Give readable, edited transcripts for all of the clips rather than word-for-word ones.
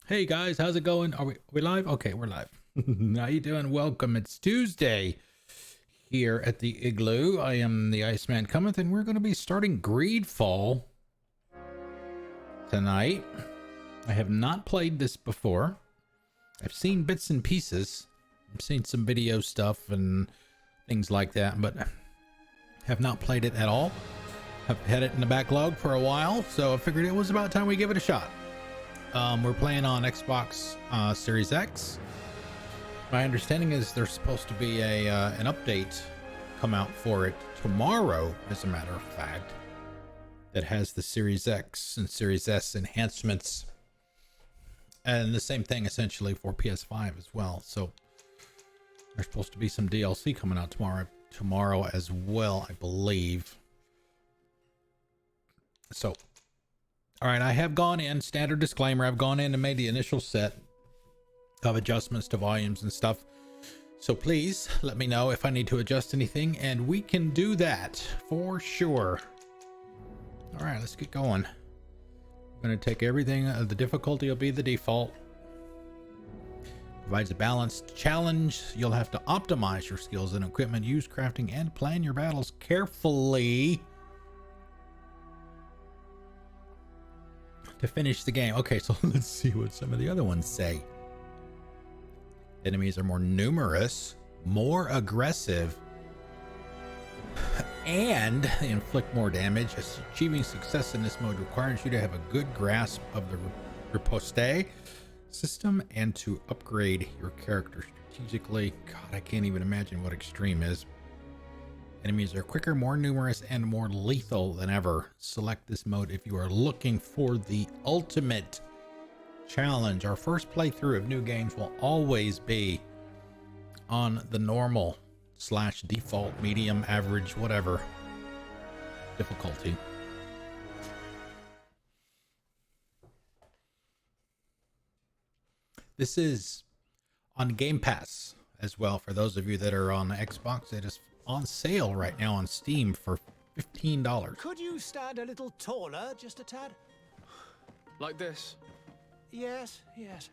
Hey guys, how's it going? Are we live? Okay, we're live. How you doing? Welcome. It's Tuesday here at the Igloo. I am the Iceman Cometh, and we're going to be starting Greedfall tonight. I have not played this before. I've seen bits and pieces. I've seen some video stuff and things like that, but have not played it at all. I've had it in the backlog for a while, so I figured it was about time we give it a shot. We're playing on Xbox Series X. My understanding is there's supposed to be an update come out for it tomorrow, as a matter of fact, that has the Series X and Series S enhancements, and the same thing essentially for PS5 as well. So there's supposed to be some DLC coming out tomorrow as well, I believe. So all right, I have gone in, standard disclaimer, I've gone in and made the initial set of adjustments to volumes and stuff. So please let me know if I need to adjust anything, and we can do that for sure. All right, let's get going. I'm going to take everything. The difficulty will be the default. Provides a balanced challenge. You'll have to optimize your skills and equipment, use crafting, and plan your battles carefully to finish the game. Okay, so let's see what some of the other ones say. Enemies are more numerous, more aggressive, and they inflict more damage. Achieving success in this mode requires you to have a good grasp of the riposte system and to upgrade your character strategically. God, I can't even imagine what extreme is. Enemies are quicker, more numerous, and more lethal than ever. Select this mode if you are looking for the ultimate challenge. Our first playthrough of new games will always be on the normal / default, medium, average, whatever difficulty. This is on Game Pass as well. For those of you that are on Xbox, it is on sale right now on Steam for $15. Could you stand a little taller, just a tad? Like this? Yes, yes.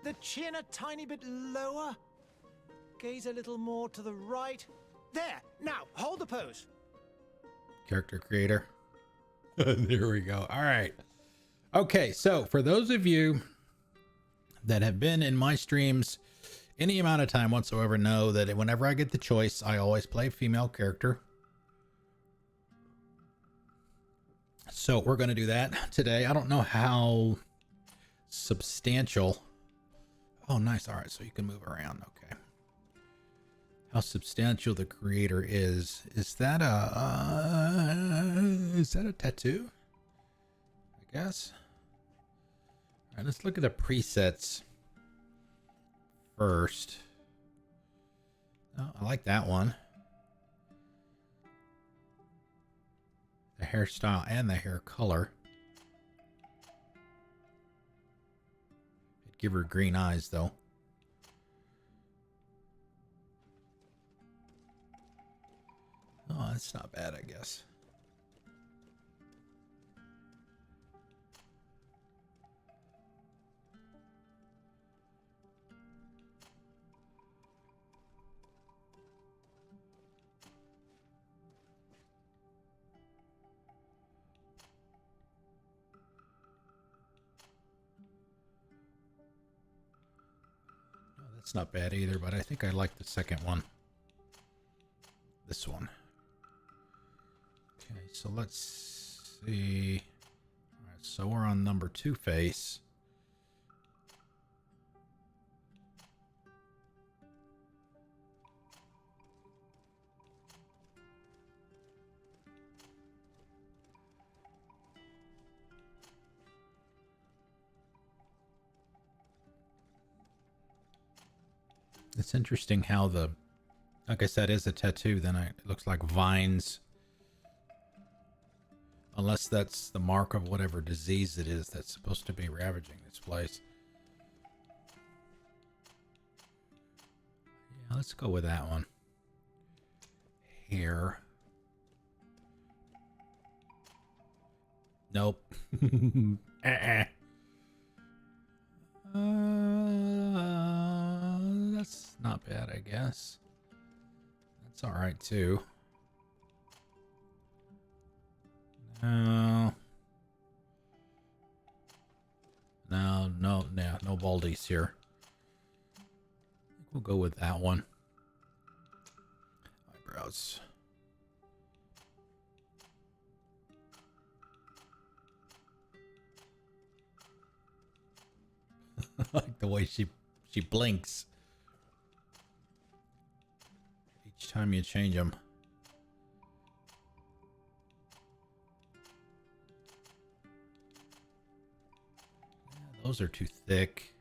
The chin a tiny bit lower. Gaze a little more to the right. There! Now, hold the pose. Character creator. There we go. All right. Okay, so for those of you that have been in my streams any amount of time whatsoever, know that whenever I get the choice, I always play a female character. So we're going to do that today. I don't know how substantial. Oh, nice. All right, so you can move around. Okay. How substantial the creator is. Is that a tattoo? I guess. All right, let's look at the presets first. Oh, I like that one. The hairstyle and the hair color. It'd give her green eyes though. Oh, that's not bad, I guess. It's not bad either, but I think I like the second one. This one. Okay, so let's see. All right, so we're on number 2 face. It's interesting how like I said, is a tattoo, then it looks like vines. Unless that's the mark of whatever disease it is that's supposed to be ravaging this place. Yeah, let's go with that one. Hair. Nope. That's not bad, I guess. That's all right too. No. No baldies here. I think we'll go with that one. Eyebrows. I like the way she blinks each time you change them. Yeah, those are too thick.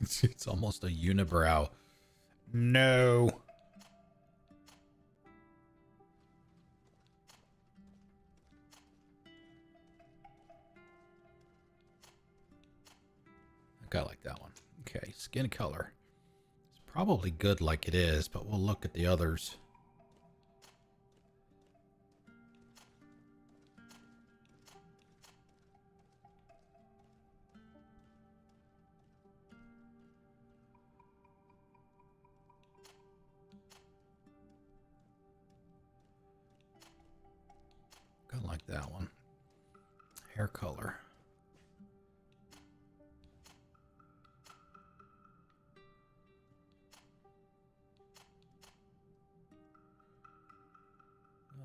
It's almost a unibrow. No. I like that one. Okay, skin color. It's probably good like it is, but we'll look at the others. Kind of like that one. Hair color.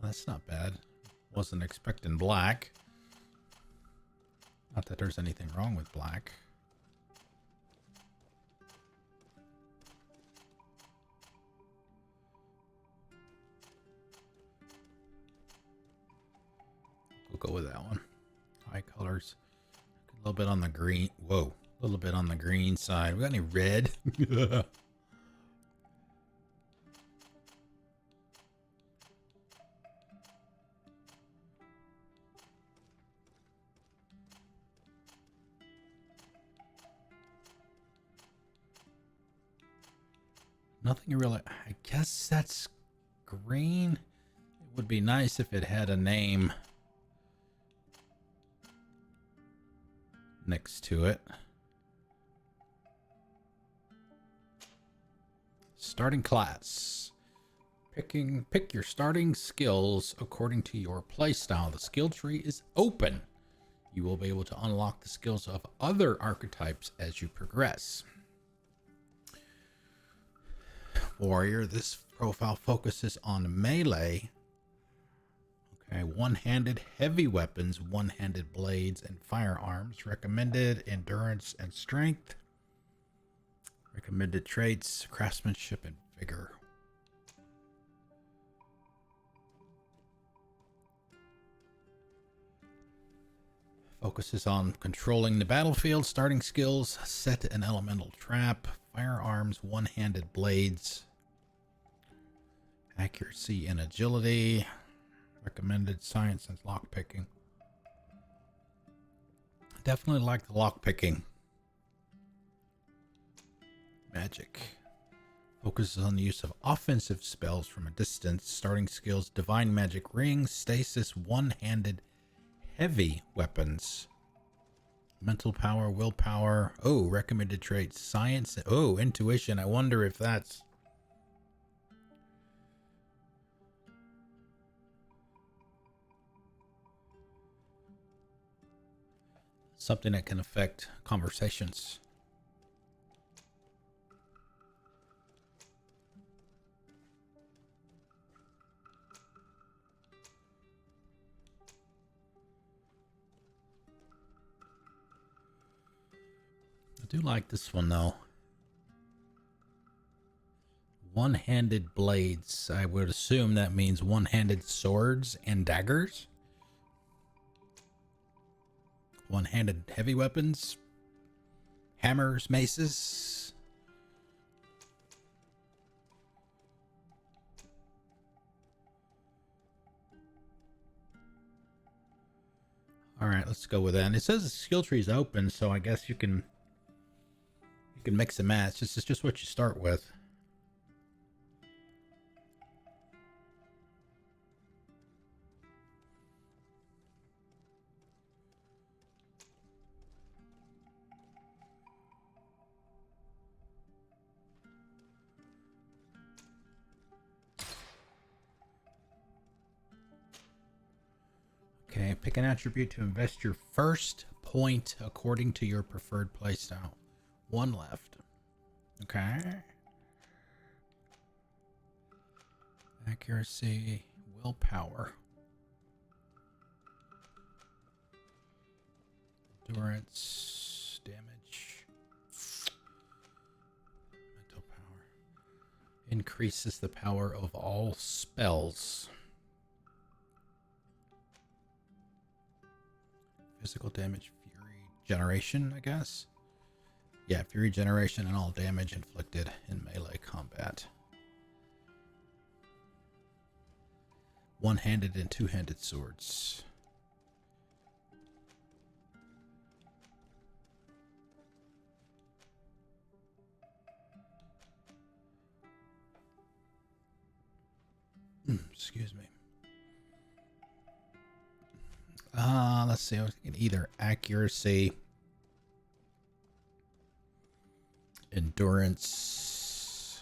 That's not bad. Wasn't expecting black. Not that there's anything wrong with black. We'll go with that one. Eye colors. A little bit on the green. Whoa. A little bit on the green side. We got any red? Nothing really. I guess that's green. It would be nice if it had a name next to it. Starting class. Pick your starting skills according to your playstyle. The skill tree is open. You will be able to unlock the skills of other archetypes as you progress. Warrior, this profile focuses on melee. Okay, one-handed heavy weapons, one-handed blades, and firearms. Recommended endurance and strength. Recommended traits, craftsmanship and vigor. Focuses on controlling the battlefield. Starting skills, set an elemental trap. Firearms, one-handed blades. Accuracy and agility. Recommended science and lockpicking. Definitely like the lockpicking. Magic. Focuses on the use of offensive spells from a distance. Starting skills, divine magic ring, stasis, one-handed heavy weapons. Mental power, willpower. Oh, recommended traits, science. Oh, intuition. I wonder if that's something that can affect conversations. I do like this one though. One-handed blades. I would assume that means one-handed swords and daggers. One-handed heavy weapons. Hammers, maces. All right, let's go with that. And it says the skill tree is open, so I guess you can mix and match. This is just what you start with. Pick an attribute to invest your first point according to your preferred playstyle. One left. Okay. Accuracy, willpower, endurance, damage, mental power. Increases the power of all spells. Physical damage, fury generation, I guess. Yeah, fury generation and all damage inflicted in melee combat. One-handed and two-handed swords. Excuse me. Let's see. I was thinking either accuracy, endurance,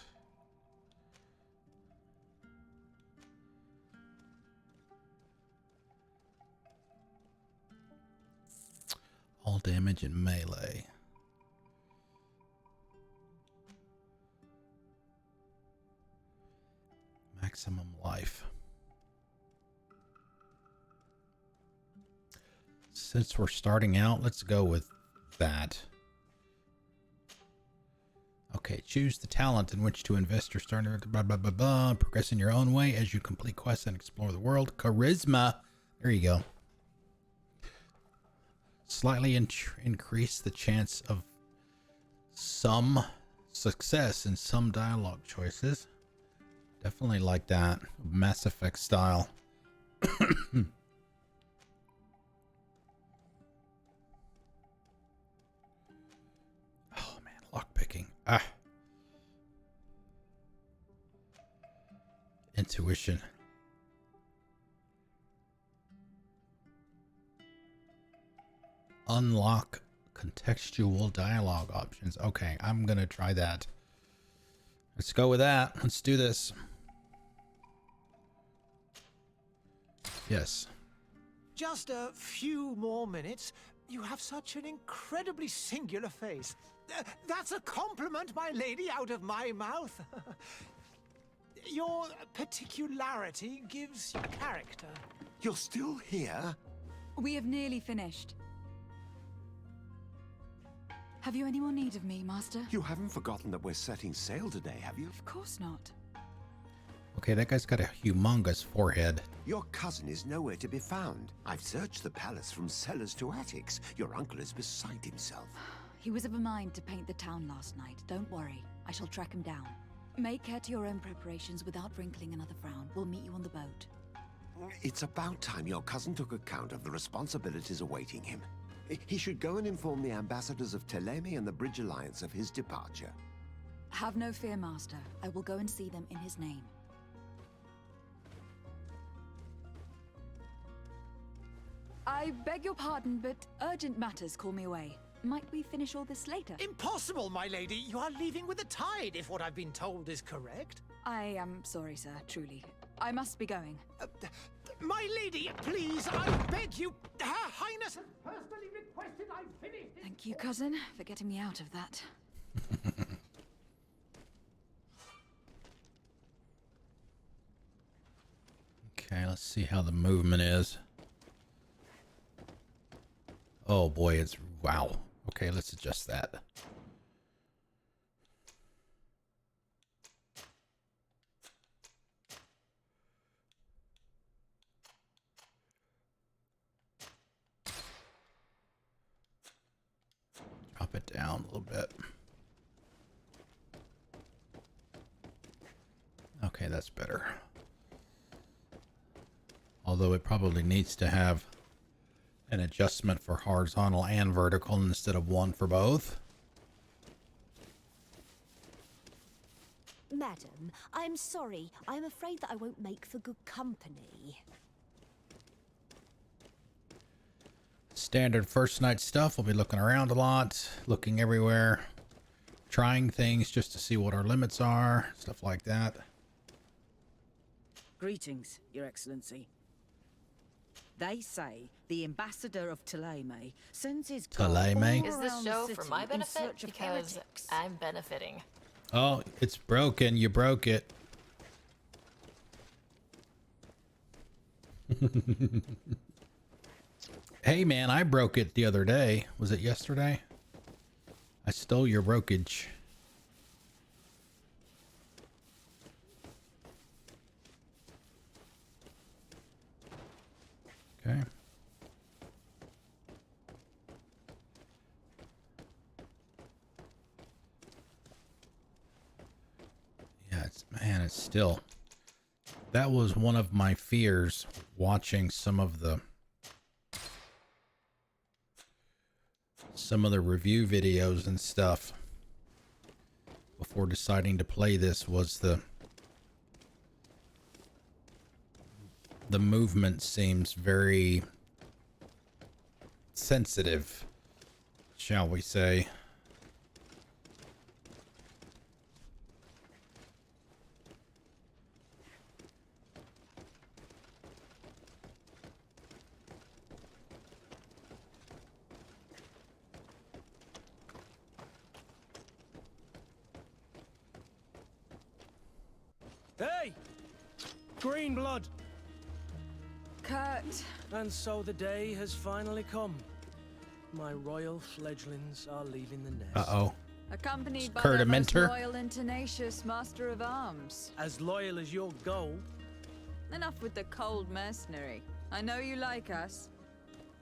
all damage in melee. Maximum life. Since we're starting out, let's go with that. Okay, choose the talent in which to invest your starting. Blah, blah, blah, blah. Progress in your own way as you complete quests and explore the world. Charisma. There you go. Slightly increase the chance of some success in some dialogue choices. Definitely like that. Mass Effect style. Lockpicking. Intuition. Unlock contextual dialogue options. Okay, I'm gonna try that. Let's go with that. Let's do this. Yes. Just a few more minutes. You have such an incredibly singular face. That's a compliment, my lady, out of my mouth. Your particularity gives you character. You're still here? We have nearly finished. Have you any more need of me, Master? You haven't forgotten that we're setting sail today, have you? Of course not. Okay, that guy's got a humongous forehead. Your cousin is nowhere to be found. I've searched the palace from cellars to attics. Your uncle is beside himself. He was of a mind to paint the town last night. Don't worry. I shall track him down. Make care to your own preparations without wrinkling another frown. We'll meet you on the boat. It's about time your cousin took account of the responsibilities awaiting him. He should go and inform the ambassadors of Teleme and the Bridge Alliance of his departure. Have no fear, Master. I will go and see them in his name. I beg your pardon, but urgent matters call me away. Might we finish all this later? Impossible, my lady. You are leaving with the tide, if what I've been told is correct. I am sorry, sir, truly. I must be going. My lady, please, I beg you. Her Highness has personally requested I finish this. Thank you, cousin, for getting me out of that. Okay, let's see how the movement is. Oh boy, it's wow. Okay, let's adjust that. Drop it down a little bit. Okay, that's better. Although it probably needs to have an adjustment for horizontal and vertical instead of one for both. Madam, I'm sorry. I'm afraid that I won't make for good company. Standard first night stuff. We'll be looking around a lot, looking everywhere, trying things just to see what our limits are, stuff like that. Greetings, Your Excellency. They say the ambassador of Thélème sends his Thélème? Is this show for my in benefit? search of Because heretics. I'm benefiting. Oh, it's broken. You broke it. Hey man, I broke it the other day. Was it yesterday? I stole your brokage. Okay. Yeah, it's still. That was one of my fears watching some of the review videos and stuff before deciding to play this, was the movement seems very sensitive, shall we say. Hey! Green blood! Kurt. And so the day has finally come. My royal fledglings are leaving the nest. Uh-oh. Accompanied by Kurt their a most mentor? loyal and tenacious master of arms. As loyal as your gold. Enough with the cold mercenary. I know you like us.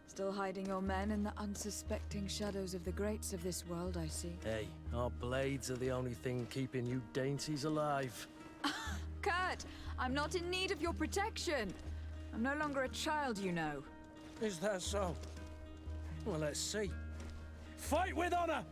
Still hiding your men in the unsuspecting shadows of the greats of this world, I see. Hey, our blades are the only thing keeping you dainties alive. Kurt, I'm not in need of your protection. I'm no longer a child, you know. Is that so? Well, let's see. Fight with honor!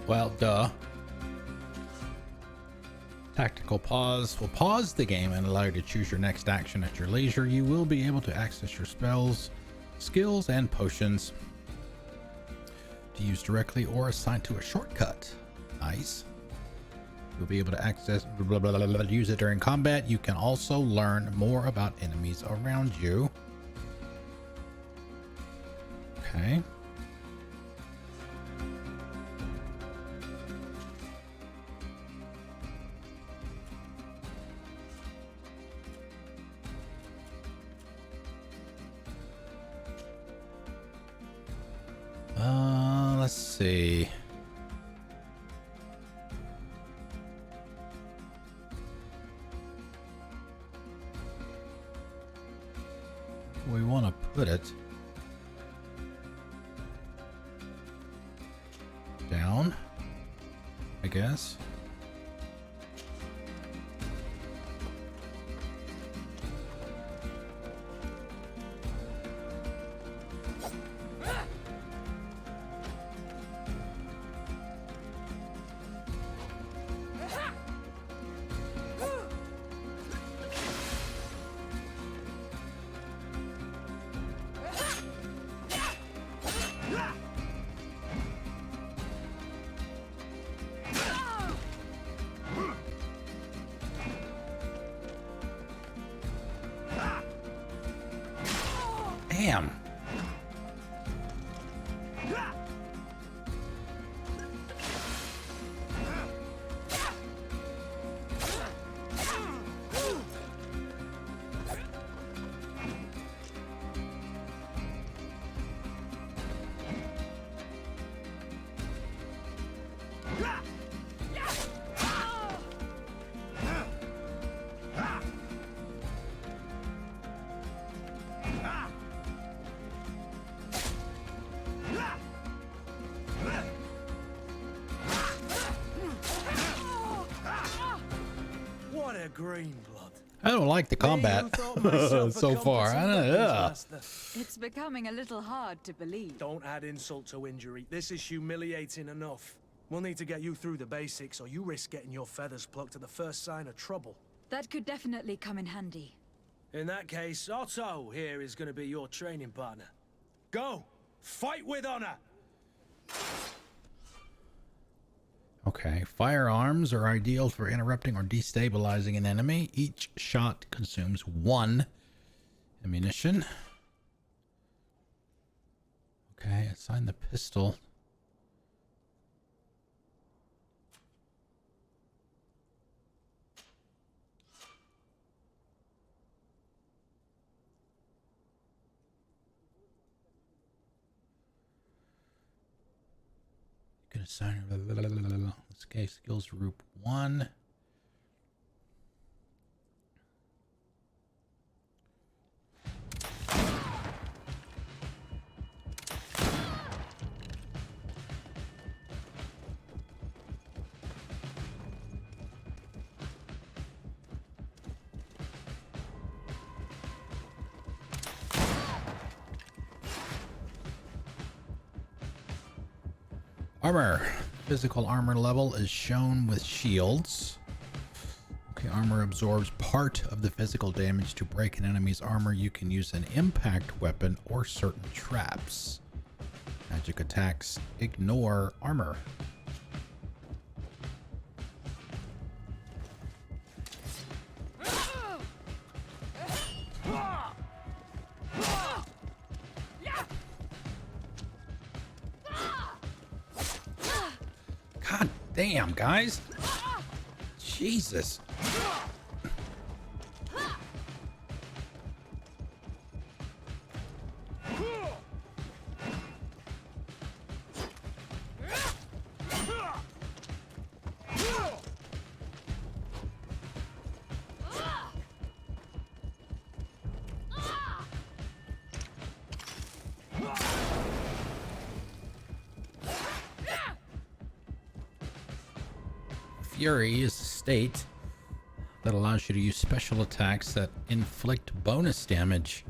Well, duh. Tactical pause will pause the game and allow you to choose your next action at your leisure. You will be able to access your spells, skills, and potions to use directly or assigned to a shortcut. Nice. You'll be able to access, use it during combat. You can also learn more about enemies around you. Okay. Let's see. We want to put it down, I guess. Damn. green blood. I don't like the combat Me, who thought myself a so far. I competent don't know. weapons master. It's becoming a little hard to believe. Don't add insult to injury. This is humiliating enough. We'll need to get you through the basics, or you risk getting your feathers plucked at the first sign of trouble. That could definitely come in handy. In that case, Otto here is going to be your training partner. Go! Fight with honor! Okay, firearms are ideal for interrupting or destabilizing an enemy. Each shot consumes 1 ammunition. Okay, assign the pistol. You can assign this case skills group 1. Armor. Physical armor level is shown with shields. Okay, armor absorbs part of the physical damage. To break an enemy's armor, you can use an impact weapon or certain traps. Magic attacks ignore armor. God damn, guys. Jesus. Fury is a state that allows you to use special attacks that inflict bonus damage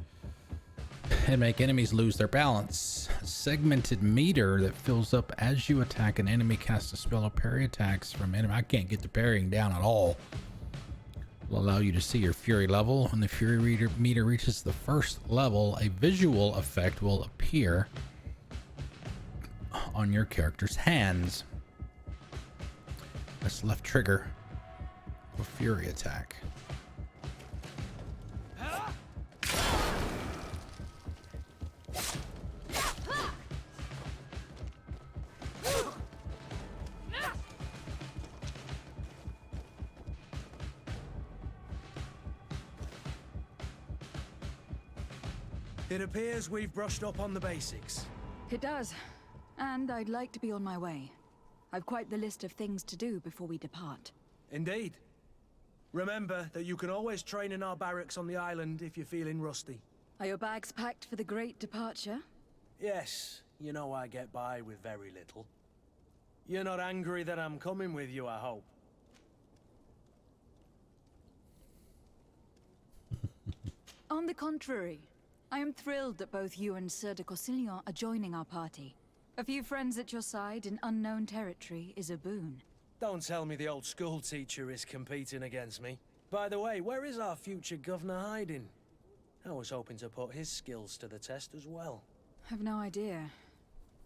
and make enemies lose their balance. A segmented meter that fills up as you attack an enemy. Cast a spell or parry attacks from enemy. I can't get the parrying down at all. Will allow you to see your fury level. When the fury meter reaches the first level, a visual effect will appear on your character's hands. Press left trigger for fury attack. It appears we've brushed up on the basics. It does. And I'd like to be on my way. I've quite the list of things to do before we depart. Indeed. Remember that you can always train in our barracks on the island if you're feeling rusty. Are your bags packed for the great departure? Yes, you know I get by with very little. You're not angry that I'm coming with you, I hope. On the contrary, I am thrilled that both you and Sir de Corsillon are joining our party. A few friends at your side in unknown territory is a boon. Don't tell me the old school teacher is competing against me. By the way, where is our future governor hiding? I was hoping to put his skills to the test as well. I've no idea.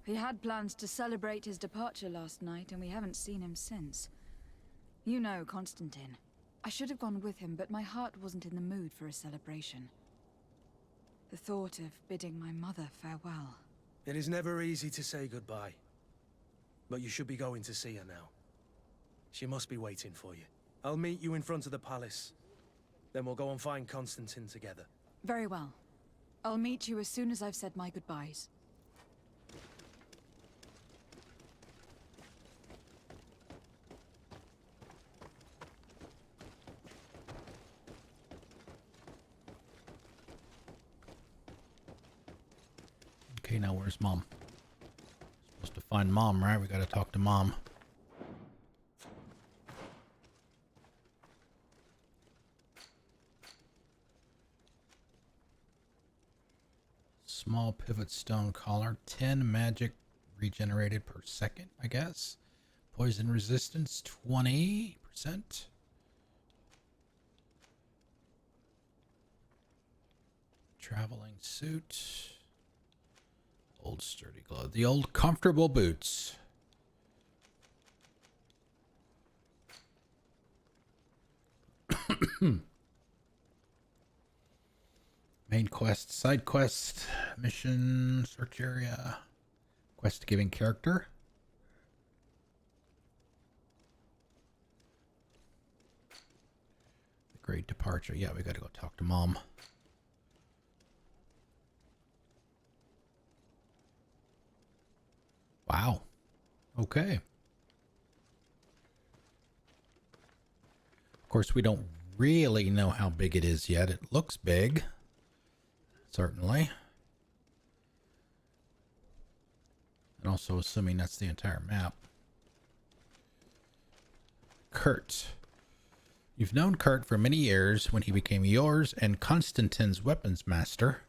He had plans to celebrate his departure last night, and we haven't seen him since. You know Constantin. I should have gone with him, but my heart wasn't in the mood for a celebration. The thought of bidding my mother farewell. It is never easy to say goodbye. But you should be going to see her now. She must be waiting for you. I'll meet you in front of the palace. Then we'll go and find Constantin together. Very well. I'll meet you as soon as I've said my goodbyes. Okay, now where's Mom? Supposed to find Mom, right? We gotta talk to Mom. Small pivot stone collar. 10 magic regenerated per second, I guess. Poison resistance, 20%. Traveling suit. Old sturdy glove. The old comfortable boots. Main quest, side quest, mission, search area, quest giving character. The Great Departure. Yeah, we gotta go talk to Mom. Wow. Okay. Of course, we don't really know how big it is yet. It looks big. Certainly. And also assuming that's the entire map. Kurt. You've known Kurt for many years when he became yours and Constantin's weapons master.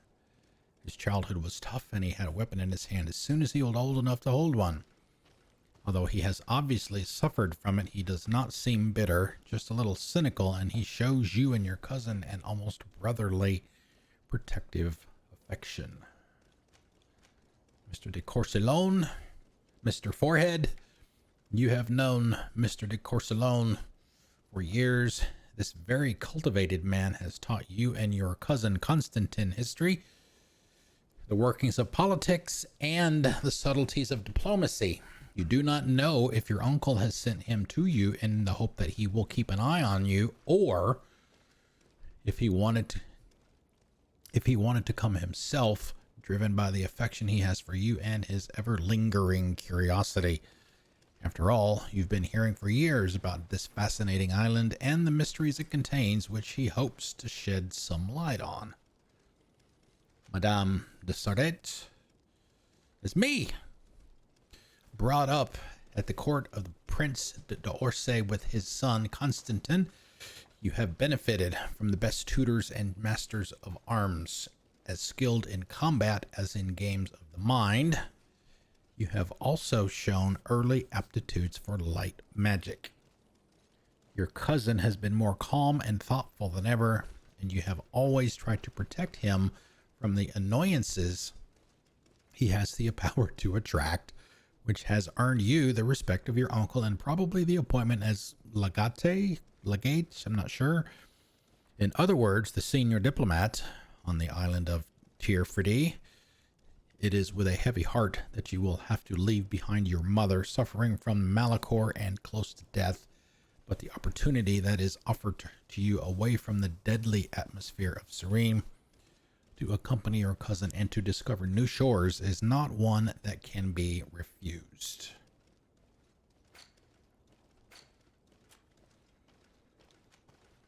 His childhood was tough and he had a weapon in his hand as soon as he was old enough to hold one. Although he has obviously suffered from it, he does not seem bitter, just a little cynical, and he shows you and your cousin an almost brotherly protective affection. Mr. de Courcelon, Mr. Forehead, you have known Mr. de Courcelon for years. This very cultivated man has taught you and your cousin Constantin history, the workings of politics, and the subtleties of diplomacy. You do not know if your uncle has sent him to you in the hope that he will keep an eye on you, or if he wanted to come himself, driven by the affection he has for you and his ever-lingering curiosity. After all, you've been hearing for years about this fascinating island and the mysteries it contains, which he hopes to shed some light on. Madame de Sardet is me. Brought up at the court of the Prince d'Orsay with his son Constantin, you have benefited from the best tutors and masters of arms, as skilled in combat as in games of the mind. You have also shown early aptitudes for light magic. Your cousin has been more calm and thoughtful than ever, and you have always tried to protect him from the annoyances he has the power to attract, which has earned you the respect of your uncle and probably the appointment as legate, I'm not sure. In other words, the senior diplomat on the island of Tierfredi. It is with a heavy heart that you will have to leave behind your mother, suffering from malachor and close to death, but the opportunity that is offered to you away from the deadly atmosphere of Sérène to accompany your cousin and to discover new shores is not one that can be refused.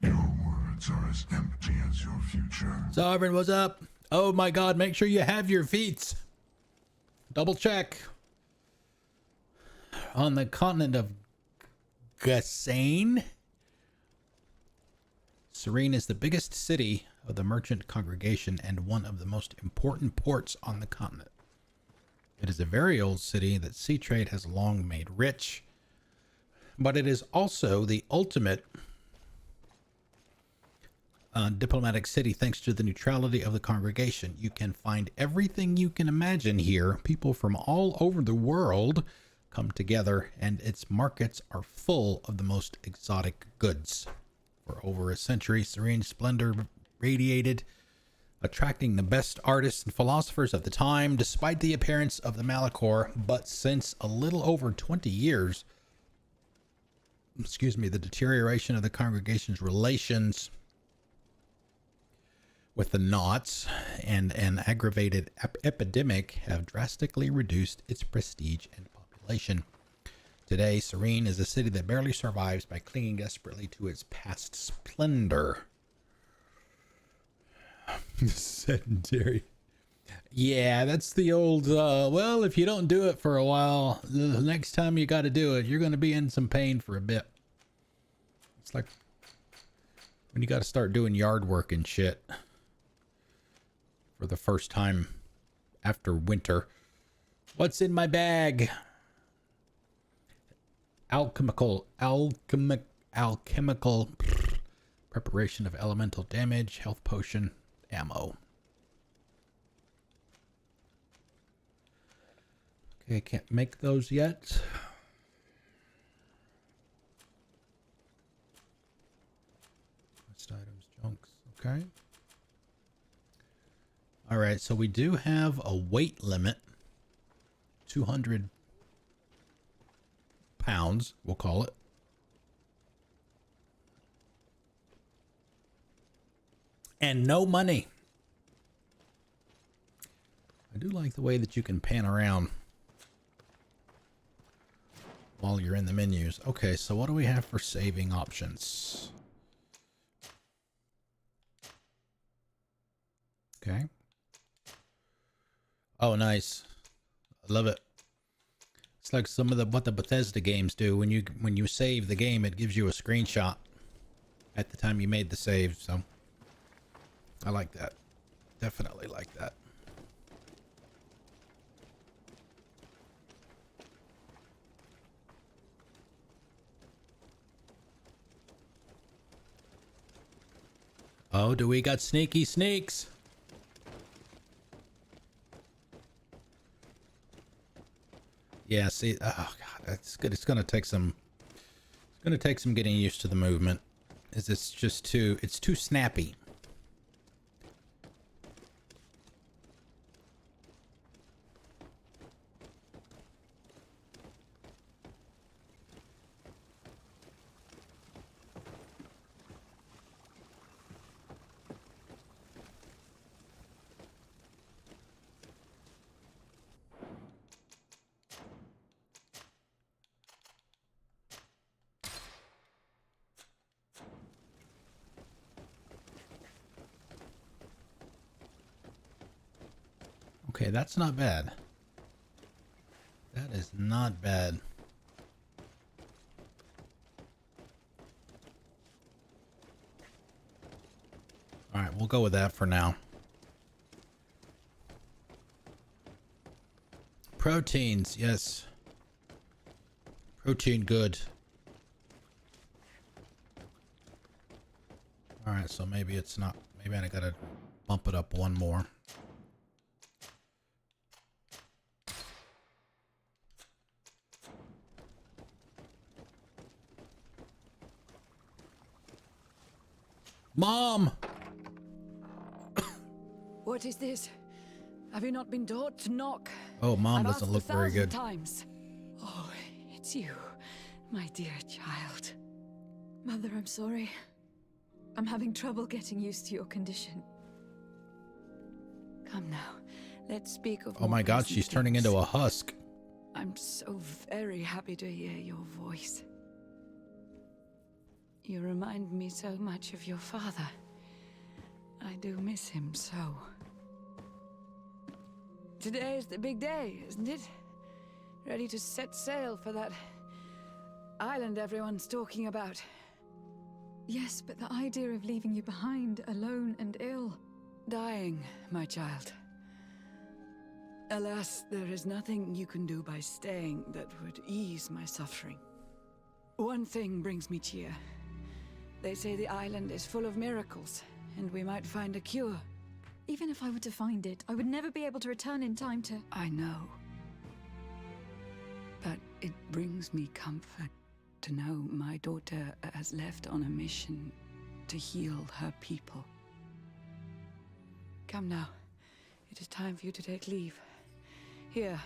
Your words are as empty as your future. Sovereign, what's up? Oh my god, make sure you have your feet. Double check. On the continent of Gassane, Sérène is the biggest city of the merchant congregation and one of the most important ports on the continent. It is a very old city that sea trade has long made rich, but it is also the ultimate diplomatic city thanks to the neutrality of the congregation. You can find everything you can imagine here. People from all over the world come together, and its markets are full of the most exotic goods. For over a century, Sérène's splendor radiated, attracting the best artists and philosophers of the time, despite the appearance of the malachor. But since a little over 20 years, the deterioration of the congregation's relations with the Knots and an aggravated epidemic have drastically reduced its prestige and population. Today, Sérène is a city that barely survives by clinging desperately to its past splendor. Sedentary. Yeah, that's the old, well, if you don't do it for a while, the next time you got to do it, you're going to be in some pain for a bit. It's like when you got to start doing yard work and shit for the first time after winter. What's in my bag? Alchemical preparation of elemental damage, health potion, ammo. Okay, can't make those yet. List items, junks. Okay. All right, so we do have a weight limit. 200 pounds, we'll call it. And no money. I do like the way that you can pan around while you're in the menus. Okay, so what do we have for saving options? Okay. Oh, nice. I love it. It's like some of what the Bethesda games do. When you save the game, it gives you a screenshot at the time you made the save. So I like that. Definitely like that. Oh, do we got sneaky sneaks? Yeah, see, oh god, that's good. It's gonna take some getting used to the movement. It's just too snappy. Okay, that's not bad. That is not bad. All right, we'll go with that for now. Proteins, yes. Protein, good. All right, so maybe it's not. Maybe I gotta bump it up one more. Mom! What is this? Have you not been taught to knock? Oh, Mom I've doesn't asked look very 1,000 good. times. Oh, it's you, my dear child. Mother, I'm sorry. I'm having trouble getting used to your condition. Come now, let's speak of Oh my god, she's turning into a husk. I'm so very happy to hear your voice. You remind me so much of your father. I do miss him so. Today is the big day, isn't it? Ready to set sail for that island everyone's talking about. Yes, but the idea of leaving you behind, alone and ill. Dying, my child. Alas, there is nothing you can do by staying that would ease my suffering. One thing brings me cheer. They say the island is full of miracles, and we might find a cure. Even if I were to find it, I would never be able to return in time to... I know. But it brings me comfort to know my daughter has left on a mission to heal her people. Come now. It is time for you to take leave. Here.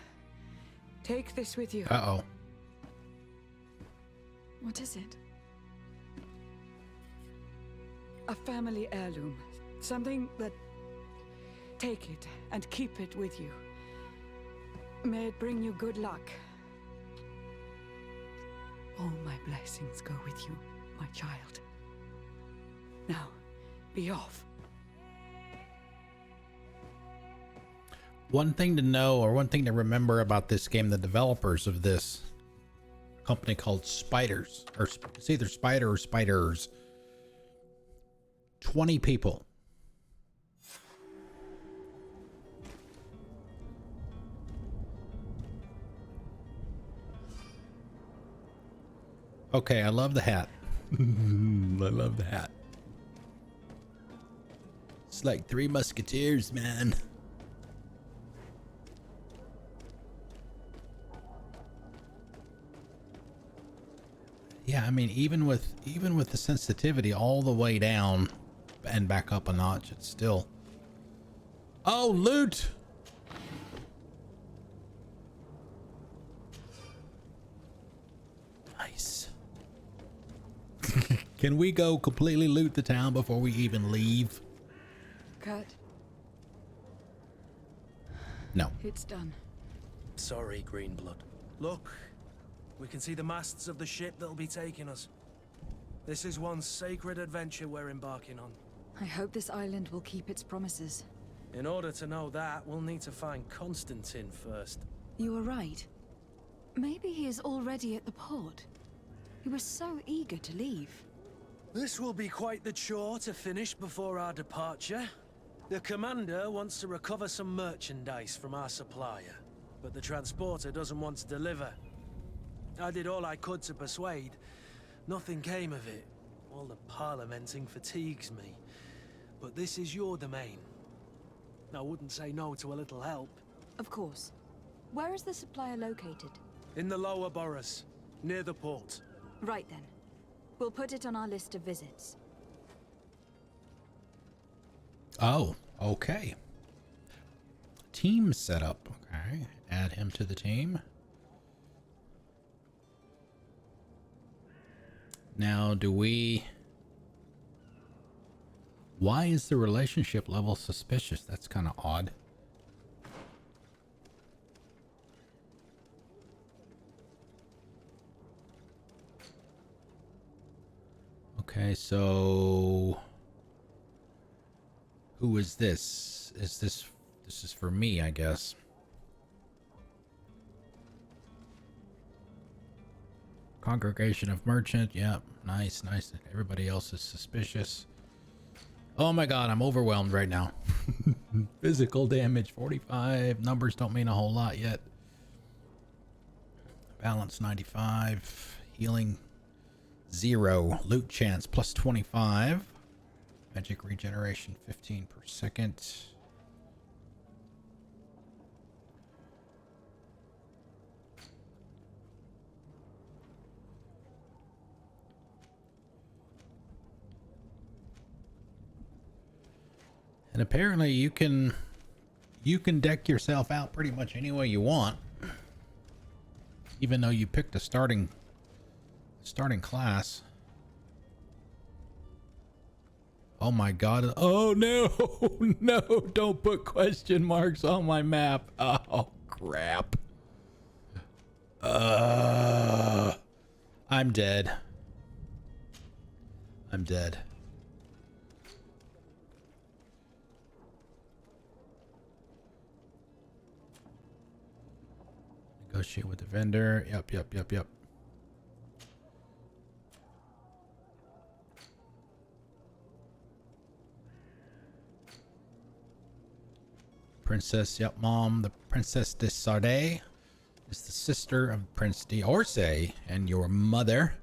Take this with you. Uh-oh. What is it? A family heirloom. Something that... Take it and keep it with you. May it bring you good luck. All my blessings go with you, my child. Now, be off. One thing to know, or one thing to remember about this game, the developers of this company called Spiders, or it's either Spider or Spiders, 20 people. Okay, I love the hat. I love the hat. It's like Three Musketeers, man. Yeah, I mean, even with the sensitivity all the way down and back up a notch, it's still. Oh, loot! Nice. Can we go completely loot the town before we even leave? Kurt. No. It's done. Sorry, Greenblood. Look, we can see the masts of the ship that'll be taking us. This is one sacred adventure we're embarking on. I hope this island will keep its promises. In order to know that, we'll need to find Constantin first. You were right. Maybe he is already at the port. He was so eager to leave. This will be quite the chore to finish before our departure. The commander wants to recover some merchandise from our supplier, but the transporter doesn't want to deliver. I did all I could to persuade. Nothing came of it. All the parliamenting fatigues me. But this is your domain. I wouldn't say no to a little help. Of course. Where is the supplier located? In the lower boroughs, near the port. Right then. We'll put it on our list of visits. Oh, okay. Team setup. Okay. Add him to the team. Now, do we... Why is the relationship level suspicious? That's kind of odd. Okay, so... Who is this? This is for me, I guess. Congregation of Merchant. Yep, nice, nice. Everybody else is suspicious. Oh my god, I'm overwhelmed right now. Physical damage 45. Numbers don't mean a whole lot yet. Balance 95. Healing 0. Loot chance plus 25. Magic regeneration 15 per second. And apparently you can deck yourself out pretty much any way you want, even though you picked a starting class. Oh my god. Oh no. No, don't put question marks on my map. Oh crap. I'm dead. I'm dead. Negotiate with the vendor. Yep. Princess, yep, Mom. The Princess de Sardet is the sister of Prince d'Orsay and your mother.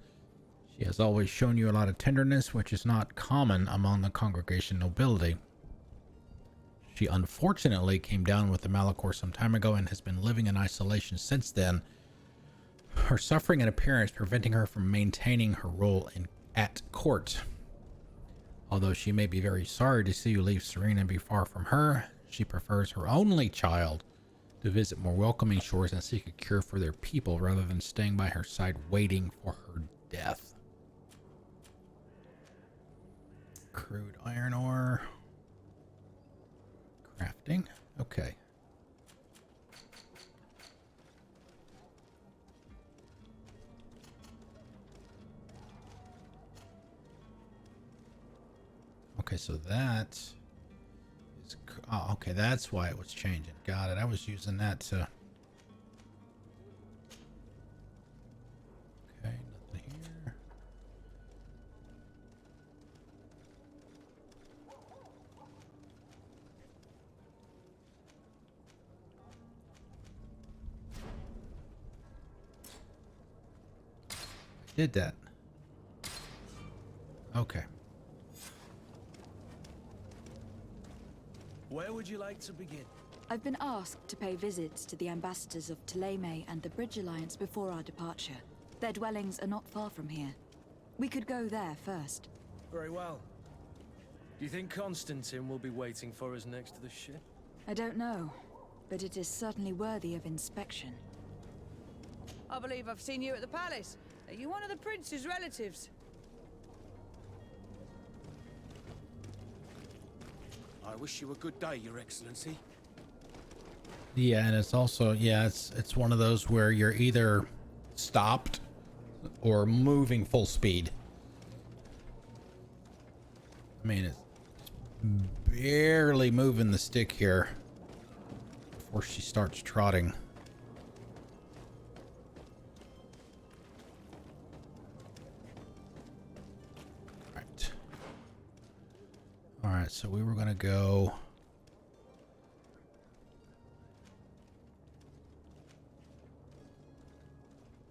She has always shown you a lot of tenderness, which is not common among the congregation nobility. She unfortunately came down with the Malachor some time ago and has been living in isolation since then. Her suffering and appearance preventing her from maintaining her role at court. Although she may be very sorry to see you leave Sérène and be far from her, she prefers her only child to visit more welcoming shores and seek a cure for their people rather than staying by her side waiting for her death. Crude iron ore. Crafting. Okay. Okay, so that is... Oh, okay, that's why it was changing. Got it. I was using that to... Okay, nothing here. did that. Okay. Where would you like to begin? I've been asked to pay visits to the ambassadors of Thélème and the Bridge Alliance before our departure. Their dwellings are not far from here. We could go there first. Very well. Do you think Constantin will be waiting for us next to the ship? I don't know, but it is certainly worthy of inspection. I believe I've seen you at the palace. Are you one of the prince's relatives? I wish you a good day, Your Excellency. Yeah, and it's also, yeah, it's one of those where you're either stopped or moving full speed. I mean, it's barely moving the stick here before she starts trotting. Right. All right, so we were gonna go.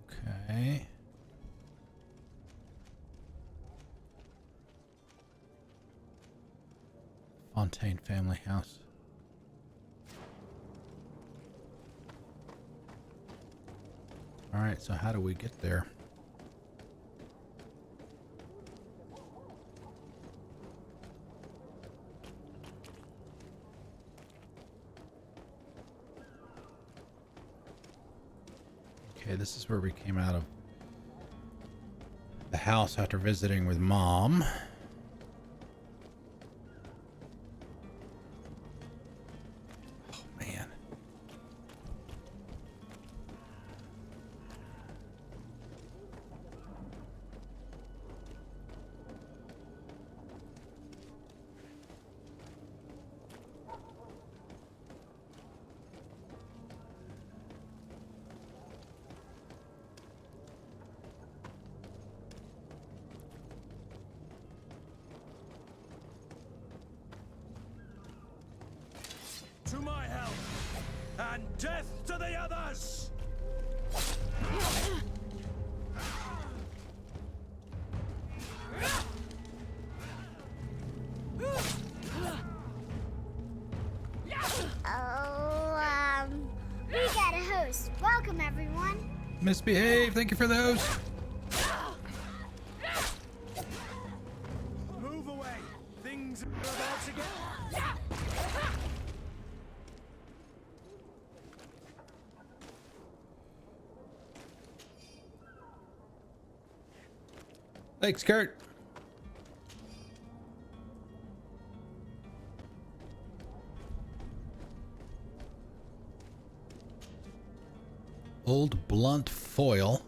Okay. Fontaine family house. All right, so how do we get there? Okay, this is where we came out of the house after visiting with Mom. Oh, man. To my help! And death to the others! We got a host. Welcome, everyone. Misbehave. Thank you for those. Move away! Things are about to get... Thanks, Kurt. Old blunt foil.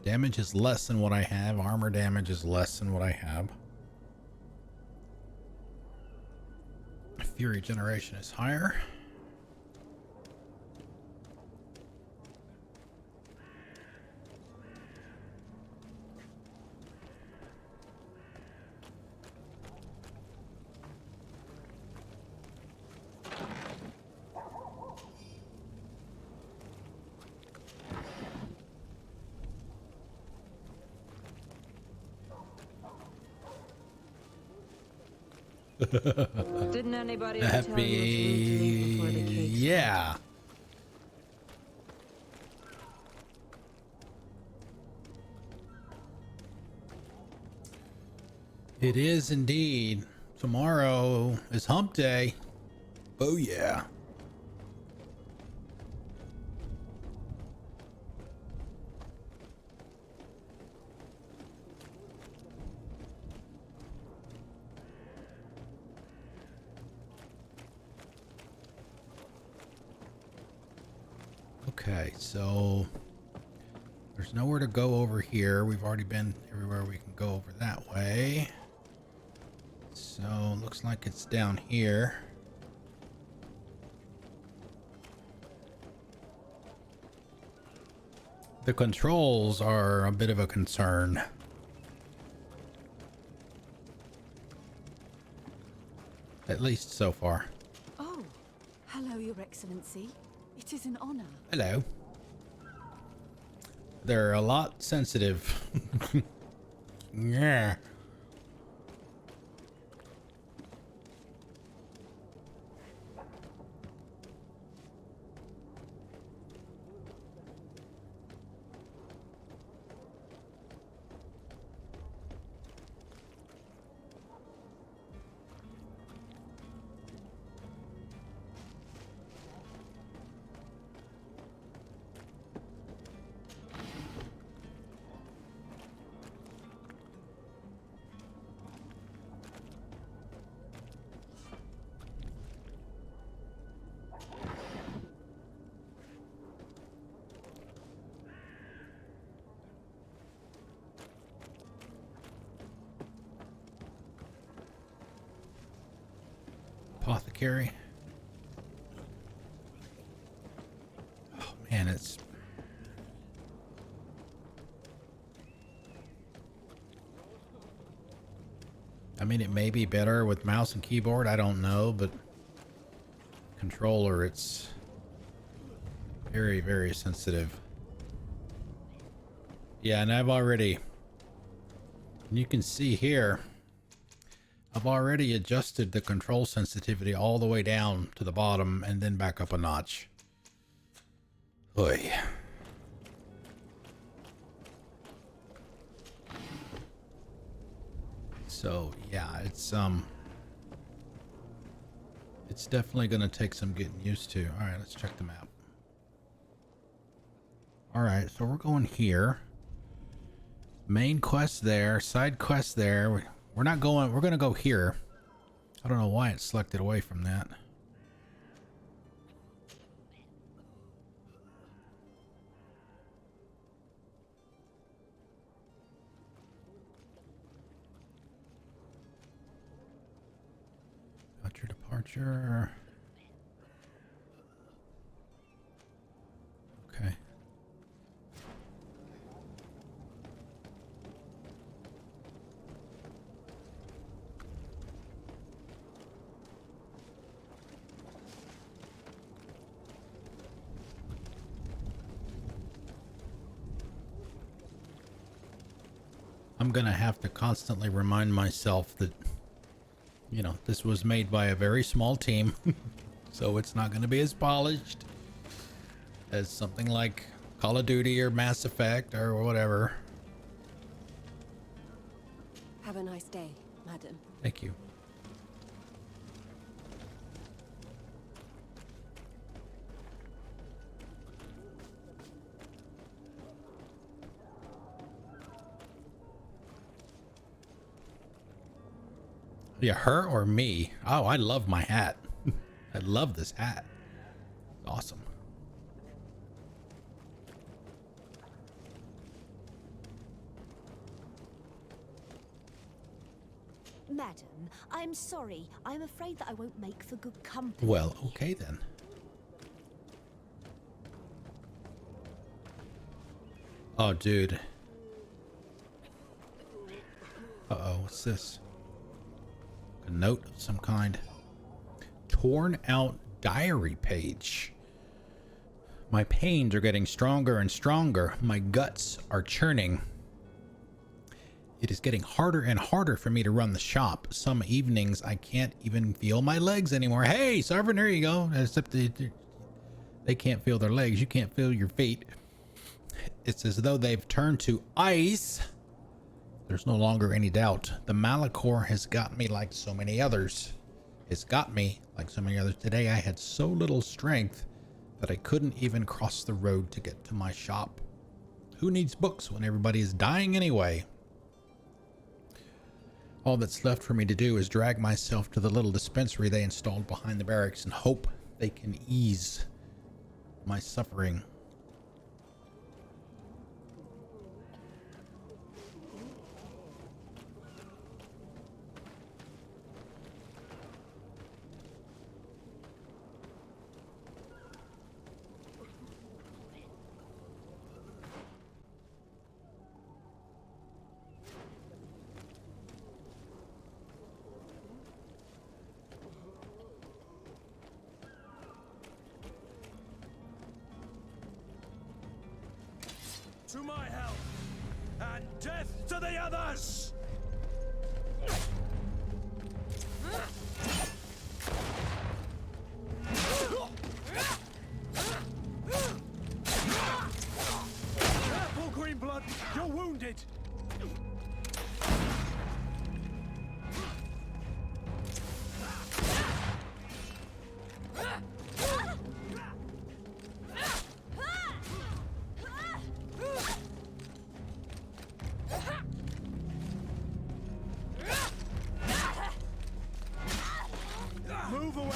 Damage is less than what I have. Armor damage is less than what I have. Fury generation is higher. Didn't anybody ever tell you what you need to do before the cake? Yeah. It is indeed. Tomorrow is hump day. Oh yeah. Okay, so there's nowhere to go over here. We've already been everywhere we can go over that way. So looks like it's down here. The controls are a bit of a concern. At least so far. Oh, hello, Your Excellency. It is an honor. Hello. They're a lot sensitive. Yeah. Apothecary. Oh man, it's I mean, it may be better with mouse and keyboard, I don't know, but controller, it's very, very sensitive. Yeah, and I've already, you can see here, I've already adjusted the control sensitivity all the way down to the bottom and then back up a notch. Oy. So yeah, it's definitely gonna take some getting used to. All right, let's check the map. All right, so we're going here. Main quest there, side quest there. We're not going, we're gonna go here. I don't know why it's selected away from that. Got your departure. Okay. I'm gonna have to constantly remind myself that, you know, this was made by a very small team, so it's not gonna be as polished as something like Call of Duty or Mass Effect or whatever. Have a nice day, madam. Thank you. Yeah, her or me? Oh, I love my hat. I love this hat. It's awesome. Madam, I'm sorry. I'm afraid that I won't make for good company. Well, okay then. Oh, dude. Uh-oh, what's this? A note of some kind. Torn out diary page. My pains are getting stronger and stronger. My guts are churning. It is getting harder and harder for me to run the shop. Some evenings I can't even feel my legs anymore. Hey, Sovereign, there you go. Except they can't feel their legs. You can't feel your feet. It's as though they've turned to ice. There's no longer any doubt. The Malachor has got me like so many others. It's got me like so many others. Today I had so little strength that I couldn't even cross the road to get to my shop. Who needs books when everybody is dying anyway? All that's left for me to do is drag myself to the little dispensary they installed behind the barracks and hope they can ease my suffering. To my help! And death to the others! Careful, Greenblood! You're wounded! Move away!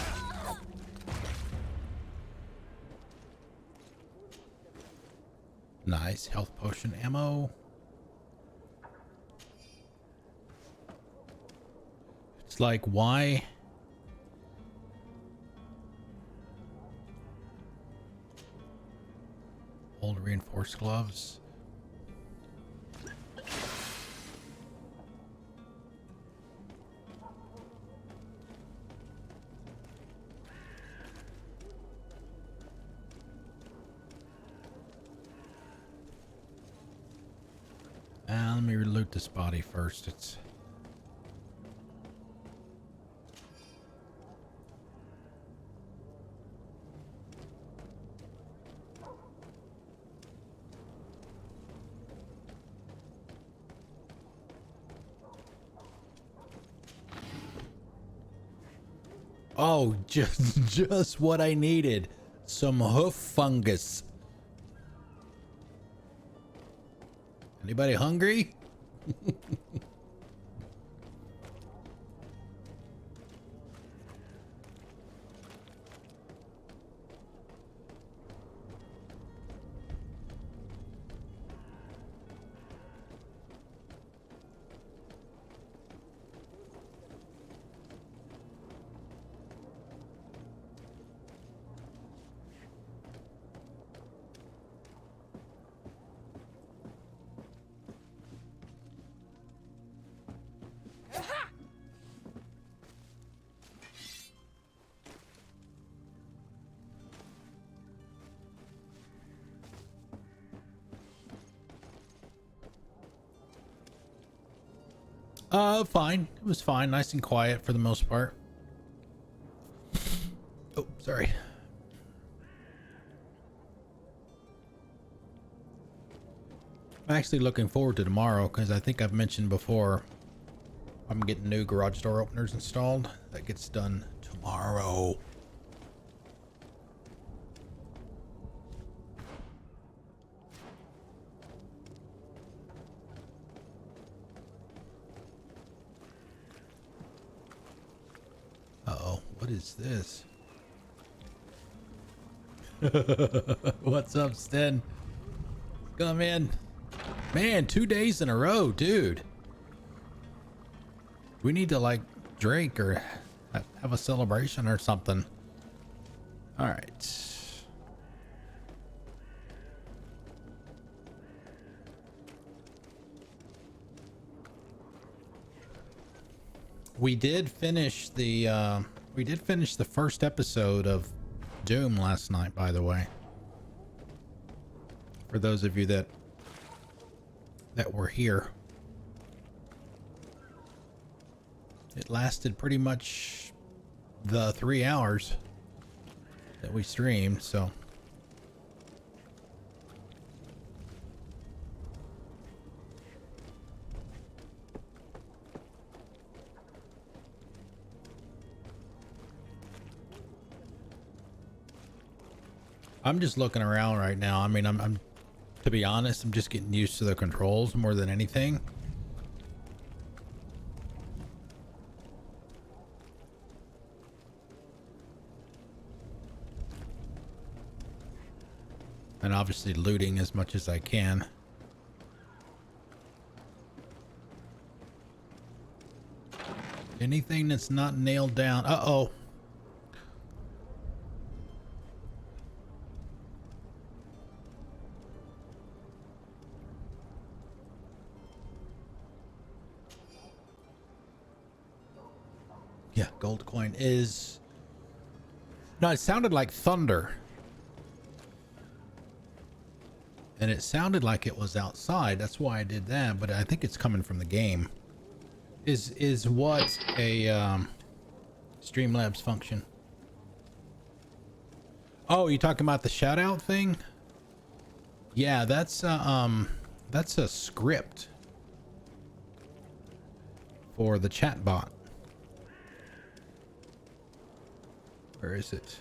Nice health potion ammo. It's like, why? Old reinforced gloves. Let me loot this body first. It's oh, just what I needed. Some hoof fungus. Anybody hungry? Fine. It was fine. Nice and quiet for the most part. Oh, sorry. I'm actually looking forward to tomorrow because I think I've mentioned before I'm getting new garage door openers installed. That gets done tomorrow. Uh-oh, what is this? What's up, Sten? Come in. Man, 2 days in a row, dude. We need to like drink or have a celebration or something. All right. We did finish the first episode of Doom last night, by the way. For those of you that were here. It lasted pretty much the 3 hours that we streamed, so I'm just looking around right now. I mean, I'm to be honest, I'm just getting used to the controls more than anything. And obviously looting as much as I can. Anything that's not nailed down. Uh-oh. Yeah, gold coin is... No, it sounded like thunder. and it sounded like it was outside. That's why I did that, but I think it's coming from the game. Is what a Streamlabs function? Oh, you talking about the shout out thing? Yeah, that's a script for the chat bot. Where is it?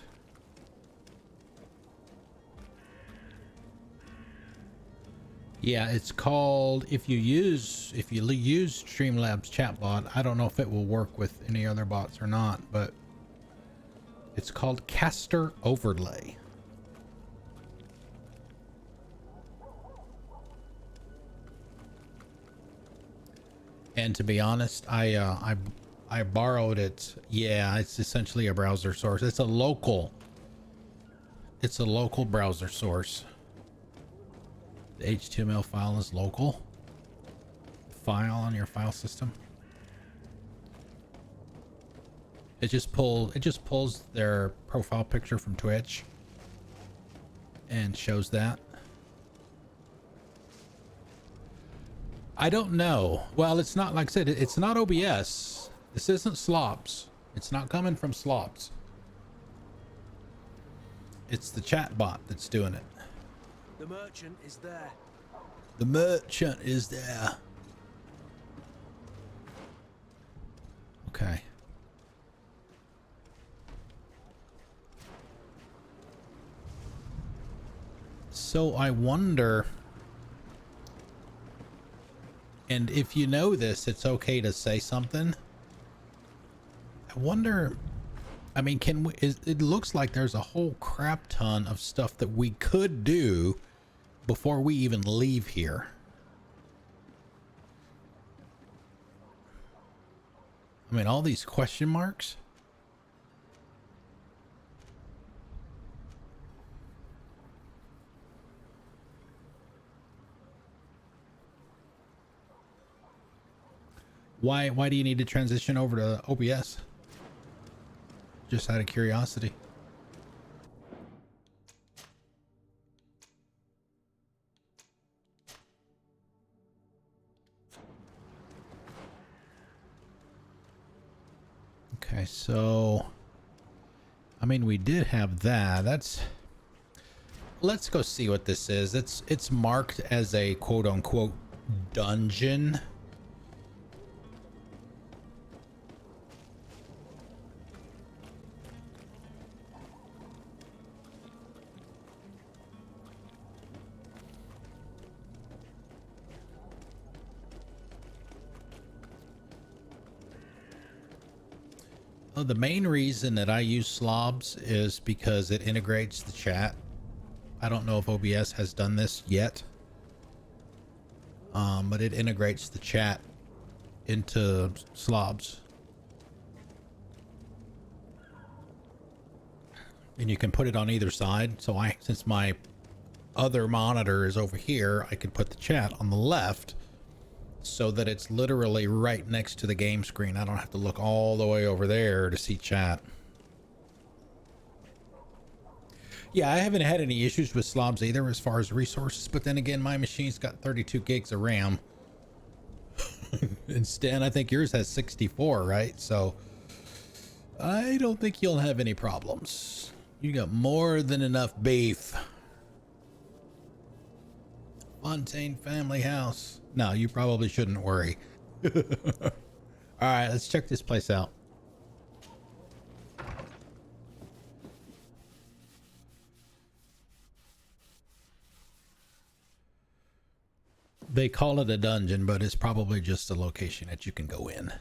Yeah, it's called, if you use Streamlabs chatbot, I don't know if it will work with any other bots or not, but it's called Caster Overlay. And to be honest, I borrowed it. Yeah, it's essentially a browser source. It's a local browser source. The HTML file is local file on your file system. It just pulls their profile picture from Twitch and shows that. I don't know. Well, it's not, like I said, it's not OBS. This isn't Slops. It's not coming from Slops. It's the chat bot that's doing it. The merchant is there. The merchant is there. Okay. So I wonder, and if you know this, it's okay to say something. I wonder, I mean, can we, it looks like there's a whole crap ton of stuff that we could do before we even leave here. I mean, all these question marks. Why do you need to transition over to OBS? Just out of curiosity. Okay, so I mean, we did have that. Let's go see what this is. It's marked as a quote unquote dungeon. Well, the main reason that I use Slobs is because it integrates the chat. I don't know if OBS has done this yet, but it integrates the chat into Slobs. And you can put it on either side. So since my other monitor is over here, I can put the chat on the left so that it's literally right next to the game screen. I don't have to look all the way over there to see chat. Yeah, I haven't had any issues with Slobs either as far as resources, but then again, my machine's got 32 gigs of RAM. And Stan, I think yours has 64, right? So I don't think you'll have any problems. You got more than enough beef. Fontaine family house. No, you probably shouldn't worry. All right, let's check this place out. They call it a dungeon, but it's probably just a location that you can go in.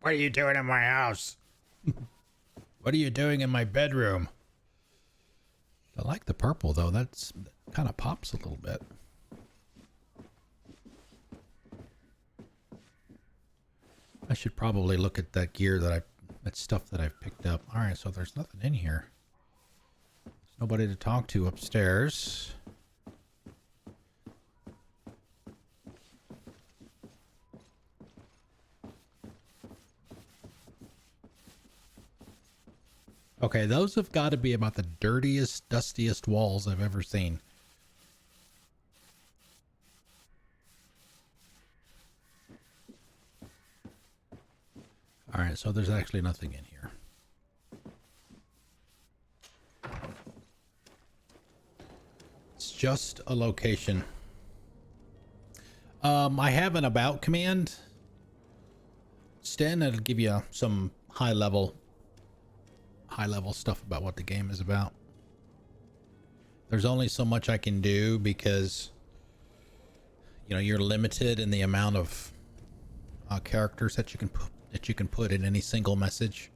What are you doing in my house? What are you doing in my bedroom? I like the purple though. That kind of pops a little bit. I should probably look at that gear that I That's stuff that I've picked up. Alright, so there's nothing in here. There's nobody to talk to upstairs. Okay, those have got to be about the dirtiest, dustiest walls I've ever seen. Alright, so there's actually nothing in here. It's just a location. I have an about command. Stan, that'll give you some high level stuff about what the game is about. There's only so much I can do because, you know, you're limited in the amount of characters that you can put in any single message.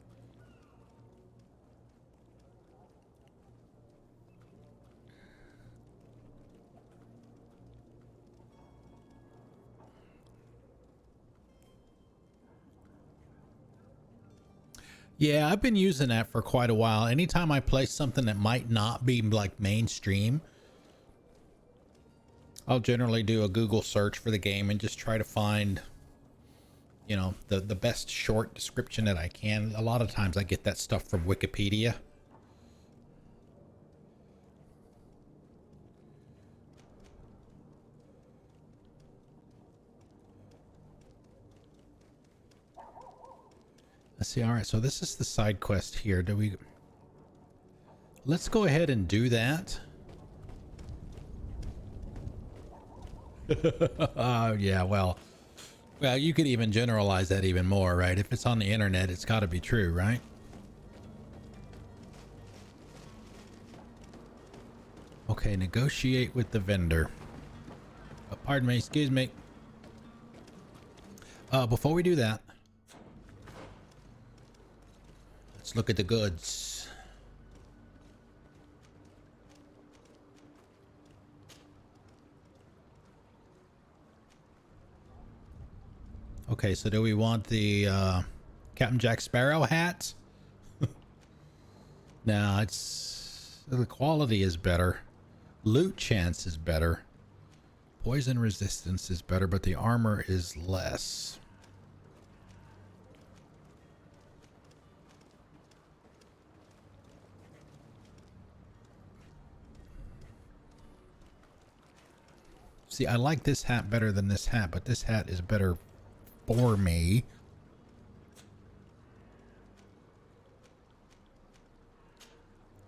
Yeah, I've been using that for quite a while. Anytime I play something that might not be like mainstream, I'll generally do a Google search for the game and just try to find, you know, the best short description that I can. A lot of times I get that stuff from Wikipedia. Let's see. All right, so this is the side quest here. Let's go ahead and do that. Yeah, well, you could even generalize that even more, right? If it's on the internet, it's got to be true, right? Okay, negotiate with the vendor. Oh, pardon me, excuse me. Before we do that, let's look at the goods. Okay, so do we want the Captain Jack Sparrow hat? No, the quality is better. Loot chance is better. Poison resistance is better, but the armor is less. See, I like this hat better than this hat, but this hat is better for me.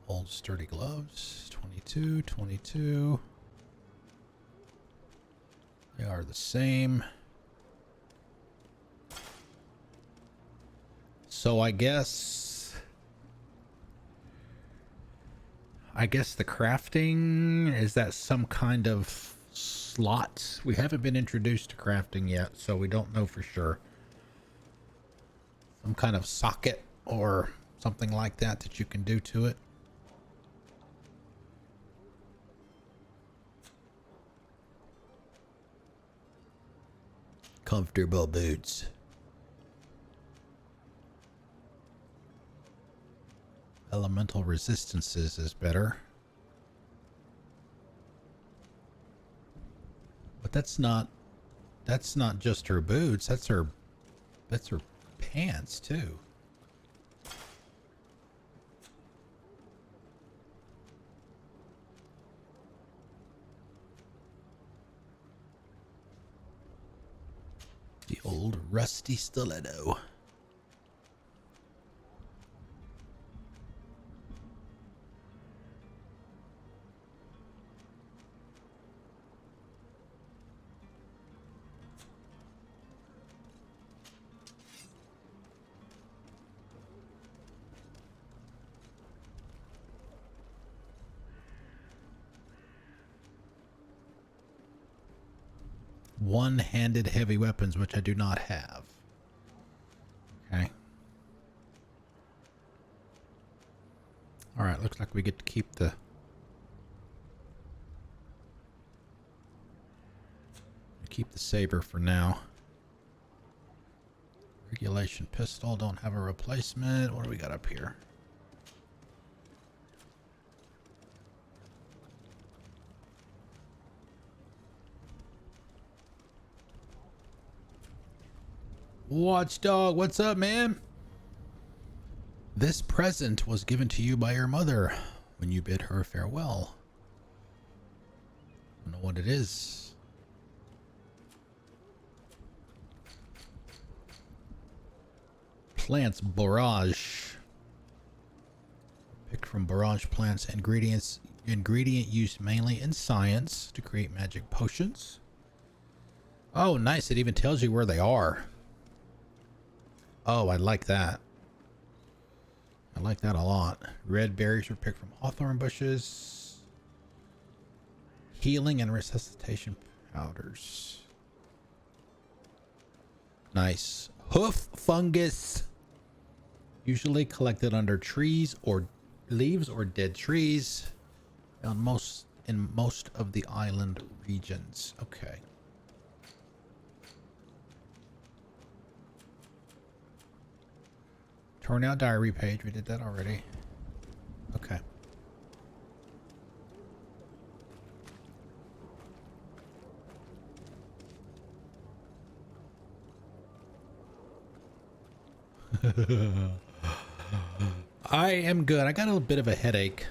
Old sturdy gloves, 22, 22. They are the same. So I guess the crafting, is that some kind of slot? We haven't been introduced to crafting yet, so we don't know for sure. Some kind of socket or something like that you can do to it. Comfortable boots. Elemental resistances is better. But that's not just her boots, that's her pants too. The old rusty stiletto. One-handed heavy weapons, which I do not have. Okay. All right, looks like we get to keep the saber for now. Regulation pistol, don't have a replacement. What do we got up here? Watchdog, what's up, man? This present was given to you by your mother when you bid her farewell. I don't know what it is. Plants barrage. Picked from barrage plants. Ingredient used mainly in science to create magic potions. Oh, nice. It even tells you where they are. Oh, I like that. I like that a lot. Red berries were picked from hawthorn bushes. Healing and resuscitation powders. Nice. Hoof fungus. Usually collected under trees or leaves or dead trees. Found in most of the island regions. Okay. Turnout diary page. We did that already. Okay. I am good. I got a little bit of a headache,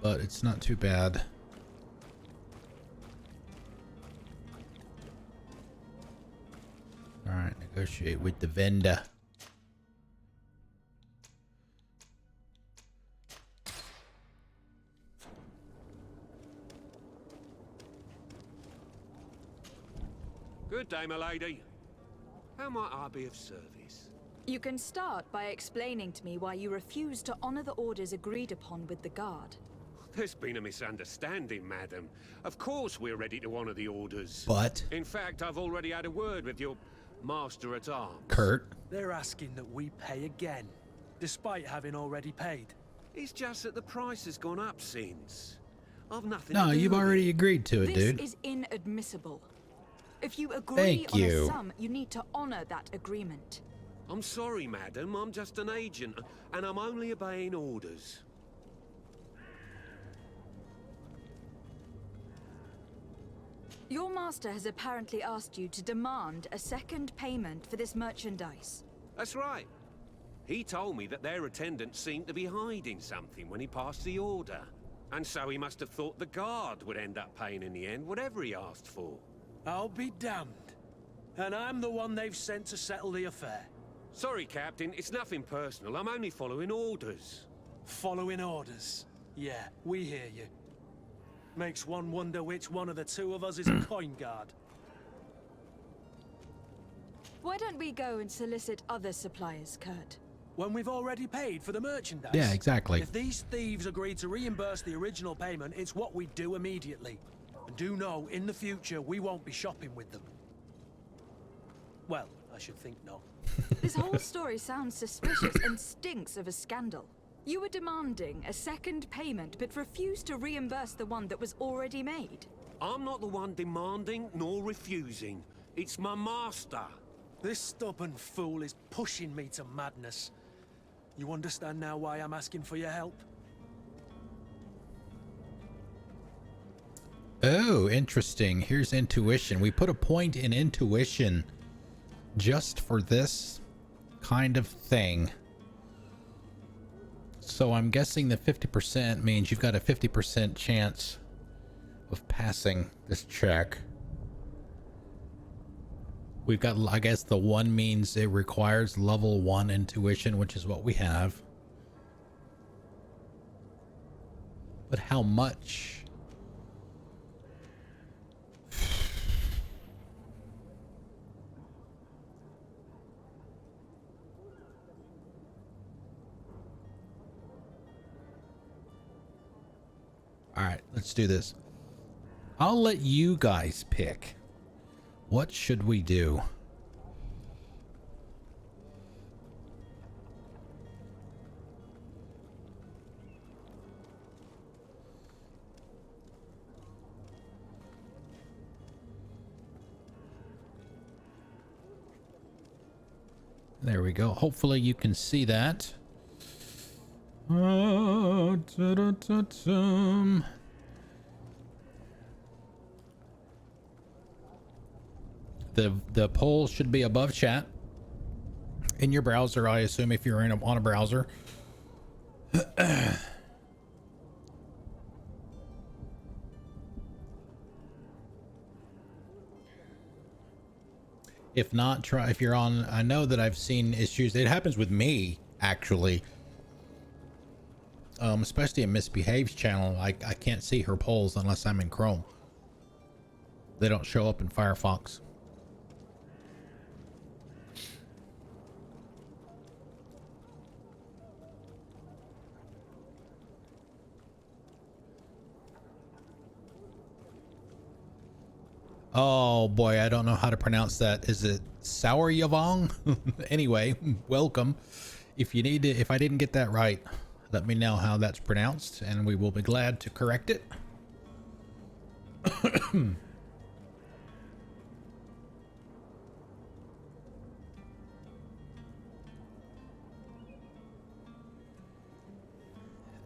but it's not too bad. All right, negotiate with the vendor. Good day, my lady. How might I be of service? You can start by explaining to me why you refuse to honor the orders agreed upon with the guard. There's been a misunderstanding, madam. Of course we're ready to honor the orders. But in fact, I've already had a word with your master-at-arms. Kurt. They're asking that we pay again, despite having already paid. It's just that the price has gone up since. I've nothing No, to do you've with already agreed to it, dude. This is inadmissible. If you agree on a sum, you need to honor that agreement. I'm sorry, madam. I'm just an agent, and I'm only obeying orders. Your master has apparently asked you to demand a second payment for this merchandise. That's right. He told me that their attendant seemed to be hiding something when he passed the order. And so he must have thought the guard would end up paying in the end, whatever he asked for. I'll be damned. And I'm the one they've sent to settle the affair. Sorry, Captain. It's nothing personal. I'm only following orders. Following orders? Yeah, we hear you. Makes one wonder which one of the two of us is a coin guard. Why don't we go and solicit other suppliers, Kurt? When we've already paid for the merchandise? Yeah, exactly. If these thieves agree to reimburse the original payment, it's what we do immediately. And do know, in the future, we won't be shopping with them. Well, I should think not. This whole story sounds suspicious and stinks of a scandal. You were demanding a second payment, but refused to reimburse the one that was already made. I'm not the one demanding nor refusing. It's my master. This stubborn fool is pushing me to madness. You understand now why I'm asking for your help? Oh, interesting. Here's intuition. We put a point in intuition just for this kind of thing. So I'm guessing the 50% means you've got a 50% chance of passing this check. We've got, I guess the 1 means it requires level 1 intuition, which is what we have. But how much? All right, let's do this. I'll let you guys pick. What should we do? There we go. Hopefully you can see that. The poll should be above chat in your browser, I assume, if you're on a browser. If not, try if you're on. I know that I've seen issues. It happens with me, actually. Especially in Misbehaved's channel. I can't see her polls unless I'm in Chrome. They don't show up in Firefox. Oh boy, I don't know how to pronounce that. Is it Sour Yavong? Anyway, welcome. If you need to, if I didn't get that right, let me know how that's pronounced and we will be glad to correct it.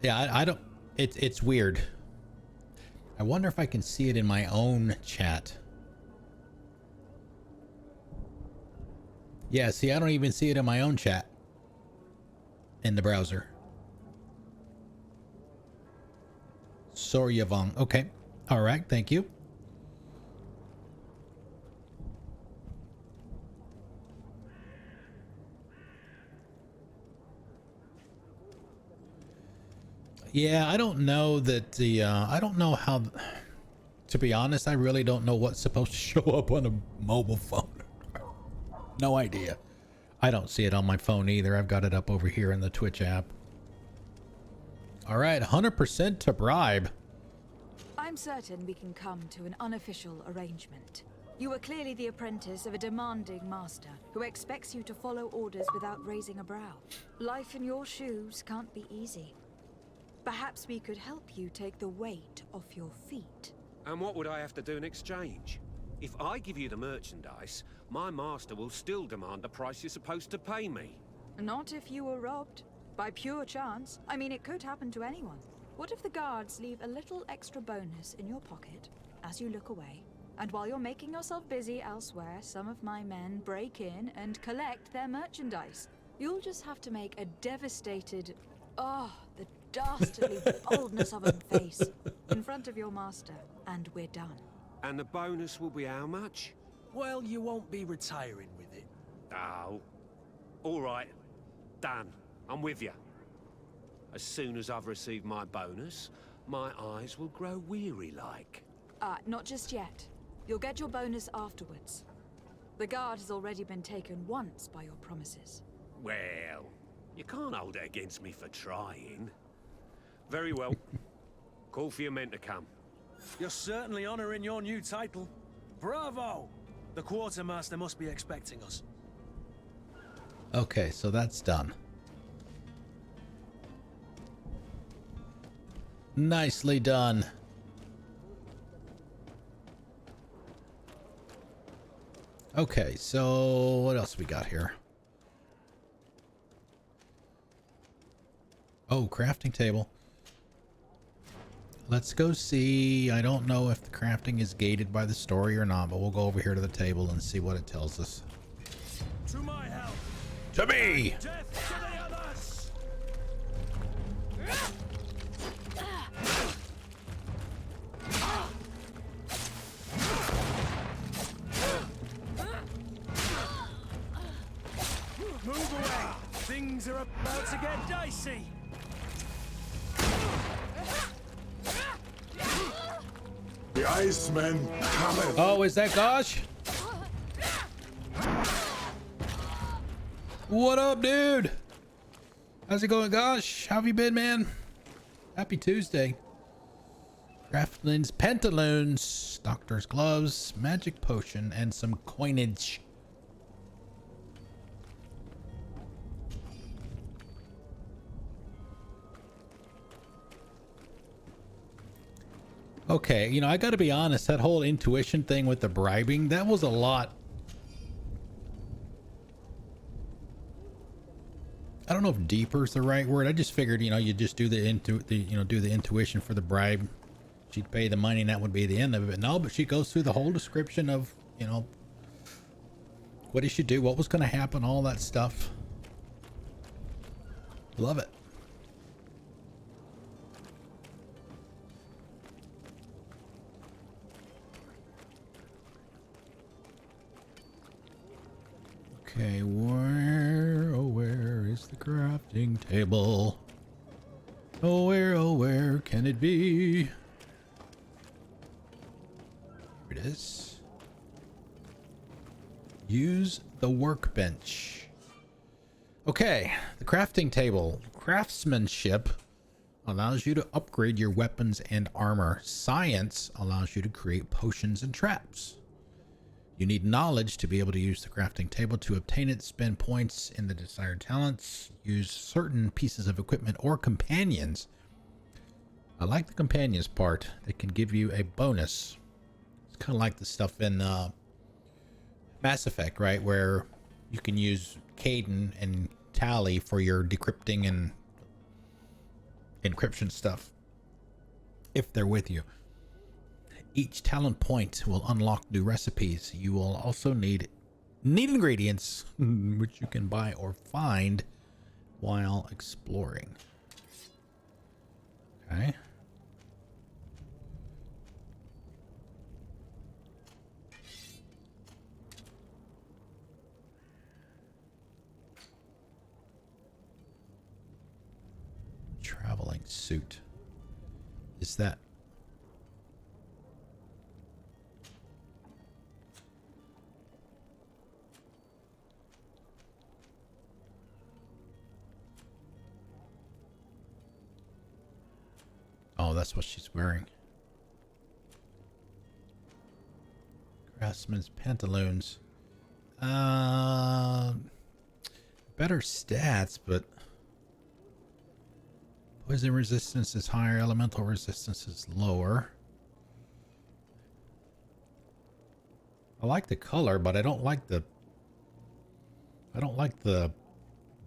Yeah, I don't, it's weird. I wonder if I can see it in my own chat. Yeah, see, I don't even see it in my own chat in the browser. Soryavong. Okay. All right. Thank you. Yeah, I don't know that the, I don't know how, to be honest, I really don't know what's supposed to show up on a mobile phone. No idea. I don't see it on my phone either. I've got it up over here in the Twitch app. All right, 100% to bribe. I'm certain we can come to an unofficial arrangement. You are clearly the apprentice of a demanding master who expects you to follow orders without raising a brow. Life in your shoes can't be easy. Perhaps we could help you take the weight off your feet. And what would I have to do in exchange? If I give you the merchandise, my master will still demand the price you're supposed to pay me. Not if you were robbed. By pure chance. I mean, it could happen to anyone. What if the guards leave a little extra bonus in your pocket as you look away? And while you're making yourself busy elsewhere, some of my men break in and collect their merchandise. You'll just have to make a devastated, the dastardly boldness of a face in front of your master, and we're done. And the bonus will be how much? Well, you won't be retiring with it. Oh. All right. Done. I'm with you. As soon as I've received my bonus, my eyes will grow weary-like. Not just yet. You'll get your bonus afterwards. The guard has already been taken once by your promises. Well, you can't hold it against me for trying. Very well. Call for your men to come. You're certainly honoring your new title. Bravo! The Quartermaster must be expecting us. Okay, so that's done. Nicely done. Okay, so what else we got here? Oh, crafting table. Let's go see. I don't know if the crafting is gated by the story or not, but we'll go over here to the table and see what it tells us. To my help. To me! Death to the others! Move away! Things are about to get dicey! The Iceman cometh! Oh, is that Gosh? What up, dude? How's it going, Gosh? How have you been, man? Happy Tuesday. Craftling's pantaloons, doctor's gloves, magic potion, and some coinage. Okay, you know, I gotta be honest, that whole intuition thing with the bribing, that was a lot. I don't know if deeper is the right word. I just figured, you know, you just do the intuition for the bribe. She'd pay the money and that would be the end of it. No, but she goes through the whole description of, you know, what he should do, what was going to happen, all that stuff. Love it. Okay, where is the crafting table? Oh, where can it be? Here it is. Use the workbench. Okay, the crafting table. Craftsmanship allows you to upgrade your weapons and armor. Science allows you to create potions and traps. You need knowledge to be able to use the crafting table. To obtain it, spend points in the desired talents. Use certain pieces of equipment or companions. I like the companions part. They can give you a bonus. It's kind of like the stuff in Mass Effect, right? Where you can use Caden and Tally for your decrypting and encryption stuff if they're with you. Each talent point will unlock new recipes. You will also need ingredients, which you can buy or find while exploring. Okay. Traveling suit. Is that... Oh, that's what she's wearing. Craftsman's pantaloons. Better stats, but poison resistance is higher, elemental resistance is lower. I like the color, but I don't like the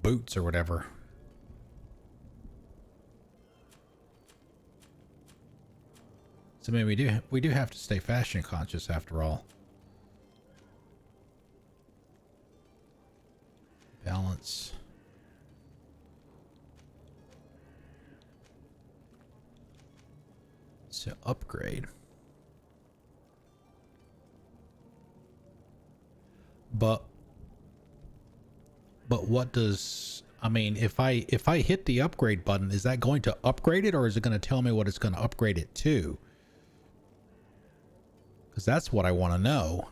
boots or whatever. So I mean, we do have to stay fashion conscious after all. Balance. So upgrade. But what does, I mean, if I hit the upgrade button, is that going to upgrade it, or is it going to tell me what it's going to upgrade it to? Because that's what I want to know.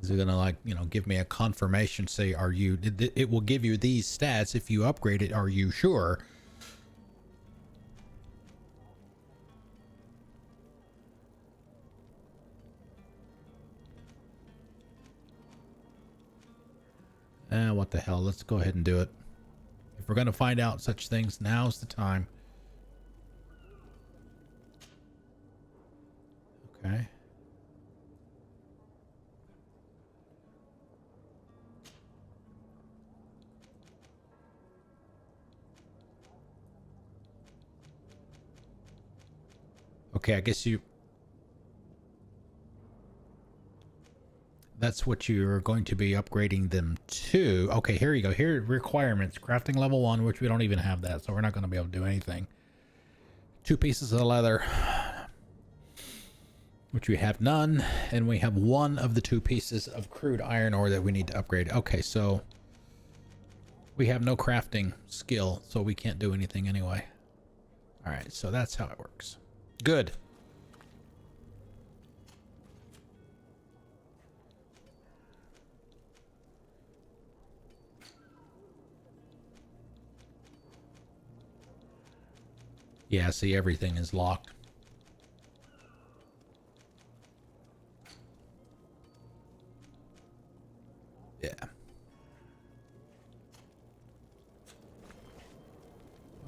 Is it going to, like, you know, give me a confirmation, say, are you, it will give you these stats if you upgrade it, are you sure? What the hell, let's go ahead and do it. If we're going to find out such things, now's the time. Okay. Okay, I guess that's what you're going to be upgrading them to. Okay, here you go. Here, requirements. Crafting level 1, which we don't even have that, so we're not going to be able to do anything. 2 pieces of leather, which we have none, and we have 1 of the 2 pieces of crude iron ore that we need to upgrade. Okay, so we have no crafting skill, so we can't do anything anyway. All right, so that's how it works. Good. Yeah, see, everything is locked. Yeah.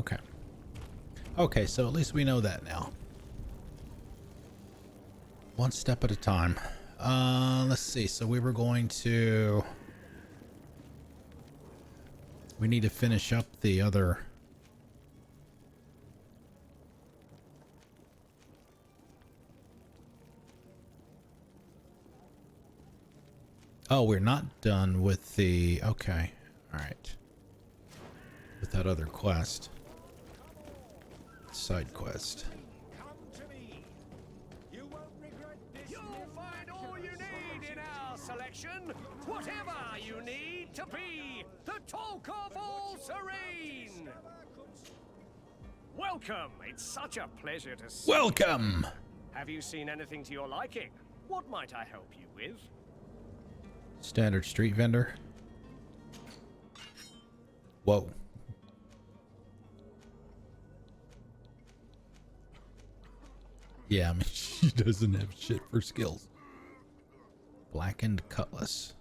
Okay. Okay, so at least we know that now. One step at a time. Let's see. So we were going to... We need to finish up the other... Oh, we're not done with the... Okay. Alright. With that other quest. Side quest. You'll find all you need in our selection. Whatever you need to be the talk of all Sérène. Welcome. It's such a pleasure to see you. Welcome! Have you seen anything to your liking? What might I help you with? Standard street vendor. Whoa. Yeah, I mean, she doesn't have shit for skills. Blackened cutlass.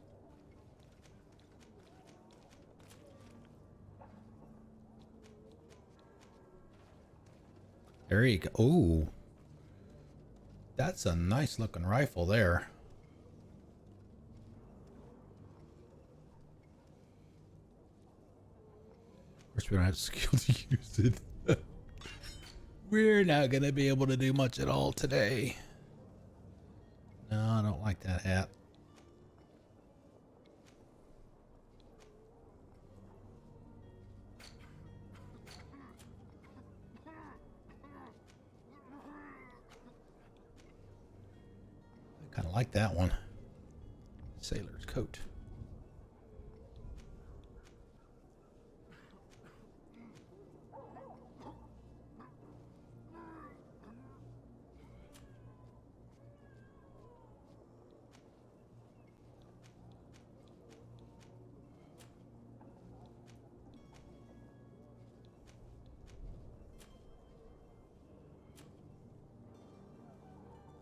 There you go. Ooh. That's a nice looking rifle there. Of course, we don't have skill to use it. We're not going to be able to do much at all today. No, I don't like that hat. I kind of like that one. Sailor's coat.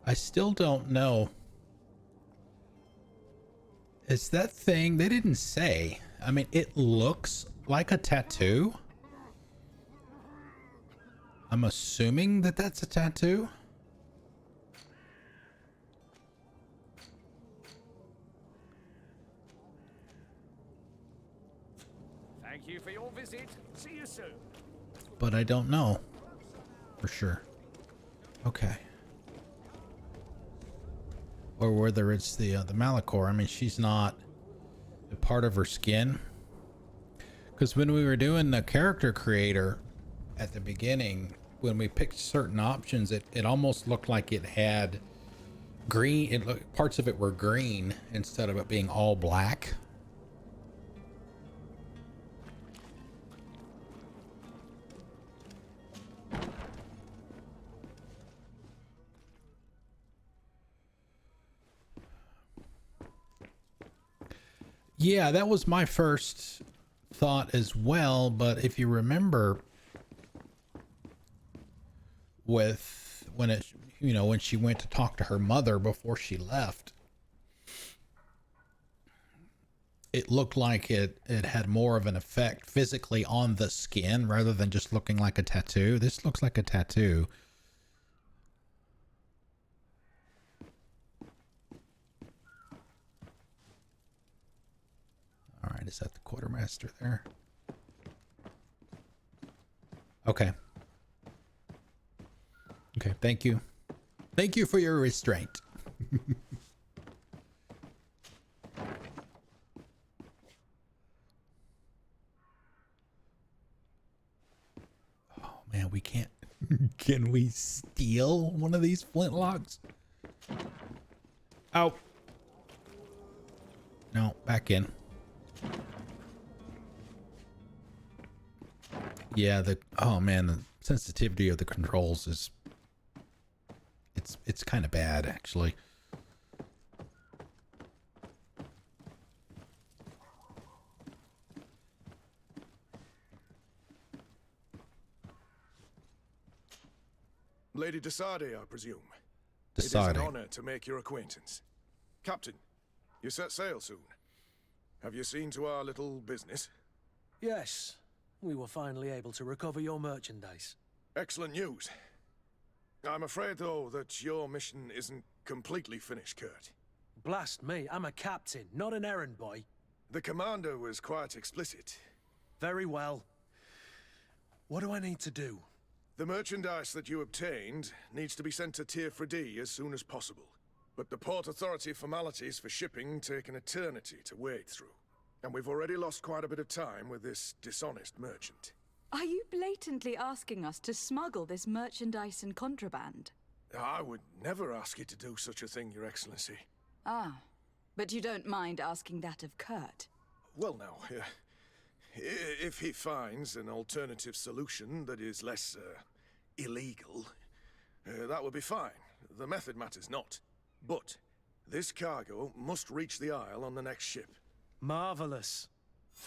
I still don't know. Is that thing? They didn't say. I mean, it looks like a tattoo. I'm assuming that that's a tattoo. Thank you for your visit. See you soon. But I don't know for sure. Okay. Or whether it's the Malachor. I mean, she's not a part of her skin. Because when we were doing the character creator at the beginning, when we picked certain options, it almost looked like it had green. Parts of it were green instead of it being all black. Yeah, that was my first thought as well, but if you remember with when she went to talk to her mother before she left, it looked like it had more of an effect physically on the skin rather than just looking like a tattoo. This looks like a tattoo. All right, is that the Quartermaster there? Okay. Okay, thank you. Thank you for your restraint. Oh man, we can't. Can we steal one of these flintlocks? Oh. No, back in. Yeah, oh man, the sensitivity of the controls is it's kind of bad actually. Lady Desade, I presume. Desade. It is an honor to make your acquaintance. Captain, you set sail soon. Have you seen to our little business? Yes. We were finally able to recover your merchandise. Excellent news. I'm afraid, though, that your mission isn't completely finished, Kurt. Blast me, I'm a captain, not an errand boy. The commander was quite explicit. Very well. What do I need to do? The merchandise that you obtained needs to be sent to Tier 4D as soon as possible. But the Port Authority formalities for shipping take an eternity to wade through. And we've already lost quite a bit of time with this dishonest merchant. Are you blatantly asking us to smuggle this merchandise and contraband? I would never ask you to do such a thing, Your Excellency. Ah, but you don't mind asking that of Kurt? Well, now, if he finds an alternative solution that is less, illegal, that would be fine. The method matters not. But this cargo must reach the Isle on the next ship. Marvelous.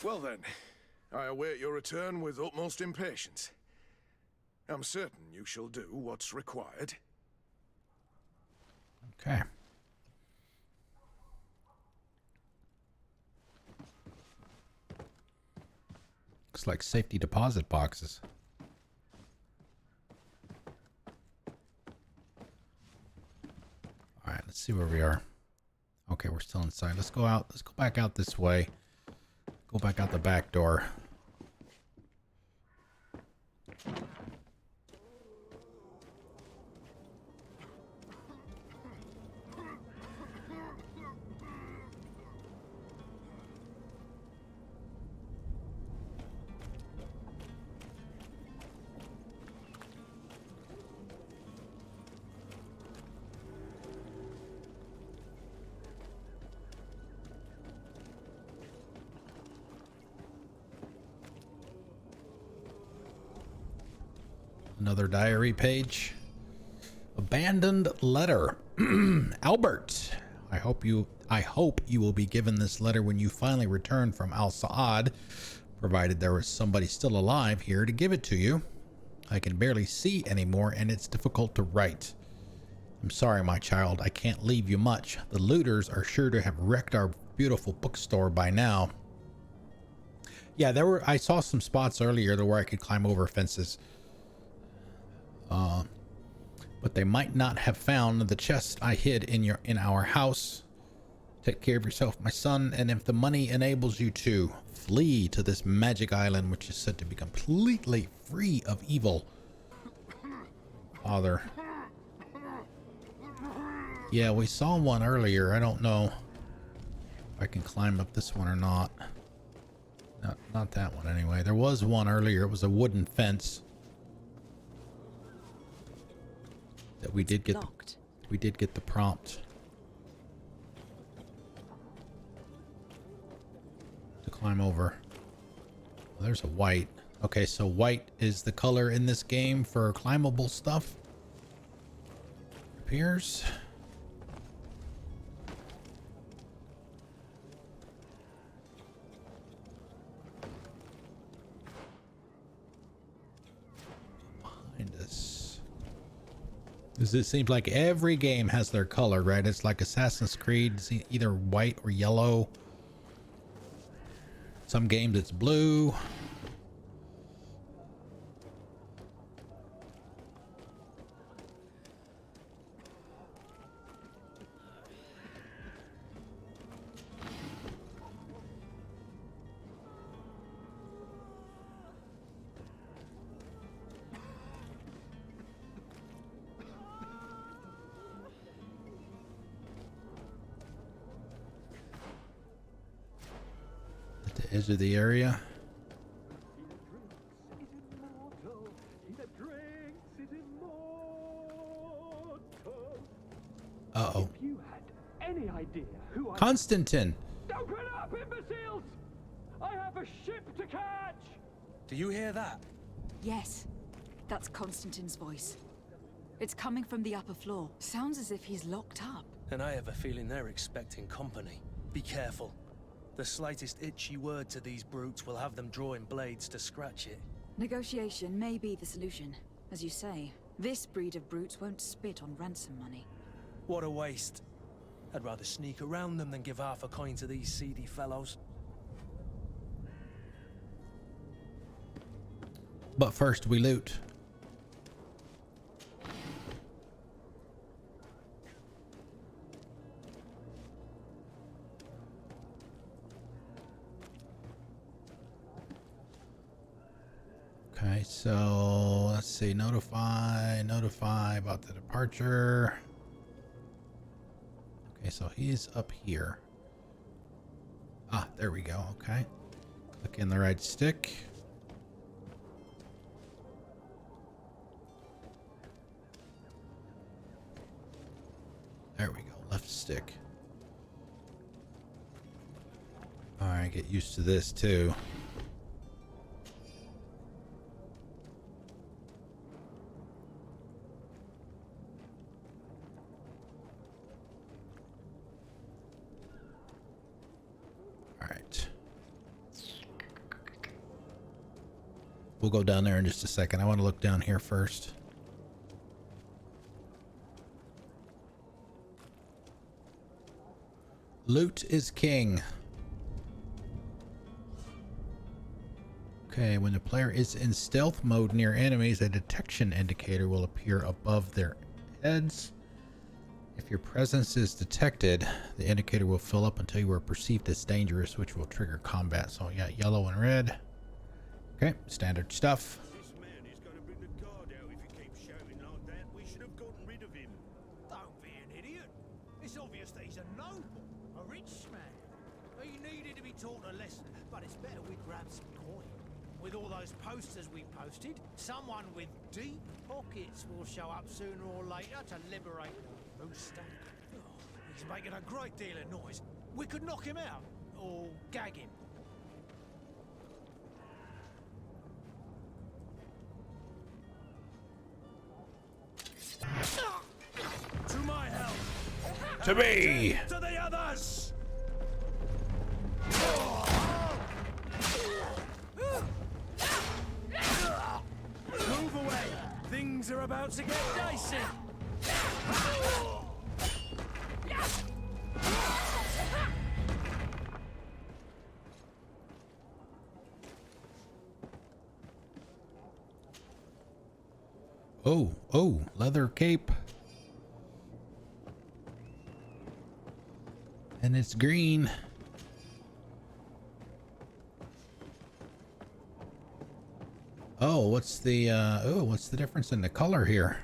Well then, I await your return with utmost impatience. I'm certain you shall do what's required. Okay. Looks like safety deposit boxes. All right, let's see where we are. Okay, we're still inside. Let's go out. Let's go back out this way. Go back out the back door. Another diary page. Abandoned letter. Albert, I hope you will be given this letter when you finally return from Al Saad, provided there is somebody still alive here to give it to you. I can barely see anymore and it's difficult to write. I'm sorry, my child, I can't leave you much. The looters are sure to have wrecked our beautiful bookstore by now. Yeah, I saw some spots earlier where I could climb over fences. But they might not have found the chest I hid in our house. Take care of yourself, my son, and if the money enables you to, flee to this magic island, which is said to be completely free of evil. Father. Yeah, we saw one earlier. I don't know if I can climb up this one or not. Not that one anyway. There was one earlier. It was a wooden fence. That we did get. We did get the prompt to climb over. Well, there's a white. Okay, so white is the color in this game for climbable stuff. Appears. Behind us. It seems like every game has their color, right? It's like Assassin's Creed, it's either white or yellow. Some games it's blue. Edge of the area. Uh-oh. If you had any idea who Constantin! Open up, imbeciles! I have a ship to catch! Do you hear that? Yes, that's Constantin's voice. It's coming from the upper floor. Sounds as if he's locked up. And I have a feeling they're expecting company. Be careful. The slightest itchy word to these brutes will have them drawing blades to scratch it. Negotiation may be the solution. As you say, this breed of brutes won't spit on ransom money. What a waste. I'd rather sneak around them than give half a coin to these seedy fellows. But first we loot. Okay, so let's see. Notify about the departure. Okay, so he's up here. Ah, there we go. Okay. Click in the right stick. There we go. Left stick. Alright, get used to this too. Alright. We'll go down there in just a second. I want to look down here first. Loot is king. Okay, when the player is in stealth mode near enemies, a detection indicator will appear above their heads. If your presence is detected, the indicator will fill up until you are perceived as dangerous, which will trigger combat. So we got yellow and red. Okay, standard stuff. This man is going to bring the guard out if he keeps shouting like that. We should have gotten rid of him. Don't be an idiot. It's obvious that he's a noble, a rich man. He needed to be taught a lesson, but it's better we grab some coin. With all those posters we posted, someone with deep pockets will show up sooner or later to liberate the rooster. He's making a great deal of noise. We could knock him out, or gag him. To my help! To me! To the others! Move away! Things are about to get dicey! Oh, leather cape. And it's green. Oh, what's the difference in the color here?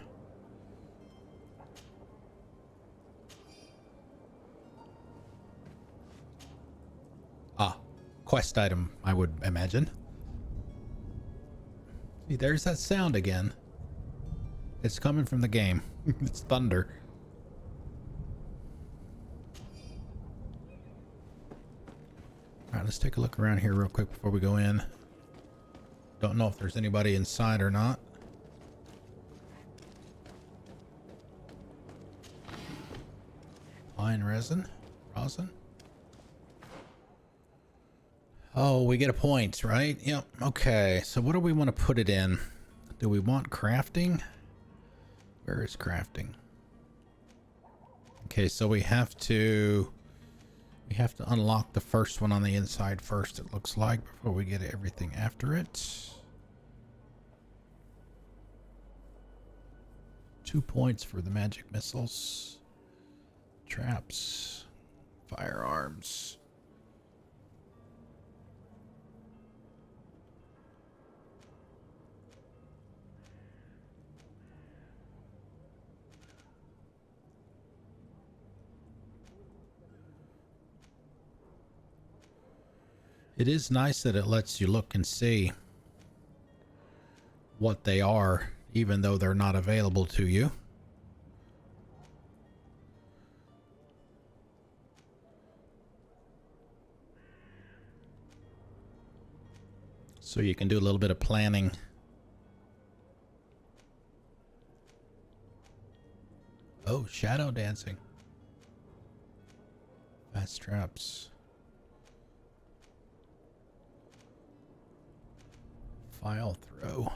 Ah, quest item, I would imagine. See, there's that sound again. It's coming from the game. It's thunder. Alright, let's take a look around here real quick before we go in. Don't know if there's anybody inside or not. Fine rosin. Oh, we get a point, right? Yep. Okay, so what do we want to put it in? Do we want crafting? Where is crafting? Okay, so we have to unlock the first one on the inside first, it looks like, before we get everything after it. 2 points for the magic missiles, traps, firearms. It is nice that it lets you look and see what they are, even though they're not available to you. So you can do a little bit of planning. Oh, shadow dancing. Fast traps. File throw.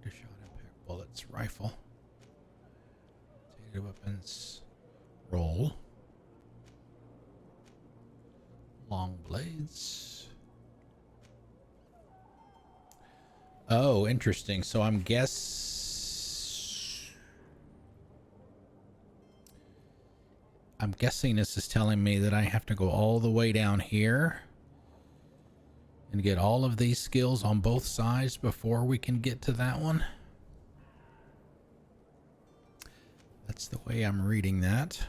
Shot impact bullets. Rifle. Potato weapons. Roll. Long blades. Oh, interesting. So I'm guessing this is telling me that I have to go all the way down here and get all of these skills on both sides before we can get to that one. That's the way I'm reading that.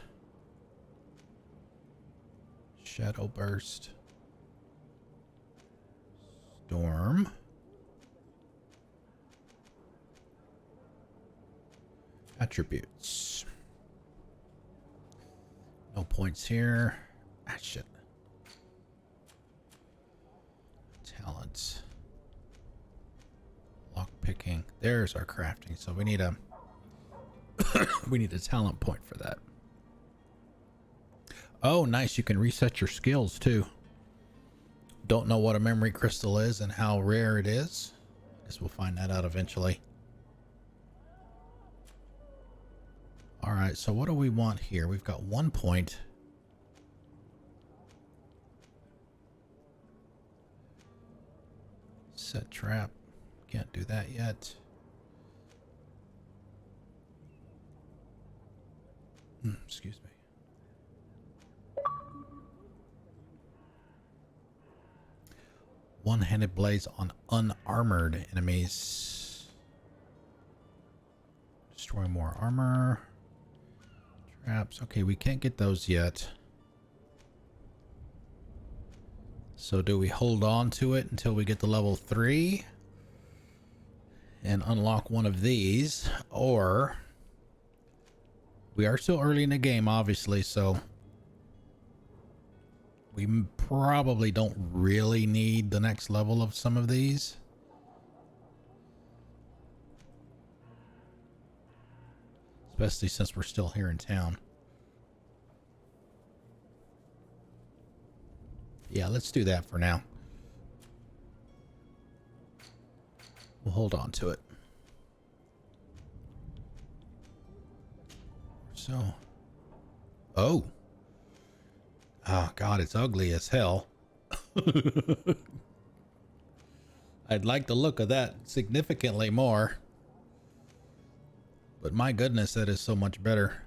Shadow Burst. Storm. Attributes. No points here. Ah, shit. Talents. Lock picking. There's our crafting. So we need a we need a talent point for that. Oh, nice. You can reset your skills too. Don't know what a memory crystal is and how rare it is. Guess we'll find that out eventually. All right, so what do we want here? We've got 1 point. Set trap. Can't do that yet. Excuse me. One-handed blades on unarmored enemies. Destroy more armor. Traps. Okay, we can't get those yet. So do we hold on to it until we get to level 3 and unlock one of these, or we are still early in the game, obviously, so we probably don't really need the next level of some of these. Especially since we're still here in town. Yeah, let's do that for now. We'll hold on to it. So. Oh. Oh, God, it's ugly as hell. I'd like the look of that significantly more. But my goodness, that is so much better.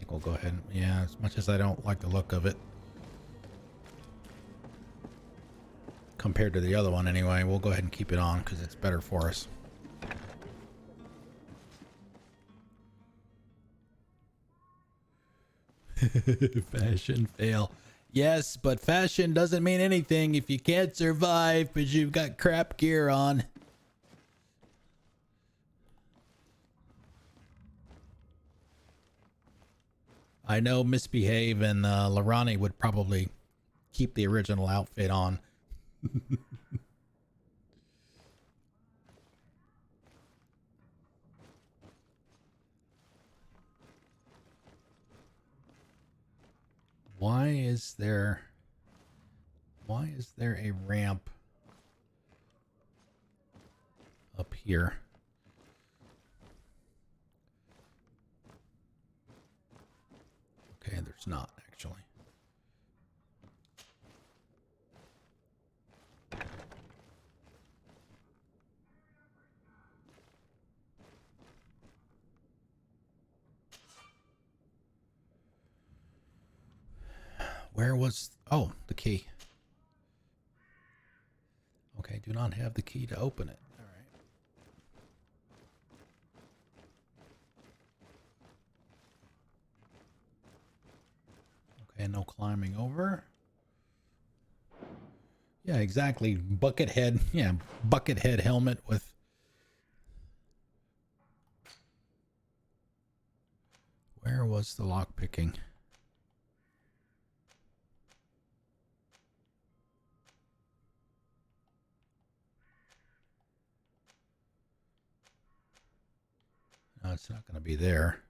We'll go ahead and, yeah, as much as I don't like the look of it compared to the other one anyway, we'll go ahead and keep it on because it's better for us. Fashion fail. Yes, but fashion doesn't mean anything if you can't survive because you've got crap gear on. I know Misbehave and Larani would probably keep the original outfit on. Why is there a ramp up here? Okay, there's not actually. Where was... Oh, the key. Okay, do not have the key to open it. All right. Okay, no climbing over. Yeah, exactly. Bucket head. Yeah, bucket head helmet with... Where was the lock picking? No, it's not going to be there.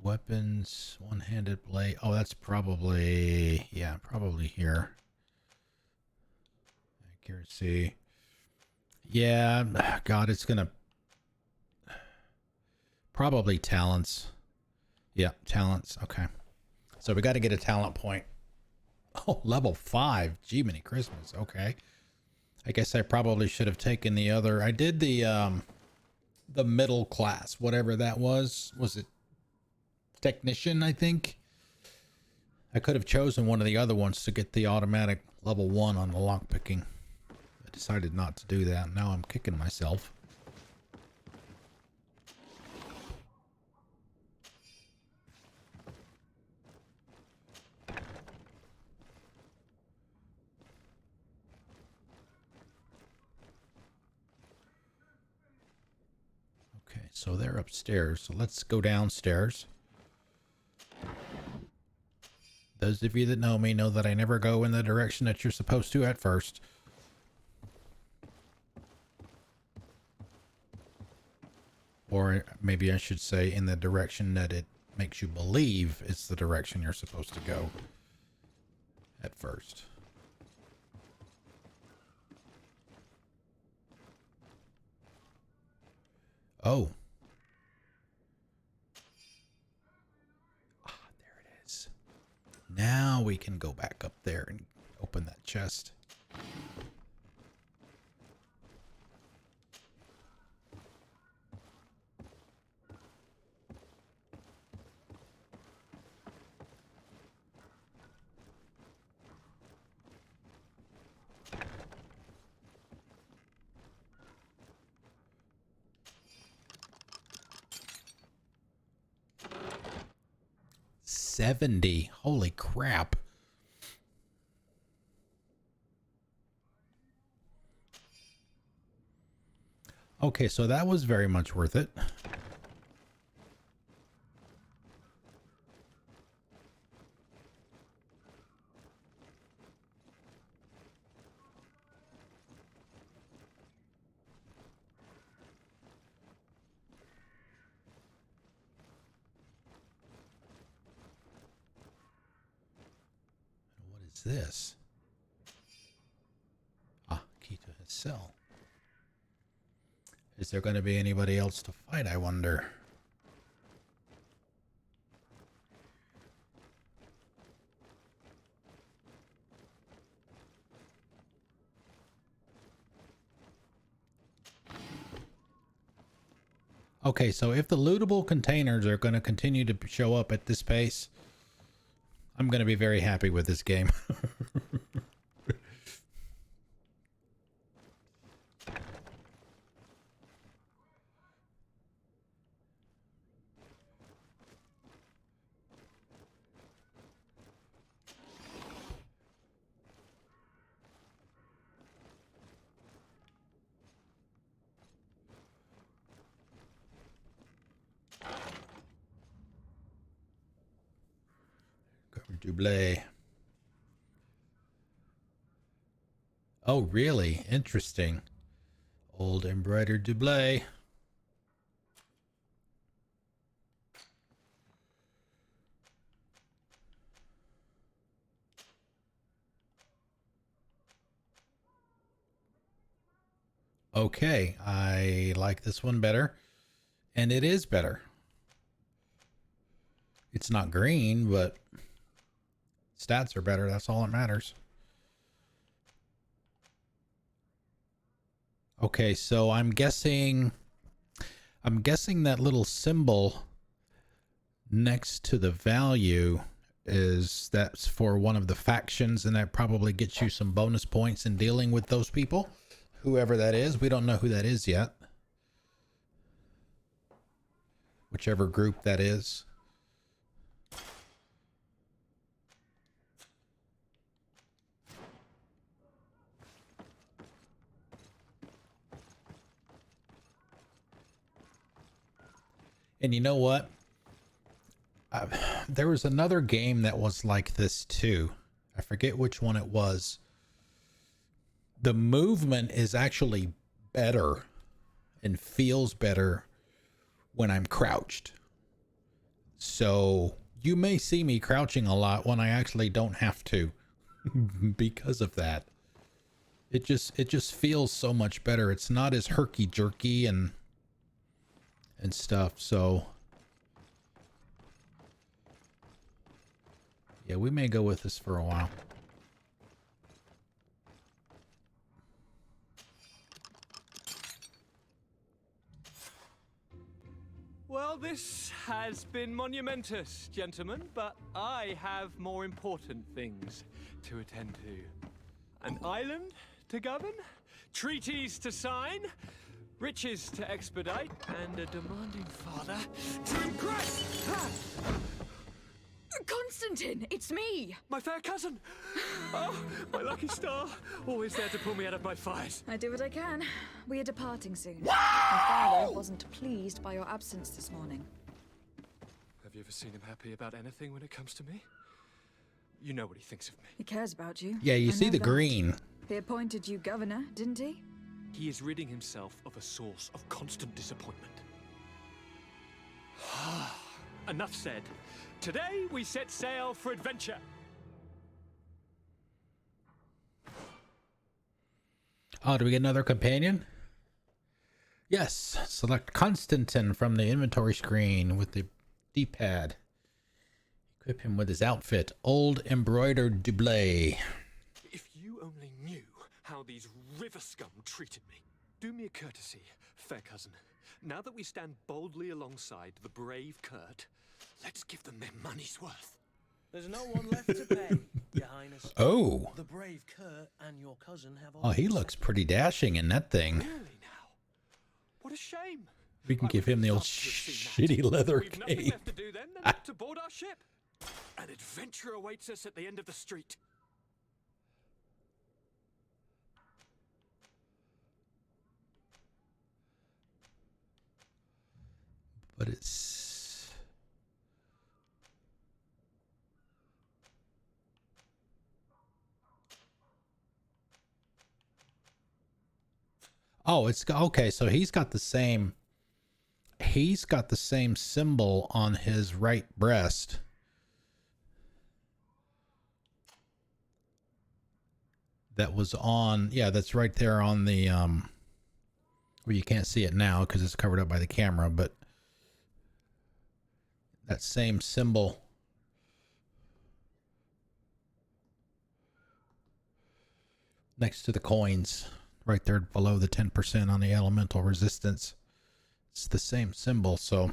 Weapons, one-handed blade. Oh, that's probably, yeah, probably here. accuracy. Yeah, God, it's gonna probably talents. Yeah, talents. Okay, so we got to get a talent point. Oh, level 5. Gee, many Christmas. Okay, I guess I probably should have taken the other. I did the middle class, whatever that was. Was it technician? I think I could have chosen one of the other ones to get the automatic level 1 on the lockpicking. I decided not to do that. Now I'm kicking myself. Okay, so they're upstairs. So let's go downstairs. Those of you that know me know that I never go in the direction that you're supposed to at first. Or maybe I should say in the direction that it makes you believe it's the direction you're supposed to go at first. Oh. Ah, there it is. Now we can go back up there and open that chest. $70. Holy crap. Okay, so that was very much worth it. What is this? Ah, key to his cell. Is there going to be anybody else to fight, I wonder? Okay, so if the lootable containers are going to continue to show up at this pace, I'm going to be very happy with this game. Double. Oh, really? Interesting. Old embroidered double. Okay, I like this one better. And it is better. It's not green, but stats are better. That's all that matters. Okay, so I'm guessing that little symbol next to the value that's for one of the factions, and that probably gets you some bonus points in dealing with those people. Whoever that is, we don't know who that is yet. Whichever group that is. And you know what? There was another game that was like this too. I forget which one it was. The movement is actually better and feels better when I'm crouched. So you may see me crouching a lot when I actually don't have to because of that. It just feels so much better. It's not as herky jerky and stuff. So yeah, we may go with this for a while. Well, this has been monumentous, gentlemen, but I have more important things to attend to. An island to govern, treaties to sign, riches to expedite, and a demanding father to impress! Constantin, it's me! My fair cousin! Oh, my lucky star. Always there to pull me out of my fires. I do what I can. We are departing soon. My father wasn't pleased by your absence this morning. Have you ever seen him happy about anything when it comes to me? You know what he thinks of me. He cares about you. Yeah, you I see know the that. green. He appointed you governor, didn't he? He is ridding himself of a source of constant disappointment. Enough said. Today we set sail for adventure. Oh, do we get another companion? Yes. Select Constantin from the inventory screen with the D-pad. Equip him with his outfit. Old embroidered doublet. If you only knew how these river scum treated me. Do me a courtesy, fair cousin. Now that we stand boldly alongside the brave Kurt, let's give them their money's worth. There's no one left to pay, Your Highness. Oh. The brave Kurt and your cousin have all... Oh, he looks pretty dashing in that thing. Really now? What a shame. We can give him the old shitty leather We've nothing cape. left to do then than to board our ship. An adventure awaits us at the end of the street. But it's... Oh, it's okay. So he's got the same symbol on his right breast. That was on, yeah, that's right there on the well, you can't see it now because it's covered up by the camera, but that same symbol next to the coins, right there below the 10% on the elemental resistance. It's the same symbol, so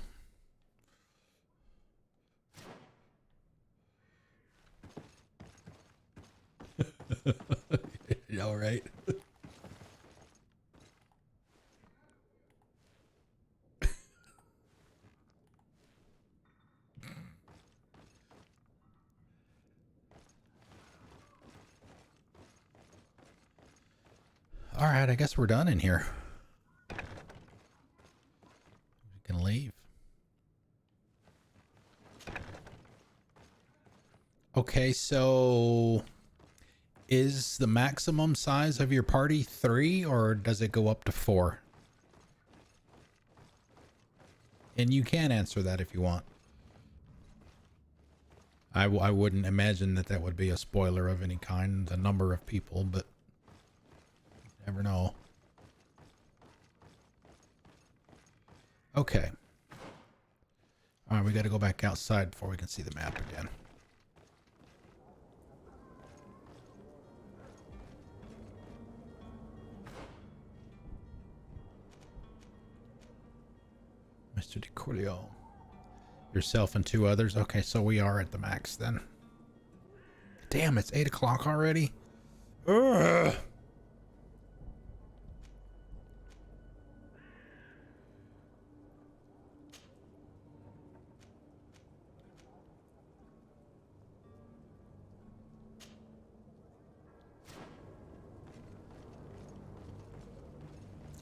you know, right? All right, I guess we're done in here. We can leave. Okay, so is the maximum size of your party 3 or does it go up to 4? And you can answer that if you want. I wouldn't imagine that would be a spoiler of any kind, the number of people, but never know. Okay. All right, we got to go back outside before we can see the map again. Mr. DiCorleo. Yourself and 2 others. Okay, so we are at the max then. Damn, it's 8 o'clock already. Ugh.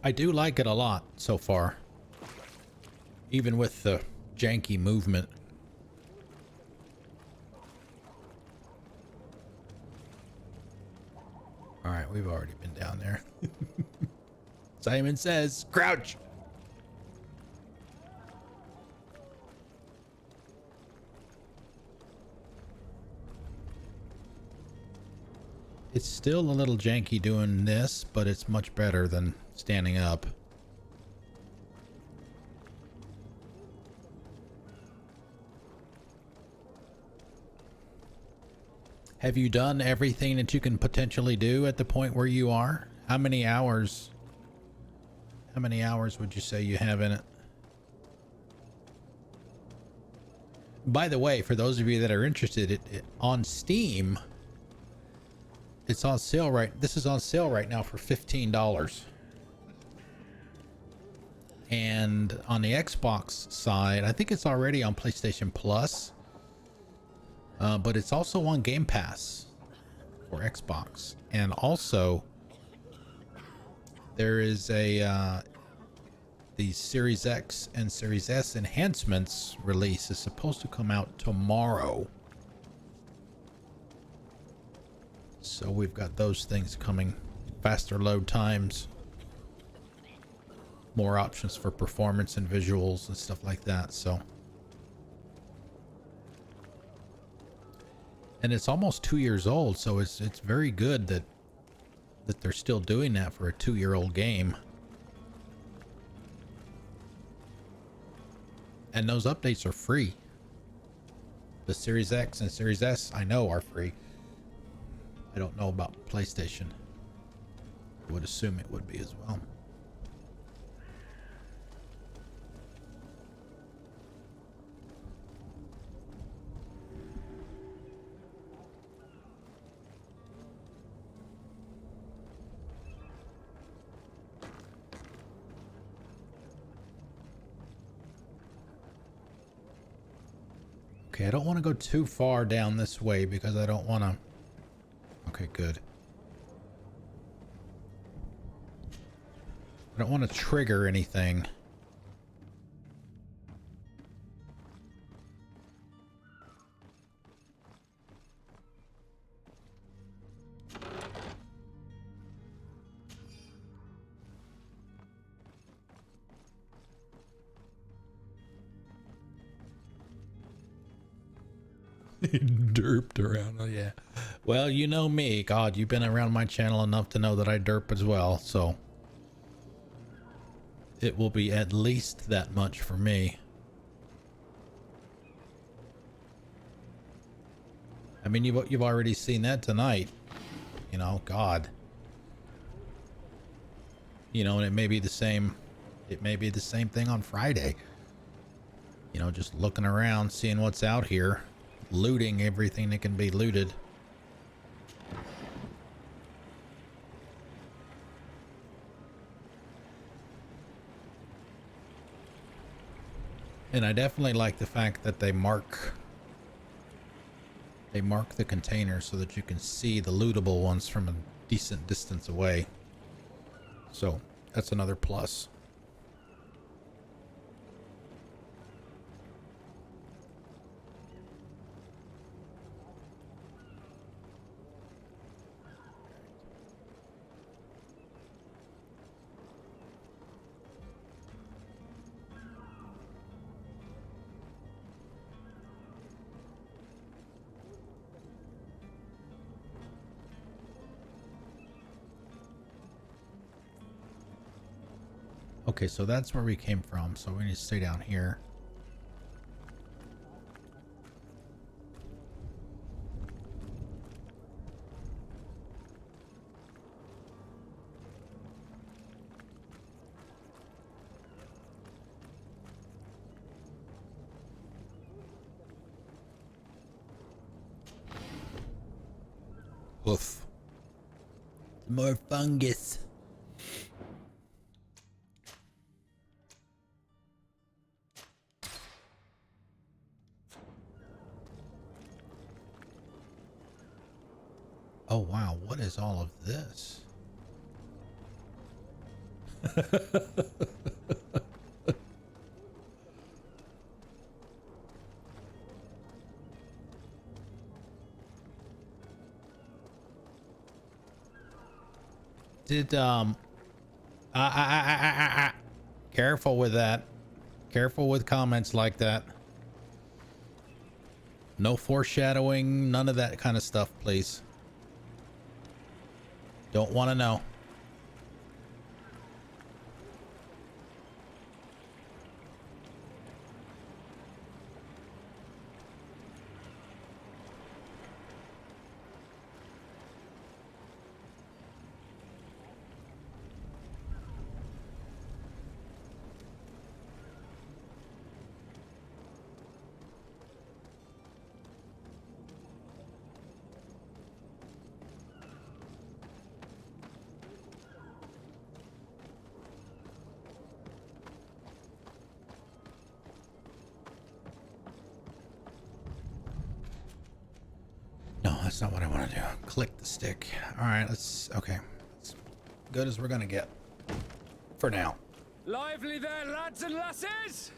I do like it a lot so far. Even with the janky movement. Alright, we've already been down there. Simon says, crouch! It's still a little janky doing this, but it's much better than standing up. Have you done everything that you can potentially do at the point where you are? How many hours would you say you have in it? By the way, for those of you that are interested, on Steam, it's on sale this is on sale right now for $15. And on the Xbox side, I think it's already on PlayStation Plus. But it's also on Game Pass for Xbox. And also there is the Series X and Series S enhancements release is supposed to come out tomorrow. So we've got those things coming. Faster load times, more options for performance and visuals and stuff like that. So, and it's almost 2 years old, so it's very good that they're still doing that for a 2-year-old game. And those updates are free. The Series X and Series S, I know, are free. I don't know about PlayStation. I would assume it would be as well. Okay, I don't want to go too far down this way because I don't want to... Okay, good. I don't want to trigger anything. Derped around. Oh yeah. Well, you know me. God, you've been around my channel enough to know that I derp as well, so it will be at least that much for me. I mean, you've already seen that tonight. You know, God. You know, and it may be the same. It may be the same thing on Friday. You know, just looking around, seeing what's out here. Looting everything that can be looted. And I definitely like the fact that they mark the containers so that you can see the lootable ones from a decent distance away. So that's another plus. Okay, so that's where we came from, so we need to stay down here. Oof. More fungus. Oh wow, what is all of this? Did careful with that. Careful with comments like that. No foreshadowing, none of that kind of stuff, please. Don't want to know. No, that's not what I want to do. Click the stick. All right, okay. As good as we're going to get for now. Lively there, lads and lasses!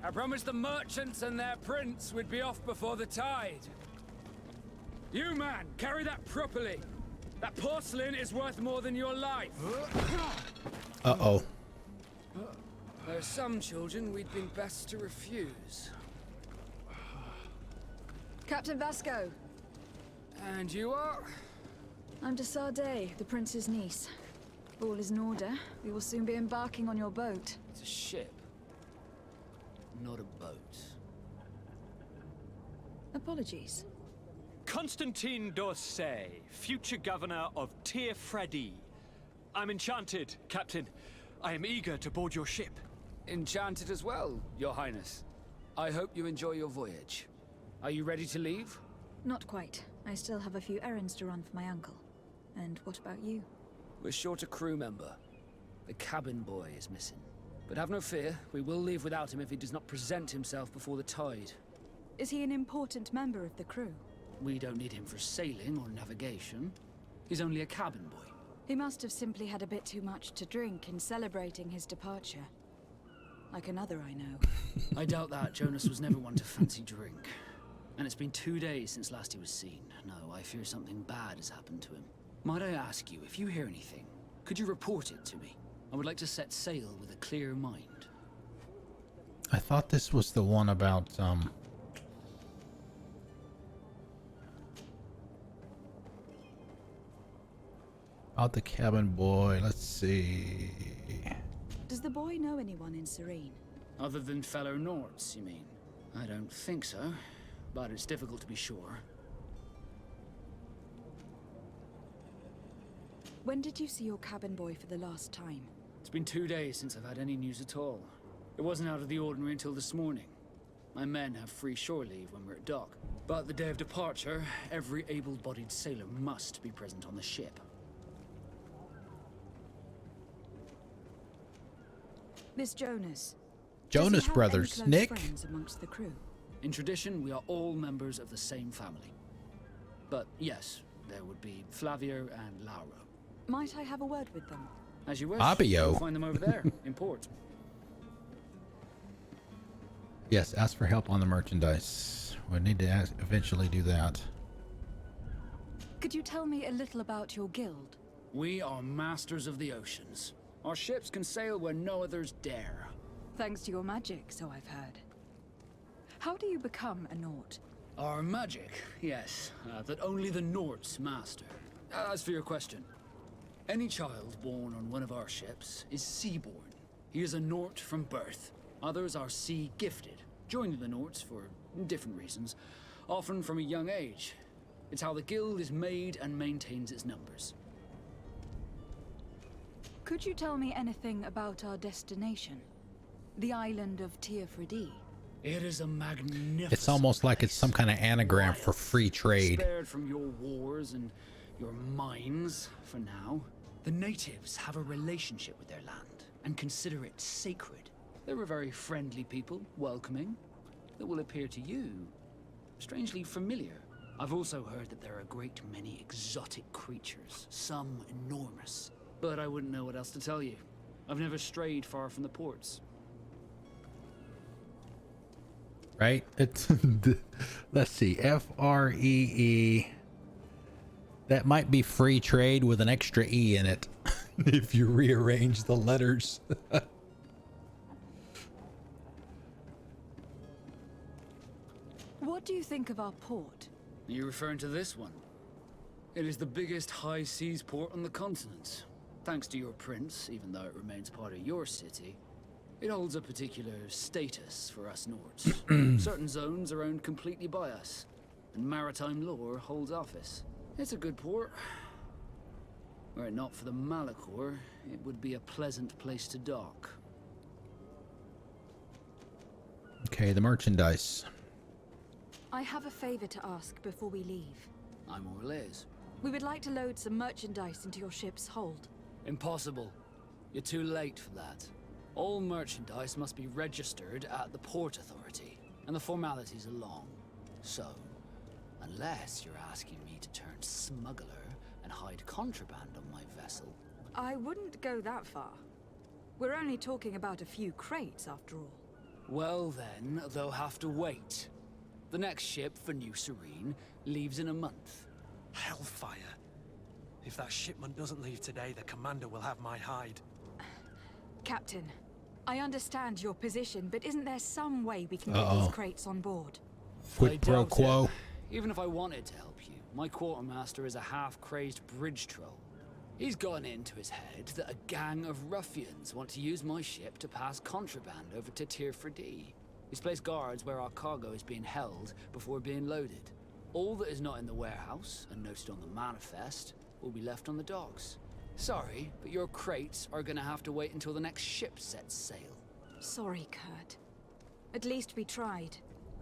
I promised the merchants and their prince we'd be off before the tide. You, man, carry that properly. That porcelain is worth more than your life. Uh-oh. There are some children we'd been best to refuse. Captain Vasco. And you are? I'm de Sade, the prince's niece. All is in order. We will soon be embarking on your boat. It's a ship, not a boat. Apologies. Constantin d'Orsay, future governor of Tir-Fredi. I'm enchanted, Captain. I am eager to board your ship. Enchanted as well, Your Highness. I hope you enjoy your voyage. Are you ready to leave? Not quite. I still have a few errands to run for my uncle. And what about you? We're short a crew member. The cabin boy is missing. But have no fear, we will leave without him if he does not present himself before the tide. Is he an important member of the crew? We don't need him for sailing or navigation. He's only a cabin boy. He must have simply had a bit too much to drink in celebrating his departure. Like another I know. I doubt that. Jonas was never one to fancy drink. And it's been 2 days since last he was seen. No, I fear something bad has happened to him. Might I ask you, if you hear anything, could you report it to me? I would like to set sail with a clear mind. I thought this was the one about, about the cabin boy. Let's see. Does the boy know anyone in Sérène? Other than fellow Nords, you mean? I don't think so, but it's difficult to be sure. When did you see your cabin boy for the last time? It's been 2 days since I've had any news at all. It wasn't out of the ordinary until this morning. My men have free shore leave when we're at dock. But the day of departure, every able-bodied sailor must be present on the ship. Miss Jonas. Jonas Brothers. Nick? Friends amongst the crew? In tradition, we are all members of the same family. But yes, there would be Flavio and Laura. Might I have a word with them? As you wish. Fabio. You'll find them over there, in port. Yes, ask for help on the merchandise. We need to eventually do that. Could you tell me a little about your guild? We are masters of the oceans. Our ships can sail where no others dare. Thanks to your magic, so I've heard. How do you become a Nord? Our magic, yes, that only the Nords master. As for your question, any child born on one of our ships is sea-born. He is a Nord from birth. Others are sea-gifted, joining the Nords for different reasons, often from a young age. It's how the guild is made and maintains its numbers. Could you tell me anything about our destination? The island of Tir-Fredi? It is a magnificent It's almost like it's some kind of anagram for free trade. Spared from your wars and your mines for now. The natives have a relationship with their land and consider it sacred. They're a very friendly people, welcoming, that will appear to you strangely familiar. I've also heard that there are a great many exotic creatures, some enormous. But I wouldn't know what else to tell you. I've never strayed far from the ports. Right? It's let's see, F-R-E-E. That might be free trade with an extra E in it if you rearrange the letters. What do you think of our port? Are you referring to this one? It is the biggest high seas port on the continent. Thanks to your prince, even though it remains part of your city, it holds a particular status for us Nords. Certain zones are owned completely by us, and maritime law holds office. It's a good port. Were it not for the Malachor, it would be a pleasant place to dock. Okay, the merchandise. I have a favor to ask before we leave. I'm Orleans. We would like to load some merchandise into your ship's hold. Impossible. You're too late for that. All merchandise must be registered at the Port Authority, and the formalities are long. So, unless you're asking me to turn smuggler and hide contraband on my vessel. I wouldn't go that far. We're only talking about a few crates, after all. Well then, they'll have to wait. The next ship for New Sérène leaves in a month. Hellfire. If that shipment doesn't leave today, the commander will have my hide. Captain, I understand your position, but isn't there some way we can get these crates on board? Quid pro quo. Even if I wanted to help you, my quartermaster is a half-crazed bridge troll. He's gotten into his head that a gang of ruffians want to use my ship to pass contraband over to Tirfredi. He's placed guards where our cargo is being held before being loaded. All that is not in the warehouse and noted on the manifest will be left on the docks. Sorry, but your crates are gonna have to wait until the next ship sets sail. Sorry, Kurt. At least we tried.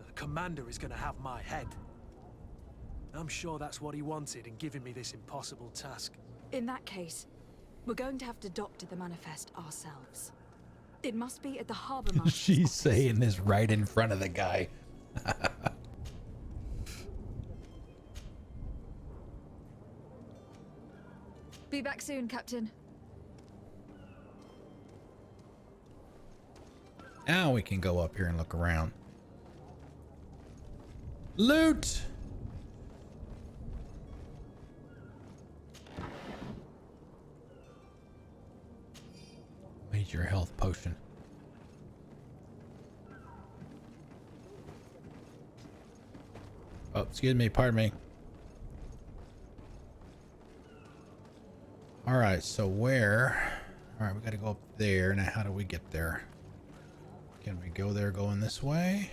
The commander is gonna have my head. I'm sure that's what he wanted in giving me this impossible task. In that case, we're going to have to doctor the manifest ourselves. It must be at the harbor master's She's office. saying this right in front of the guy. Be back soon, Captain. Now we can go up here and look around. Loot! Major health potion. Oh, excuse me, pardon me. All right, so where? All right, we got to go up there. Now, how do we get there? Can we go there going this way?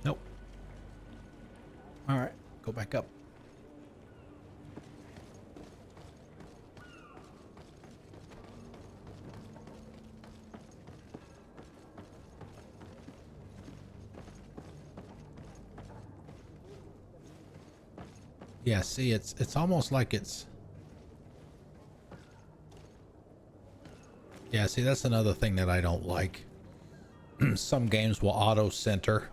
Nope. All right, go back up. Yeah, see, it's almost like it's... Yeah, see, that's another thing that I don't like. Some games will auto-center.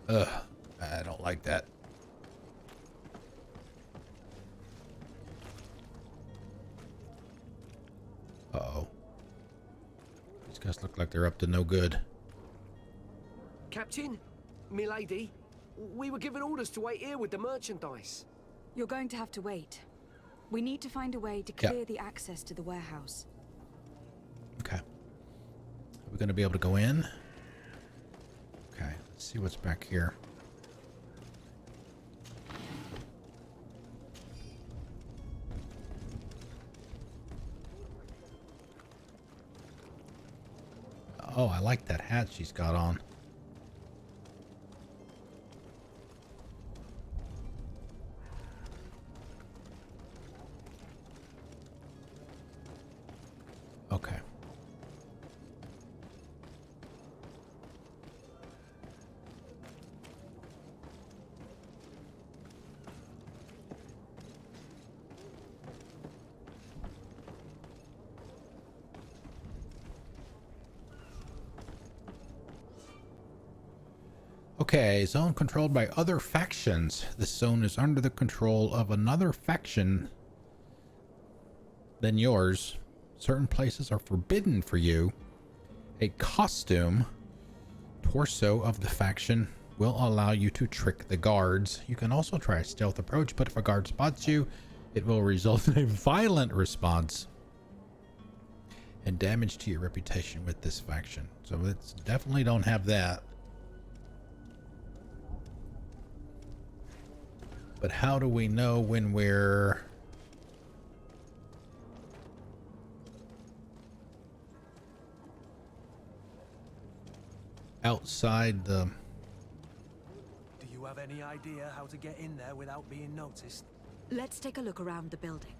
Ugh, I don't like that. Uh-oh. These guys look like they're up to no good. Captain, milady, we were given orders to wait here with the merchandise. You're going to have to wait. We need to find a way to clear the access to the warehouse. Okay. Are we going to be able to go in? Okay, let's see what's back here. Oh, I like that hat she's got on. Okay. Okay, zone controlled by other factions. This zone is under the control of another faction than yours. Certain places are forbidden for you. A costume torso of the faction will allow you to trick the guards. You can also try a stealth approach, but if a guard spots you, it will result in a violent response and damage to your reputation with this faction. So it's definitely don't have that. But how do we know when we're outside the... Do you have any idea how to get in there without being noticed? Let's take a look around the building.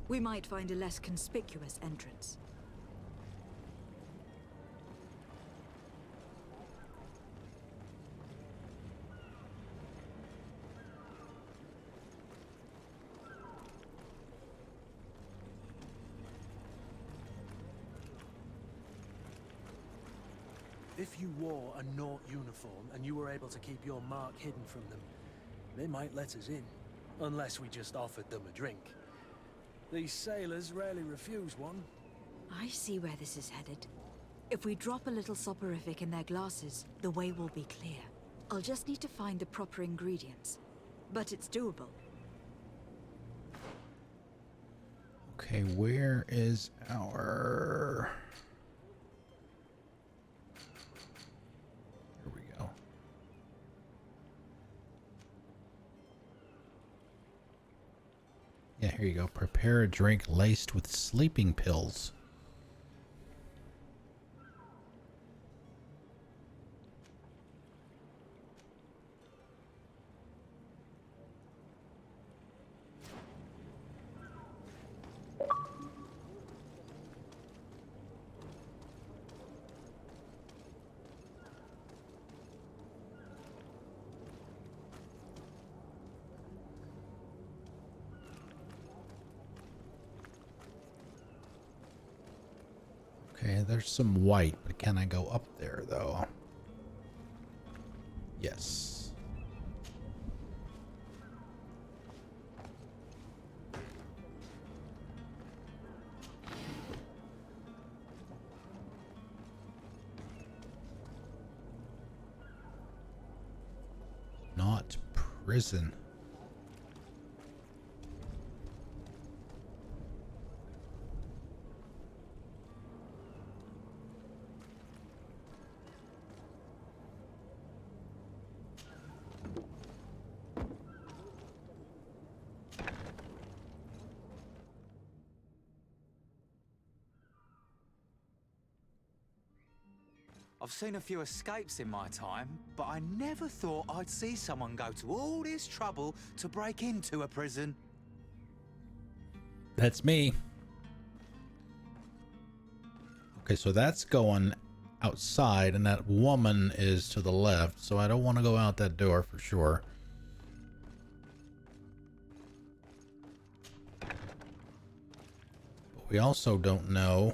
We might find a less conspicuous entrance. If you wore a Naught uniform and you were able to keep your mark hidden from them, they might let us in. Unless we just offered them a drink. These sailors rarely refuse one. I see where this is headed. If we drop a little soporific in their glasses, the way will be clear. I'll just need to find the proper ingredients. But it's doable. Okay, where is our... Here we go. Yeah, here you go. Prepare a drink laced with sleeping pills. Okay, there's some white, but can I go up there, though? Yes. Not prison. I've seen a few escapes in my time, but I never thought I'd see someone go to all this trouble to break into a prison. That's me. Okay, so that's going outside, and that woman is to the left, so I don't want to go out that door for sure. But we also don't know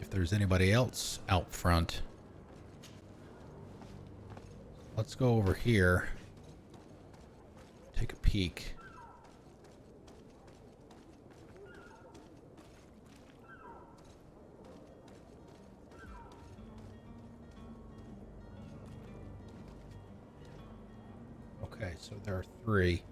if there's anybody else out front. Let's go over here. Take a peek. Okay, so there are 3.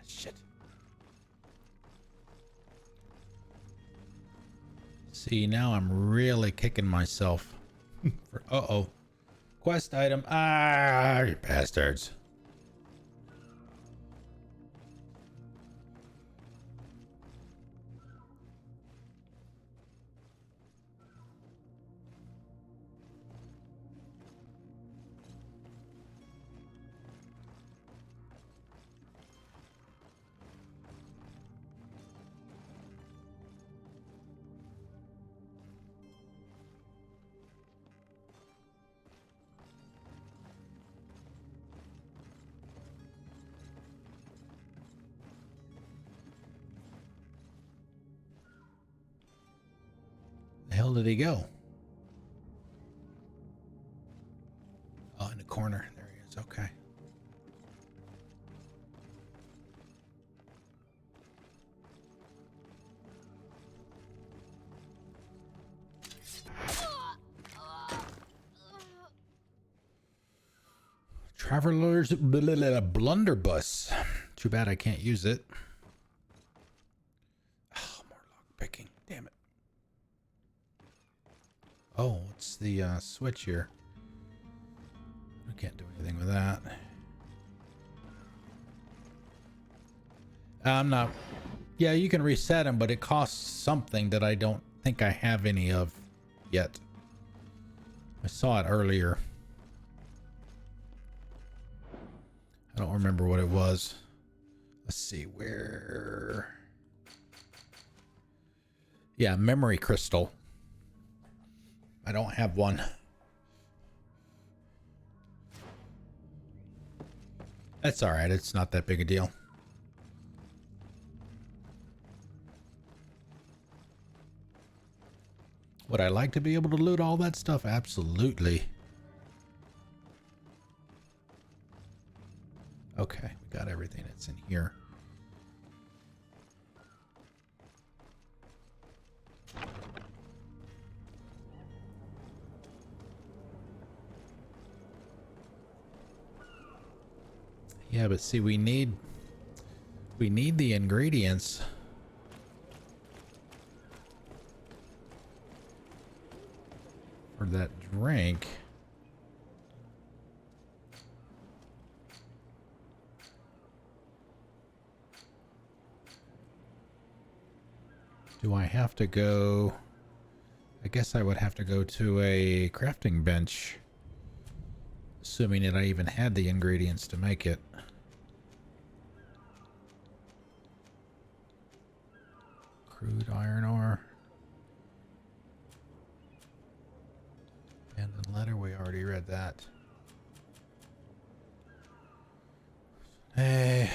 Shit. See, now I'm really kicking myself. For, uh-oh. Quest item. Ah, you bastards. The hell did he go? Oh, in the corner. There he is. Okay. Traveler's blunderbuss. Too bad I can't use it. Oh, more lock picking. Damn it. Oh, what's the switch here? I can't do anything with that. I'm not. Yeah, you can reset them, but it costs something that I don't think I have any of yet. I saw it earlier. I don't remember what it was. Let's see where. Yeah, memory crystal. I don't have one. That's all right. It's not that big a deal. Would I like to be able to loot all that stuff? Absolutely. Okay, we got everything that's in here. Yeah, but see, we need the ingredients. For that drink. Do I have to go? I guess I would have to go to a crafting bench. Assuming that I even had the ingredients to make it. Crude iron ore. Abandoned letter, we already read that. Hey.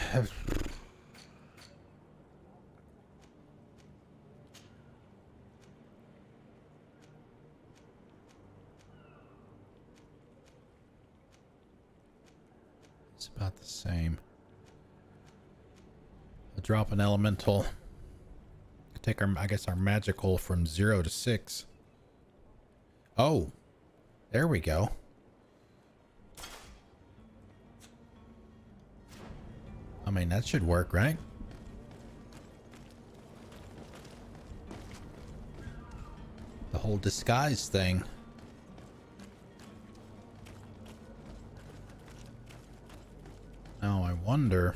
It's about the same. I'll drop an elemental. Take our, I guess, our magical from 0 to 6. Oh, there we go. I mean, that should work, right? The whole disguise thing. Now I wonder.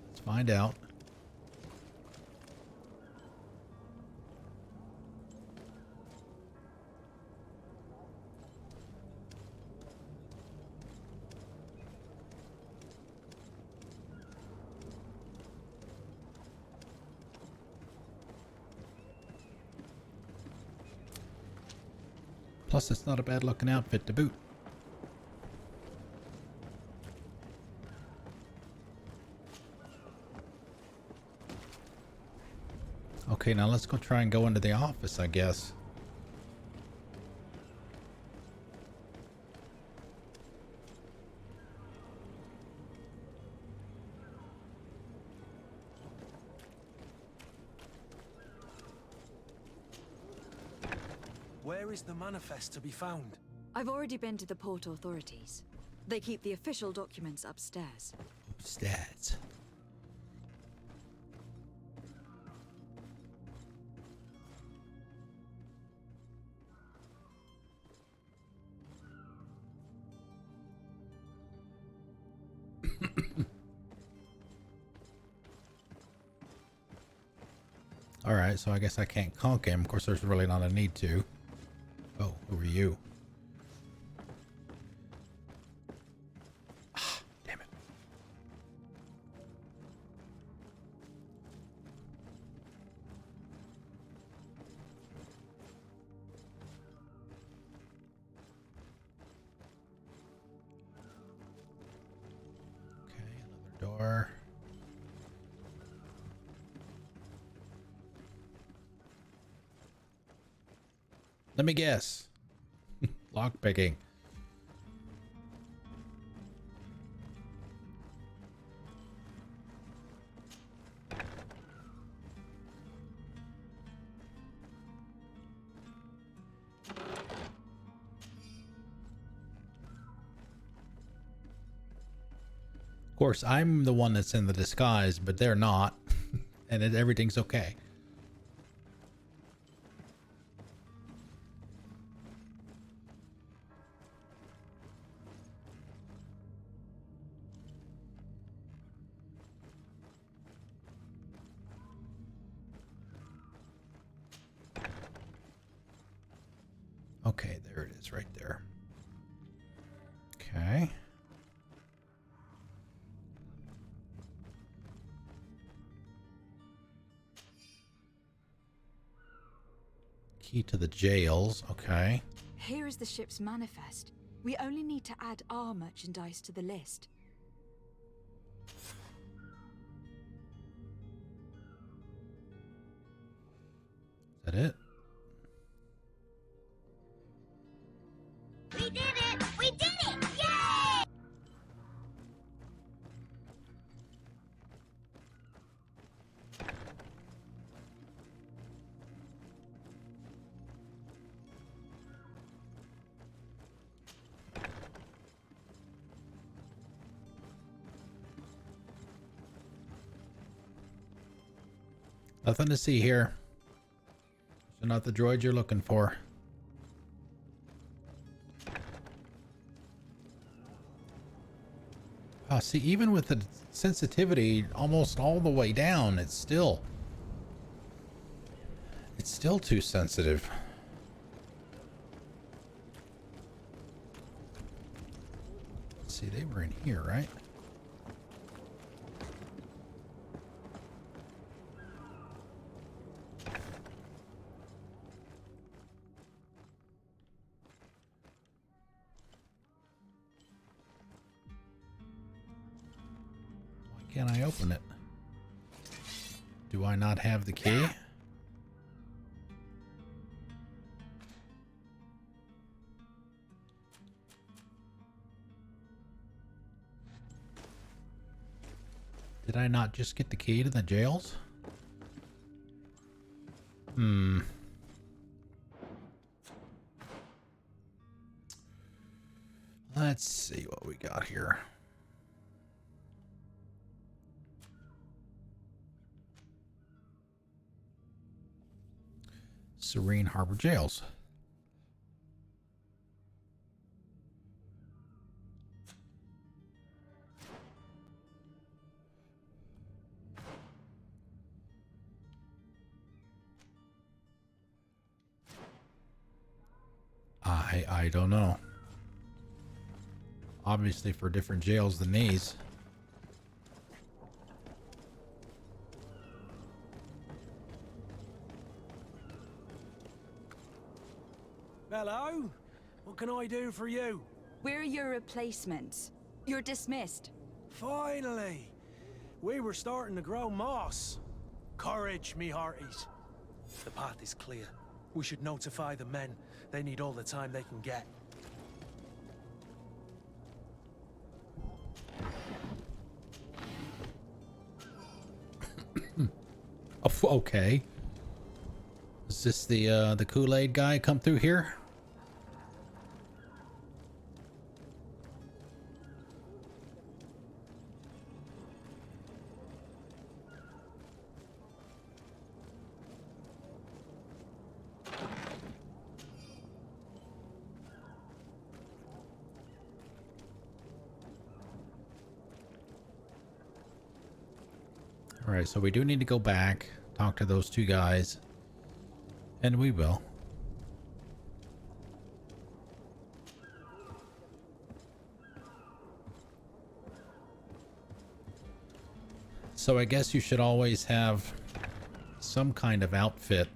Let's find out. Plus, it's not a bad looking outfit to boot. Okay, now let's go try and go into the office, I guess. Where is the manifest to be found? I've already been to the port authorities. They keep the official documents upstairs. Upstairs. Alright, so I guess I can't conk him. Of course, there's really not a need to. Oh, who are you? Ah, damn it. Okay, another door. Let me guess. Lock picking. Of course, I'm the one that's in the disguise, but they're not. And everything's okay. Okay, there it is right there. Okay. Key to the jails. Okay. Here is the ship's manifest. We only need to add our merchandise to the list. Is that it? We did it! We did it! Yay! Nothing to see here. So not the droid you're looking for. Ah, see, even with the sensitivity almost all the way down, it's still too sensitive. Let's see, they were in here, right? Can I open it? Do I not have the key? Did I not just get the key to the jails? Let's see what we got here. Sérène Harbor Jails. I don't know. Obviously for different jails than these. Hello? What can I do for you? We're your replacements. You're dismissed. Finally! We were starting to grow moss. Courage, me hearties. The path is clear. We should notify the men. They need all the time they can get. Okay. Is this the Kool-Aid guy come through here? Alright, so we do need to go back, talk to those two guys. And we will. So I guess you should always have some kind of outfit.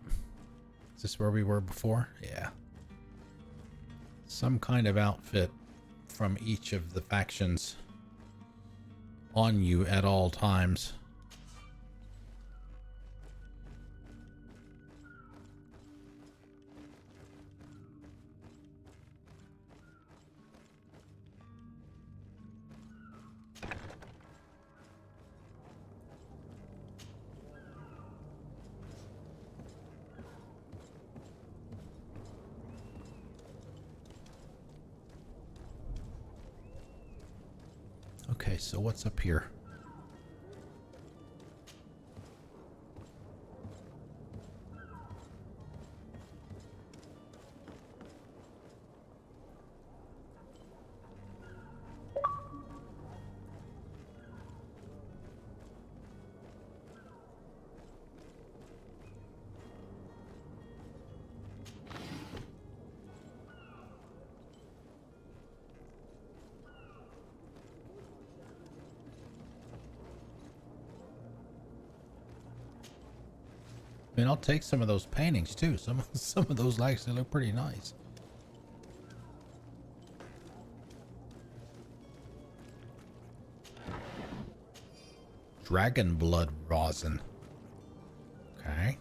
Is this where we were before? Yeah. Some kind of outfit from each of the factions on you at all times. Okay, so what's up here? I mean, I'll take some of those paintings too. Some of those actually look pretty nice. Dragon blood rosin. Okay.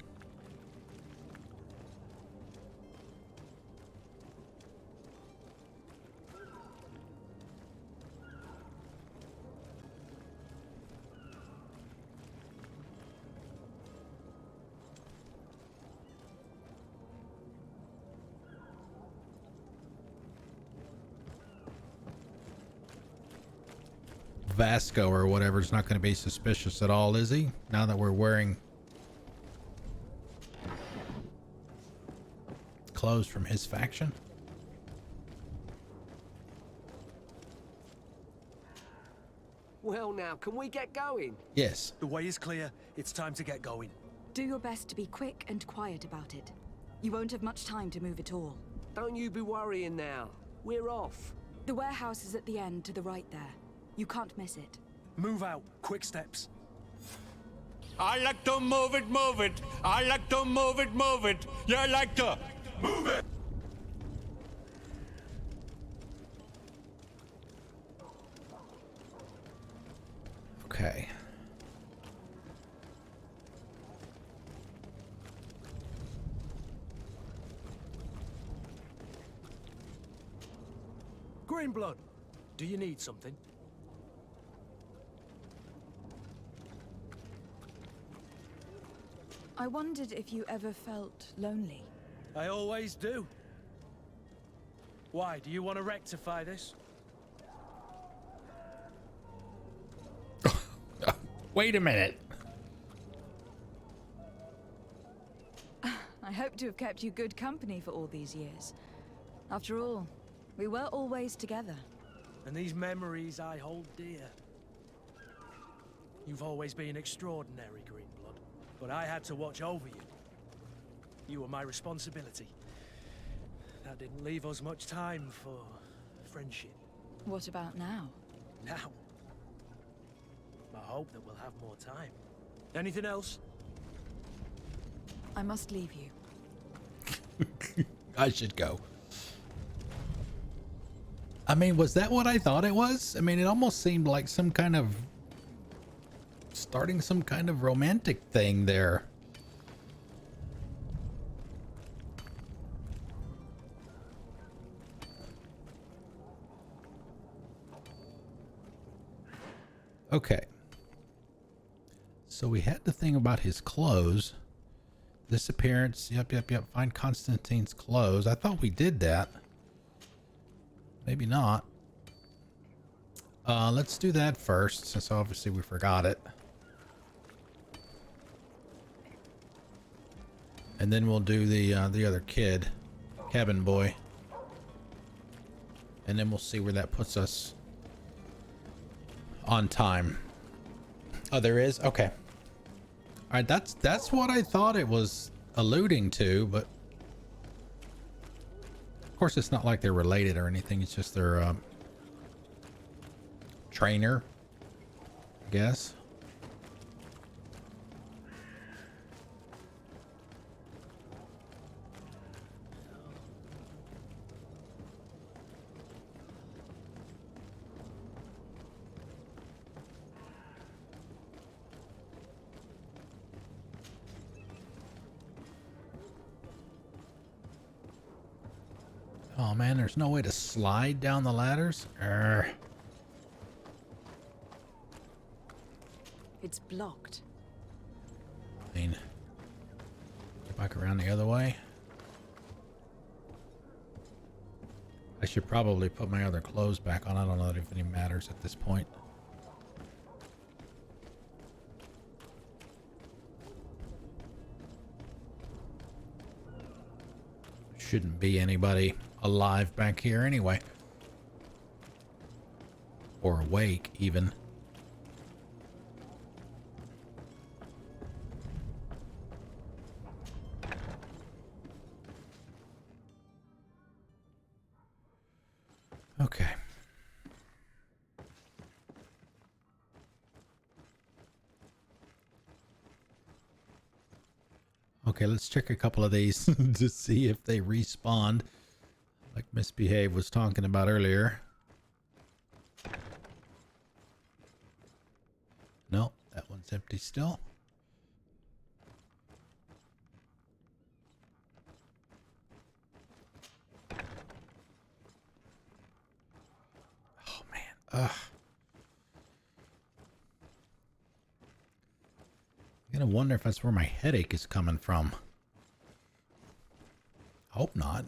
Vasco or whatever is not going to be suspicious at all, is he? Now that we're wearing clothes from his faction? Well now, can we get going? Yes. The way is clear. It's time to get going. Do your best to be quick and quiet about it. You won't have much time to move at all. Don't you be worrying now. We're off. The warehouse is at the end to the right there. You can't miss it. Move out. Quick steps. I like to move it, move it. I like to move it, move it. You like to move it. Okay. Greenblood, do you need something? I wondered if you ever felt lonely. I always do. Why, do you want to rectify this? Wait a minute. I hope to have kept you good company for all these years. After all, we were always together. And these memories I hold dear. You've always been extraordinary, Greenblood. But I had to watch over you. You were my responsibility. That didn't leave us much time for friendship. What about now? Now? I hope that we'll have more time. Anything else? I must leave you. I should go. I mean, was that what I thought it was? I mean, it almost seemed like some kind of starting some kind of romantic thing there. Okay. So we had the thing about his clothes. Disappearance. Yep. Find Constantine's clothes. I thought we did that. Maybe not. Let's do that first, since obviously we forgot it. And then we'll do the other kid, cabin boy. And then we'll see where that puts us on time. Oh, there is? Okay. Alright, that's what I thought it was alluding to, but of course it's not like they're related or anything. It's just their trainer, I guess. Oh man, there's no way to slide down the ladders? Urgh. It's blocked. I mean, get back around the other way. I should probably put my other clothes back on. I don't know if any matters at this point. Shouldn't be anybody alive back here anyway. Or awake, even. Okay. Okay, let's check a couple of these to see if they respawn, like Misbehave was talking about earlier. No, that one's empty still. Oh man, ugh. I'm gonna wonder if that's where my headache is coming from. Hope not.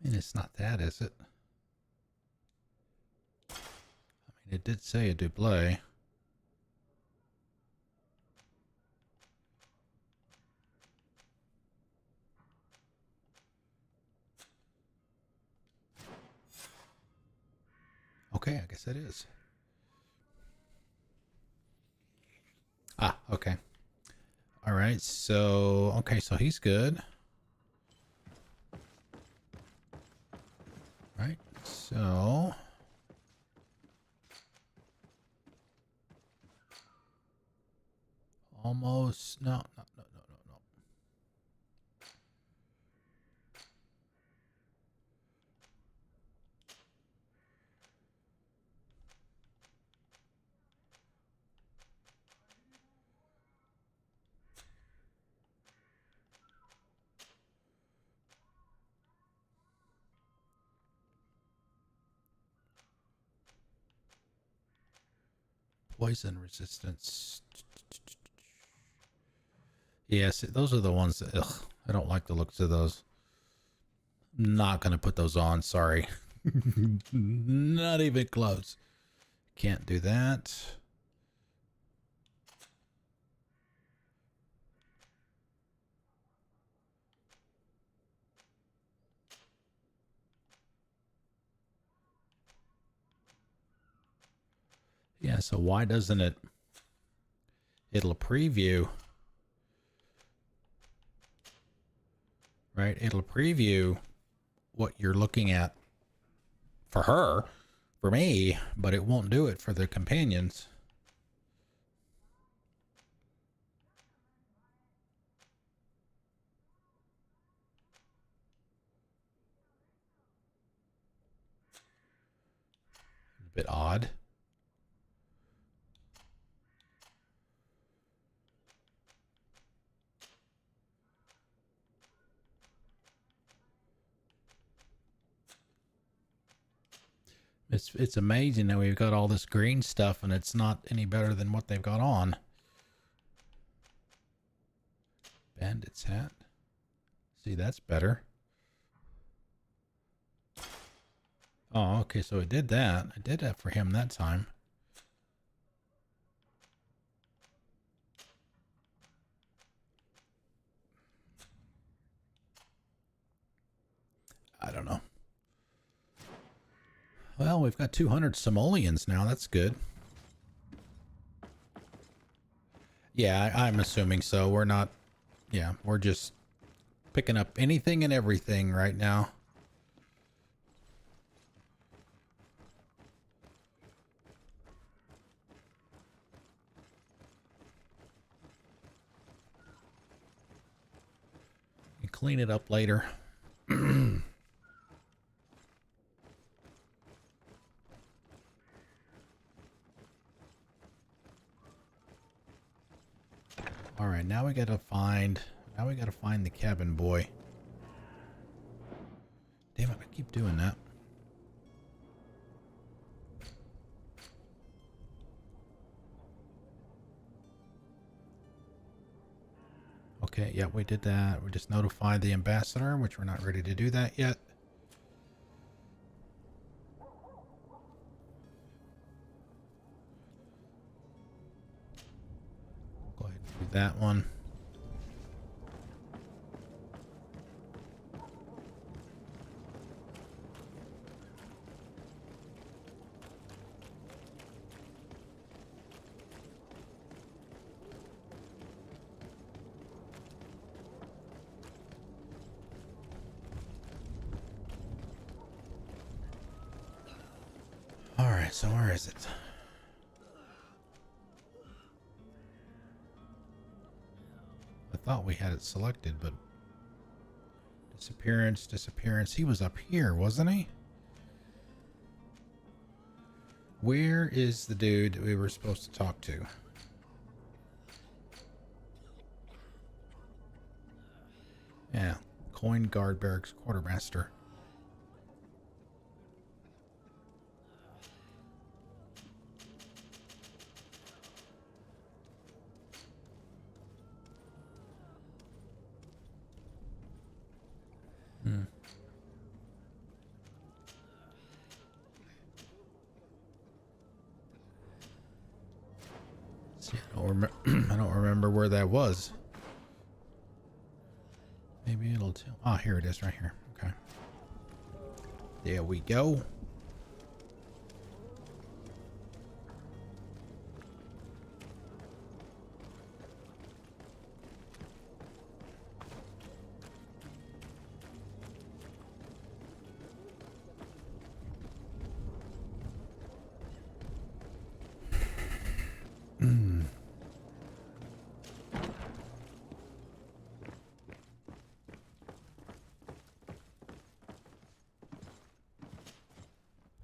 I mean, it's not that, is it? I mean, it did say a double. Okay, I guess it is. Ah, okay. All right, so, okay, so he's good. Right, so... Almost, no. Poison resistance. Yes, those are the ones that, ugh, I don't like the looks of those. Not gonna put those on, sorry. Not even close. Can't do that. Yeah, so why doesn't it? It'll preview. Right? It'll preview what you're looking at for her, for me, but it won't do it for the companions. A bit odd. It's amazing that we've got all this green stuff and it's not any better than what they've got on. Bandit's hat. See, that's better. Oh, okay, so it did that. I did that for him that time. I don't know. Well, we've got 200 simoleons now. That's good. Yeah, I'm assuming so. We're not... Yeah, we're just picking up anything and everything right now. You clean it up later. All right, now we gotta find the cabin boy. Damn it, I keep doing that. Okay, yeah, we did that. We just notified the ambassador, which we're not ready to do that yet. Go ahead and do that one. Alright, so where is it? I thought we had it selected, but... Disappearance, disappearance. He was up here, wasn't he? Where is the dude that we were supposed to talk to? Yeah, Coin Guard Barracks Quartermaster. See, I don't remember where that was. Maybe it'll tell. Ah, here it is, right here. Okay. There we go.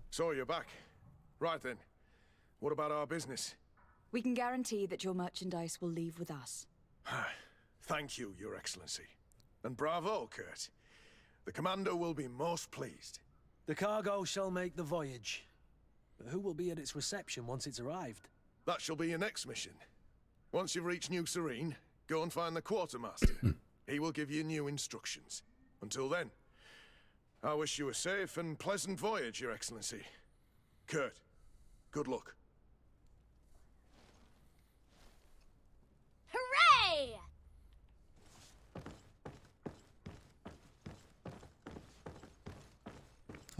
So you're back. Right then. What about our business? We can guarantee that your merchandise will leave with us. Thank you, Your Excellency. And bravo, Kurt. The Commander will be most pleased. The cargo shall make the voyage. But who will be at its reception once it's arrived? That shall be your next mission. Once you've reached New Sérène, go and find the Quartermaster. He will give you new instructions. Until then, I wish you a safe and pleasant voyage, Your Excellency. Kurt, good luck. Hooray!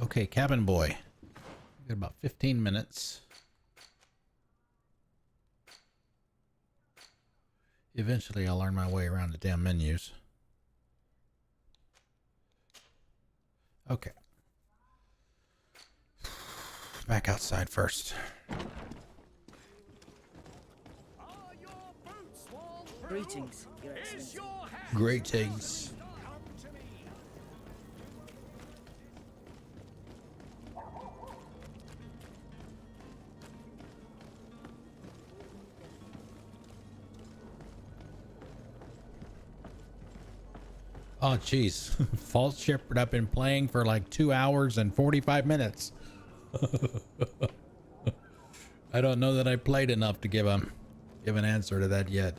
Okay, cabin boy. Got about 15 minutes. Eventually, I'll learn my way around the damn menus. Okay. back outside first. Greetings, Your Excellency. Greetings. Oh, jeez. False Shepherd, I've been playing for like 2 hours and 45 minutes. I don't know that I played enough to give an answer to that yet.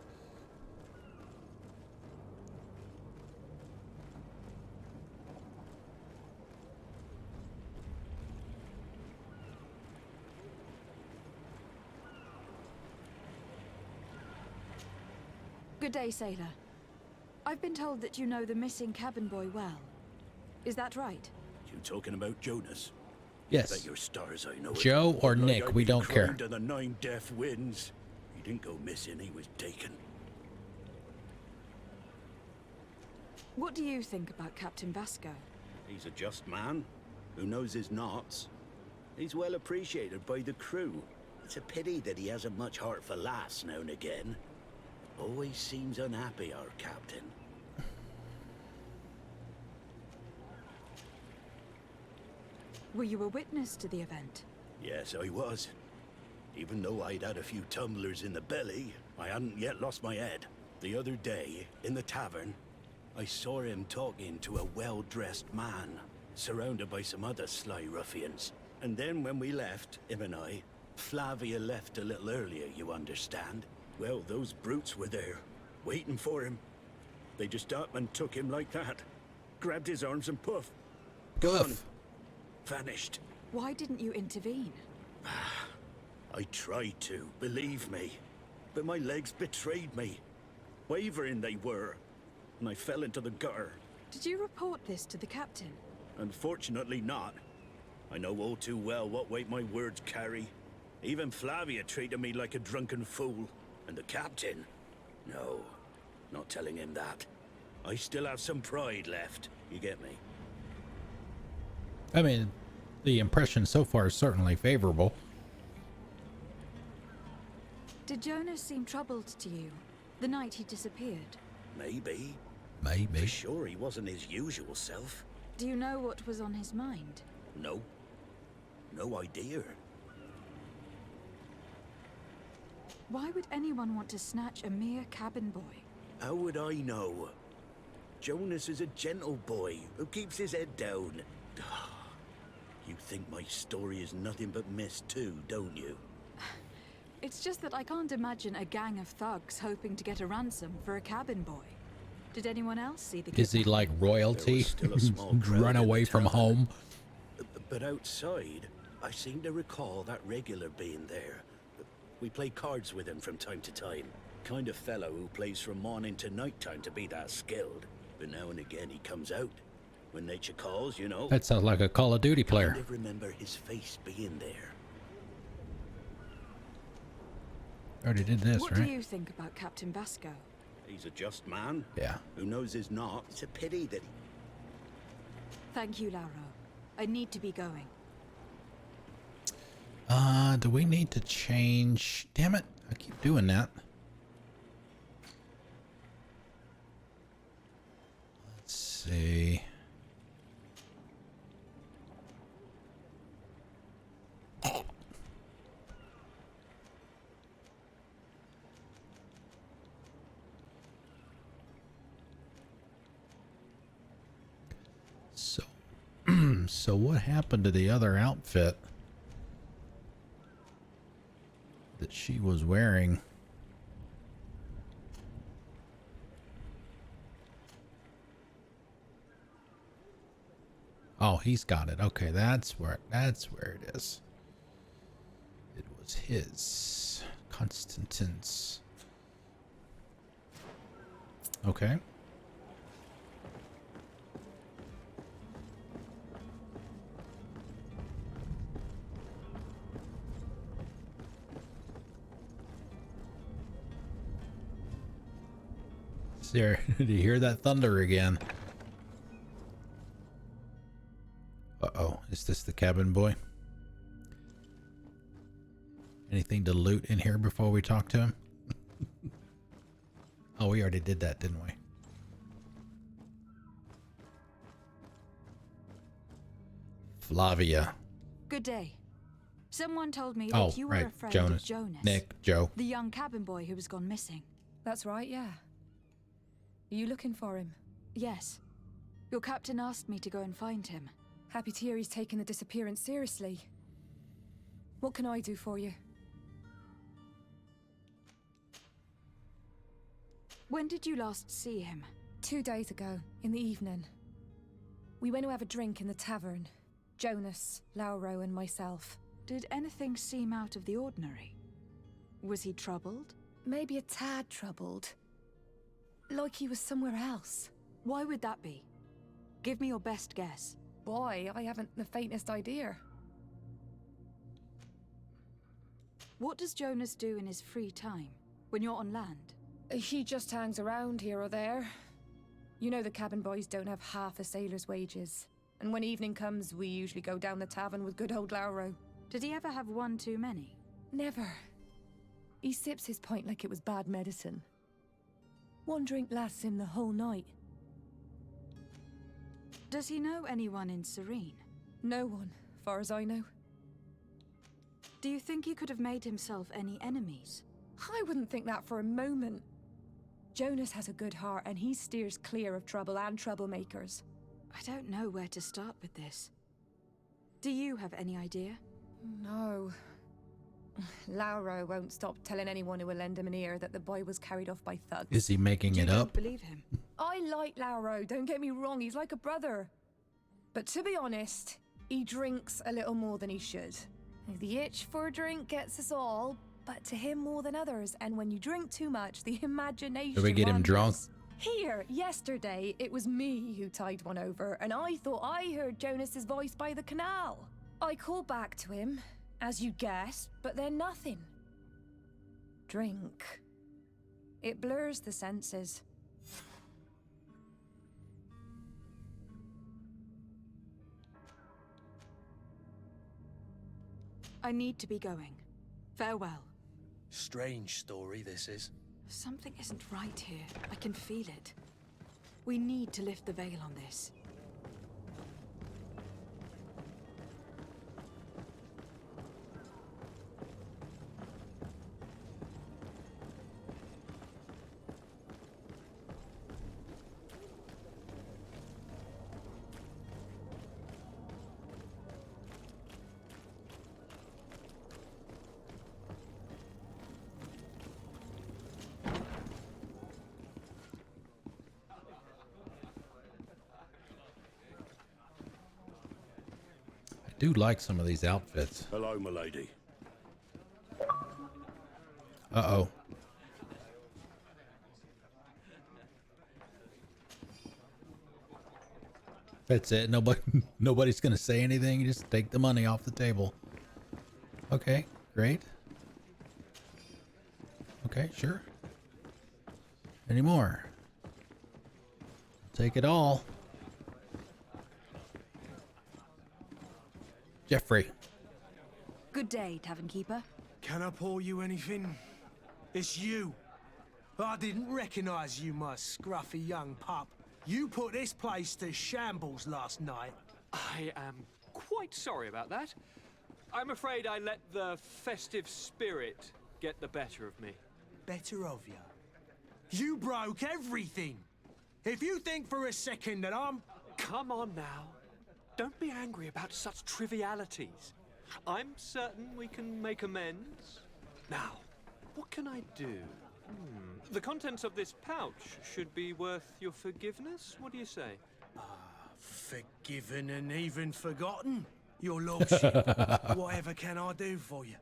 Good day, sailor. I've been told that you know the missing cabin boy well. Is that right? You talking about Jonas? Yes. Bet your stars I know Joe it. or Like Nick, I've we been don't care. crying to the 9 death winds. He didn't go missing, he was taken. What do you think about Captain Vasco? He's a just man who knows his knots. He's well appreciated by the crew. It's a pity that he hasn't much heart for laughs now and again. Always seems unhappy, our captain. Were you a witness to the event? Yes, I was. Even though I'd had a few tumblers in the belly, I hadn't yet lost my head. The other day, in the tavern, I saw him talking to a well-dressed man, surrounded by some other sly ruffians. And then when we left, him and I, Flavia left a little earlier, you understand? Well, those brutes were there, waiting for him. They just up and took him like that. Grabbed his arms and poof. Gone. Vanished. Why didn't you intervene? I tried to, believe me. But my legs betrayed me. Wavering they were. And I fell into the gutter. Did you report this to the captain? Unfortunately not. I know all too well what weight my words carry. Even Flavia treated me like a drunken fool. And the captain? No, not telling him that. I still have some pride left. You get me? I mean, the impression so far is certainly favorable. Did Jonas seem troubled to you the night he disappeared? Maybe. Maybe. For sure he wasn't his usual self. Do you know what was on his mind? No. No idea. Why would anyone want to snatch a mere cabin boy? How would I know? Jonas is a gentle boy who keeps his head down. You think my story is nothing but mist too, don't you? It's just that I can't imagine a gang of thugs hoping to get a ransom for a cabin boy. Did anyone else see the Is he like royalty? Run away from home? But outside, I seem to recall that regular being there. We play cards with him from time to time. Kind of fellow who plays from morning to night time to be that skilled. But now and again he comes out. When nature calls, you know. That sounds like a Call of Duty player. Kind of remember his face being there. Already did this, what right? do you think about Captain Vasco? He's a just man. Yeah. Who knows his knot. It's a pity that he... Thank you, Lauro. I need to be going. Do we need to change? Damn it. I keep doing that. Let's see. So what happened to the other outfit that she was wearing? Oh, he's got it. Okay, that's where it is. It was his. Constantin's. Okay. There, did you hear that thunder again? Uh-oh, is this the cabin boy? Anything to loot in here before we talk to him? Oh, we already did that, didn't we? Flavia. Good day. Someone told me Oh, that you were right. afraid Jonas. of Jonas. Nick. Joe. The young cabin boy who was gone missing. That's right, yeah. Are you looking for him? Yes. Your captain asked me to go and find him. Happy to hear he's taken the disappearance seriously. What can I do for you? When did you last see him? 2 days ago, in the evening. We went to have a drink in the tavern. Jonas, Lauro, and myself. Did anything seem out of the ordinary? Was he troubled? Maybe a tad troubled. Like he was somewhere else. Why would that be? Give me your best guess. Boy, I haven't the faintest idea. What does Jonas do in his free time, when you're on land? He just hangs around here or there. You know the cabin boys don't have half a sailor's wages. And when evening comes, we usually go down the tavern with good old Lauro. Did he ever have one too many? Never. He sips his pint like it was bad medicine. One drink lasts him the whole night. Does he know anyone in Sérène? No one, far as I know. Do you think he could have made himself any enemies? I wouldn't think that for a moment. Jonas has a good heart and he steers clear of trouble and troublemakers. I don't know where to start with this. Do you have any idea? No. Lauro won't stop telling anyone who will lend him an ear that the boy was carried off by thugs. Is he making it up? You don't believe him? I like Lauro, don't get me wrong, he's like a brother. But to be honest, he drinks a little more than he should. The itch for a drink gets us all, but to him more than others, and when you drink too much, the imagination Did we get him wanders. drunk? Here, yesterday, it was me who tied one over, and I thought I heard Jonas's voice by the canal. I called back to him, as you guessed, but then nothing. Drink. It blurs the senses. I need to be going. Farewell. Strange story, this is. Something isn't right here. I can feel it. We need to lift the veil on this. I do like some of these outfits. Hello, milady. Uh-oh. That's it. Nobody's gonna say anything. You just take the money off the table. Okay, great. Okay, sure. Any more? Take it all. Jeffrey. Good day, tavern keeper. Can I pour you anything? It's you. I didn't recognize you, my scruffy young pup. You put this place to shambles last night. I am quite sorry about that. I'm afraid I let the festive spirit get the better of me. Better of you? You broke everything. If you think for a second that I'm... Come on now. Don't be angry about such trivialities. I'm certain we can make amends. Now, what can I do? The contents of this pouch should be worth your forgiveness. What do you say? Forgiven and even forgotten, your lordship. Whatever can I do for you?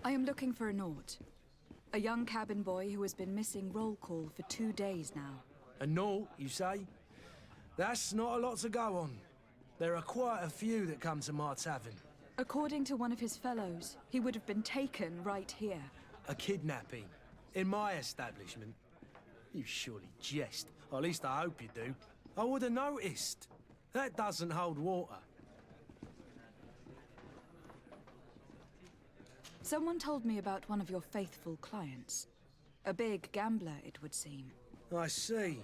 I am looking for a Naut. A young cabin boy who has been missing roll call for 2 days now. A Naut, you say? That's not a lot to go on. There are quite a few that come to my tavern. According to one of his fellows, he would have been taken right here. A kidnapping? In my establishment? You surely jest. Or at least I hope you do. I would have noticed. That doesn't hold water. Someone told me about one of your faithful clients. A big gambler, it would seem. I see.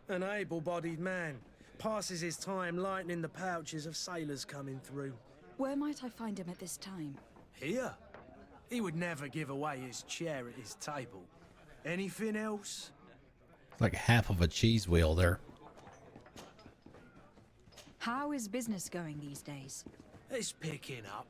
An able-bodied man. Passes his time lightening the pouches of sailors coming through. Where might I find him at this time? Here? He would never give away his chair at his table. Anything else? Like half of a cheese wheel there. How is business going these days? It's picking up.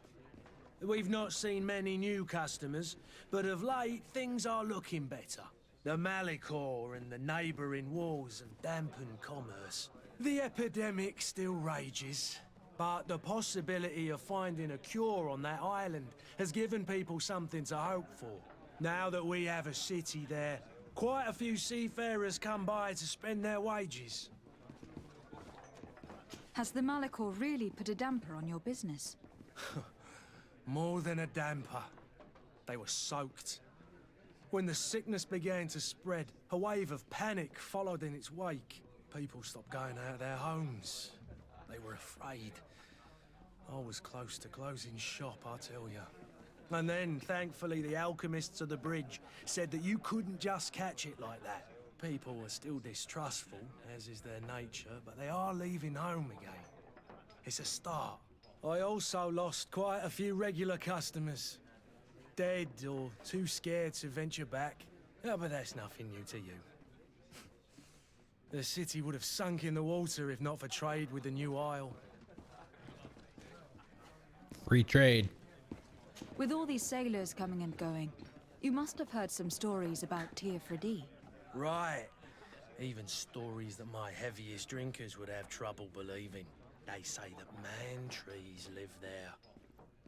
We've not seen many new customers, but of late things are looking better. The Malicor and the neighbouring wars have dampened commerce. The epidemic still rages, but the possibility of finding a cure on that island has given people something to hope for. Now that we have a city there, quite a few seafarers come by to spend their wages. Has the Malicor really put a damper on your business? More than a damper. They were soaked. When the sickness began to spread, a wave of panic followed in its wake. People stopped going out of their homes. They were afraid. I was close to closing shop, I tell you. And then, thankfully, the alchemists of the bridge said that you couldn't just catch it like that. People were still distrustful, as is their nature, but they are leaving home again. It's a start. I also lost quite a few regular customers. Dead or too scared to venture back. Oh, but that's nothing new to you. The city would have sunk in the water if not for trade with the new isle. Free trade. With all these sailors coming and going, you must have heard some stories about Teofredi. Right. Even stories that my heaviest drinkers would have trouble believing. They say that man-trees live there.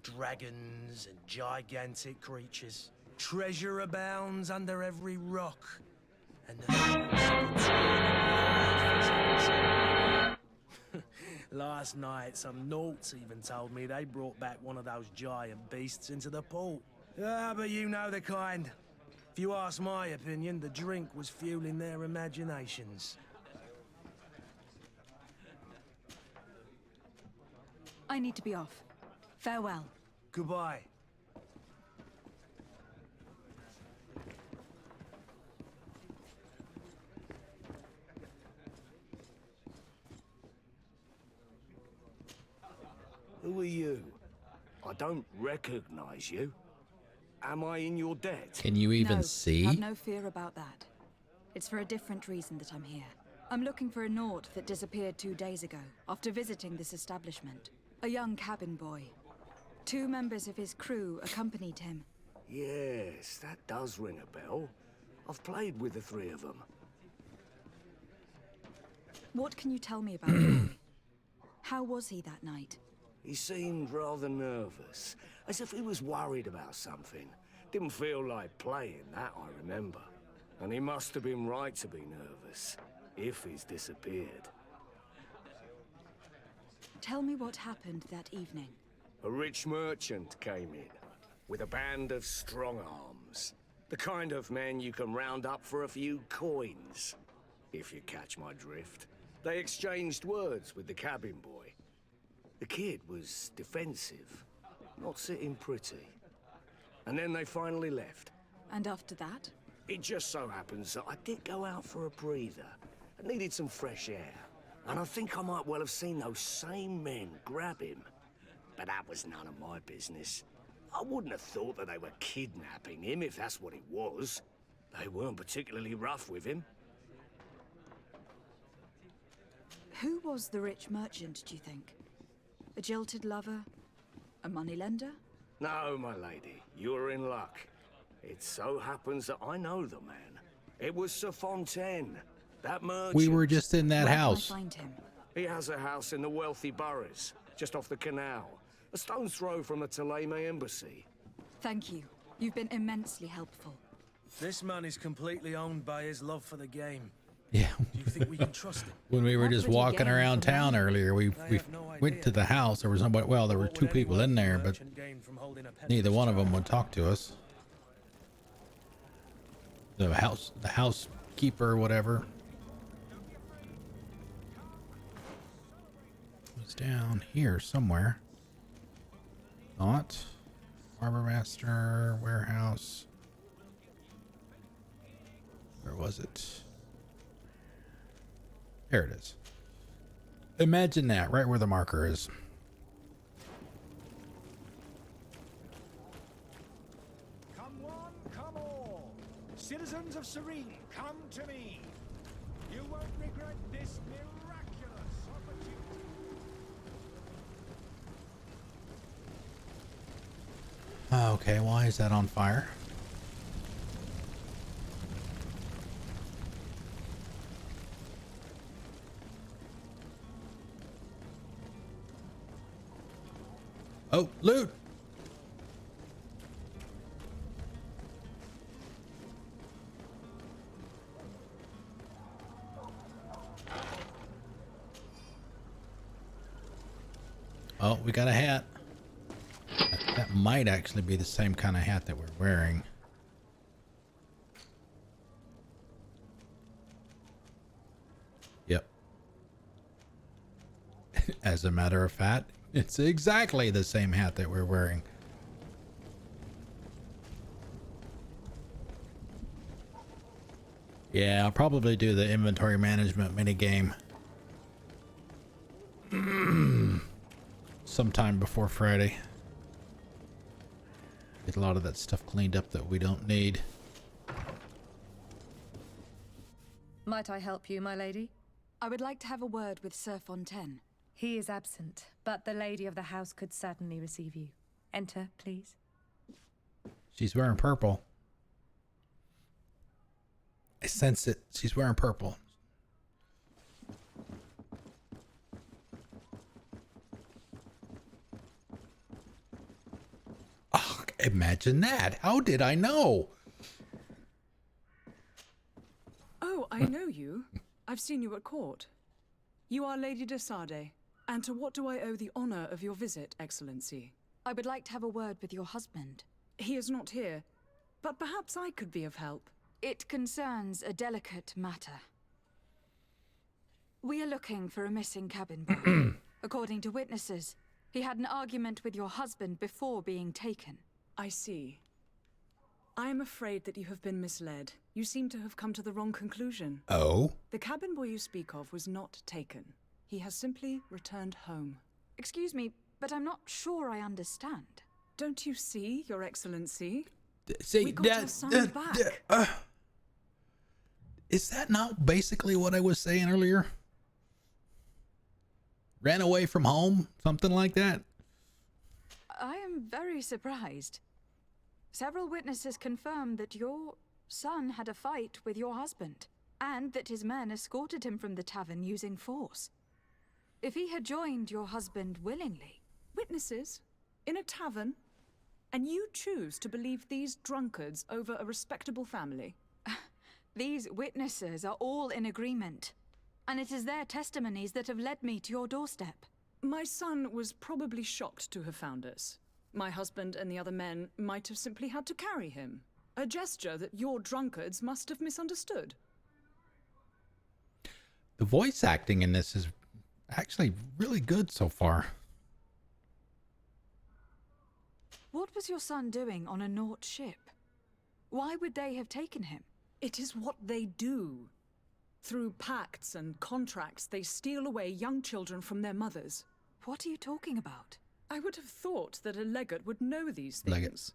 Dragons and gigantic creatures. Treasure abounds under every rock. And last night, some Nauts even told me they brought back one of those giant beasts into the port. Ah, but you know the kind. If you ask my opinion, the drink was fueling their imaginations. I need to be off. Farewell. Goodbye. Who are you? I don't recognize you. Am I in your debt? Can you even No, see? have no fear about that. It's for a different reason that I'm here. I'm looking for a Naut that disappeared 2 days ago, after visiting this establishment. A young cabin boy. 2 members of his crew accompanied him. Yes, that does ring a bell. I've played with the 3 of them. What can you tell me about the boy? How was he that night? He seemed rather nervous, as if he was worried about something. Didn't feel like playing, that I remember. And he must have been right to be nervous, if he's disappeared. Tell me what happened that evening. A rich merchant came in, with a band of strong arms. The kind of men you can round up for a few coins, if you catch my drift. They exchanged words with the cabin boy. The kid was defensive, not sitting pretty. And then they finally left. And after that? It just so happens that I did go out for a breather. I needed some fresh air. And I think I might well have seen those same men grab him. But that was none of my business. I wouldn't have thought that they were kidnapping him if that's what it was. They weren't particularly rough with him. Who was the rich merchant, do you think? A jilted lover? A moneylender? No, my lady, you're in luck. It so happens that I know the man. It was Sir Fontaine, that merchant. We were just in that house. Where can I find him? He has a house in the wealthy boroughs, just off the canal. A stone's throw from the Theleme embassy. Thank you. You've been immensely helpful. This man is completely owned by his love for the game. Yeah. Do you think we can trust him? When we were just walking around town earlier, we went to the house. There was nobody. Well, there were 2 people in there, but neither one of them would talk to us. The housekeeper or whatever was down here somewhere. Not. Quartermaster, warehouse. Where was it? There it is. Imagine that, right where the marker is. Come one, come all. Citizens of Sérène, come to me. You won't regret this miraculous opportunity. Okay, why is that on fire? Oh, loot! Oh, we got a hat. That might actually be the same kind of hat that we're wearing. Yep. As a matter of fact, it's exactly the same hat that we're wearing. Yeah, I'll probably do the inventory management minigame sometime before Friday. Get a lot of that stuff cleaned up that we don't need. Might I help you, my lady? I would like to have a word with Sir Fontaine. He is absent, but the lady of the house could certainly receive you. Enter, please. She's wearing purple. I sense it. She's wearing purple. Oh, imagine that. How did I know? Oh, I know you. I've seen you at court. You are Lady de Sardet. And to what do I owe the honor of your visit, Excellency? I would like to have a word with your husband. He is not here, but perhaps I could be of help. It concerns a delicate matter. We are looking for a missing cabin boy. According to witnesses, he had an argument with your husband before being taken. I see. I am afraid that you have been misled. You seem to have come to the wrong conclusion. Oh? The cabin boy you speak of was not taken. He has simply returned home. Excuse me, but I'm not sure I understand. Don't you see, Your Excellency? See, we got our son back. Is that not basically what I was saying earlier? Ran away from home? Something like that? I am very surprised. Several witnesses confirmed that your son had a fight with your husband, and that his men escorted him from the tavern using force. If he had joined your husband willingly... Witnesses? In a tavern? And you choose to believe these drunkards over a respectable family? These witnesses are all in agreement, and it is their testimonies that have led me to your doorstep. My son was probably shocked to have found us. My husband and the other men might have simply had to carry him. A gesture that your drunkards must have misunderstood. The voice acting in this is actually really good so far. What was your son doing on a Naut ship? Why would they have taken him? It is what they do. Through pacts and contracts, they steal away young children from their mothers. What are you talking about? I would have thought that a legate would know these things. Legate.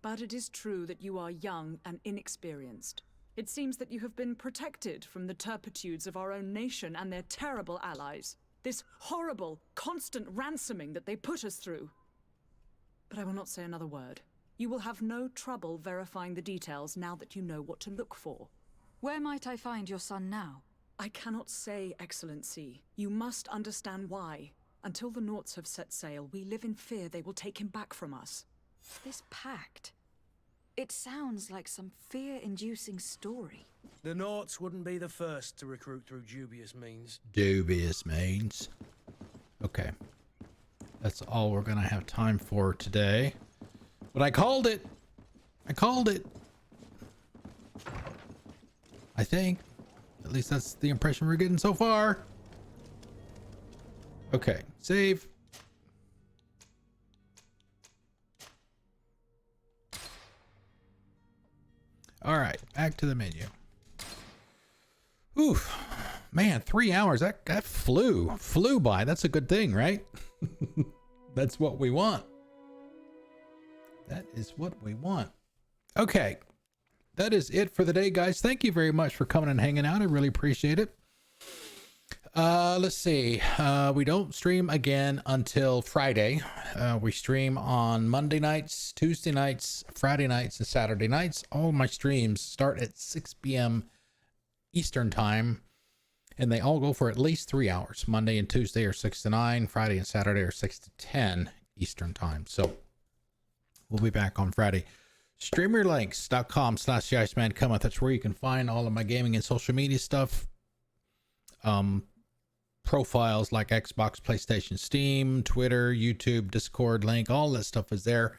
But it is true that you are young and inexperienced. It seems that you have been protected from the turpitudes of our own nation and their terrible allies. This horrible, constant ransoming that they put us through. But I will not say another word. You will have no trouble verifying the details now that you know what to look for. Where might I find your son now? I cannot say, Excellency. You must understand why. Until the Nauts have set sail, we live in fear they will take him back from us. This pact... it sounds like some fear-inducing story. The Nauts wouldn't be the first to recruit through dubious means. Dubious means. Okay. That's all we're gonna have time for today. But I called it! I called it! I think. At least that's the impression we're getting so far. Okay, save. back to the menu. Oof, man, 3 hours. That flew by. That's a good thing, right? That's what we want. That is what we want. Okay, that is it for the day, guys. Thank you very much for coming and hanging out. I really appreciate it. Let's see. We don't stream again until Friday. We stream on Monday nights, Tuesday nights, Friday nights, and Saturday nights. All my streams start at 6 p.m. Eastern time, and they all go for at least 3 hours. Monday and Tuesday are 6 to 9. Friday and Saturday are 6 to 10 Eastern time. So we'll be back on Friday. Streamerlinks.com/TheIcemanCometh. That's where you can find all of my gaming and social media stuff. Profiles like Xbox, PlayStation, Steam, Twitter, YouTube, Discord link, all that stuff is there.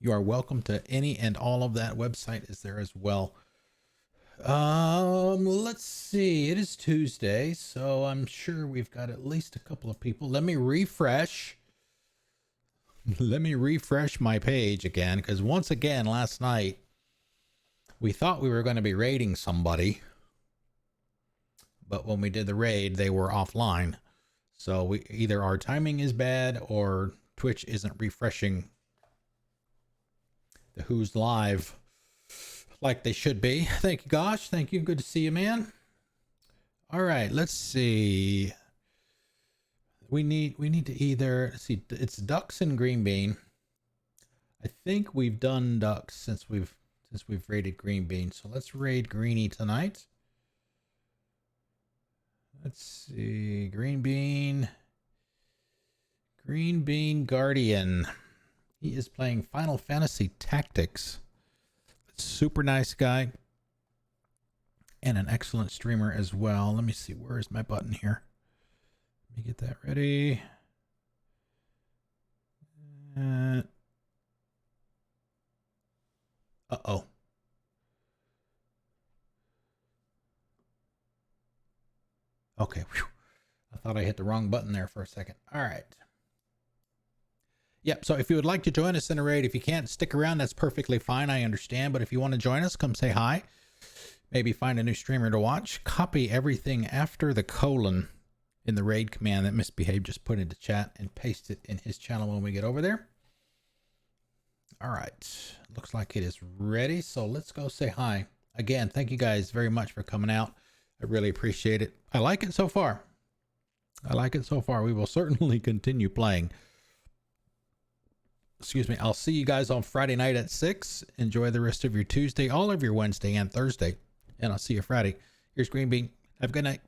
You are welcome to any and all of that. Website is there as well. Let's see. It is Tuesday, so I'm sure we've got at least a couple of people. Let me refresh. Let me refresh my page again, because once again, last night, we thought we were going to be raiding somebody. But when we did the raid, they were offline. So either our timing is bad or Twitch isn't refreshing the Who's Live like they should be. Thank you, Gosh. Thank you. Good to see you, man. All right, let's see. We need to either, let's see, it's ducks and green bean. I think we've done ducks since we've raided green bean. So let's raid greenie tonight. Let's see, Green Bean Guardian. He is playing Final Fantasy Tactics. Super nice guy. And an excellent streamer as well. Let me see, where is my button here? Let me get that ready. Uh-oh. Okay, whew. I thought I hit the wrong button there for a second. All right. Yep, so if you would like to join us in a raid, if you can't stick around, that's perfectly fine. I understand. But if you want to join us, come say hi. Maybe find a new streamer to watch. Copy everything after the colon in the raid command that Misbehave just put into chat and paste it in his channel when we get over there. All right. Looks like it is ready. So let's go say hi. Again, thank you guys very much for coming out. I really appreciate it. I like it so far. I like it so far. We will certainly continue playing. Excuse me. I'll see you guys on Friday night at 6. Enjoy the rest of your Tuesday, all of your Wednesday and Thursday. And I'll see you Friday. Here's Green Bean. Have a good night.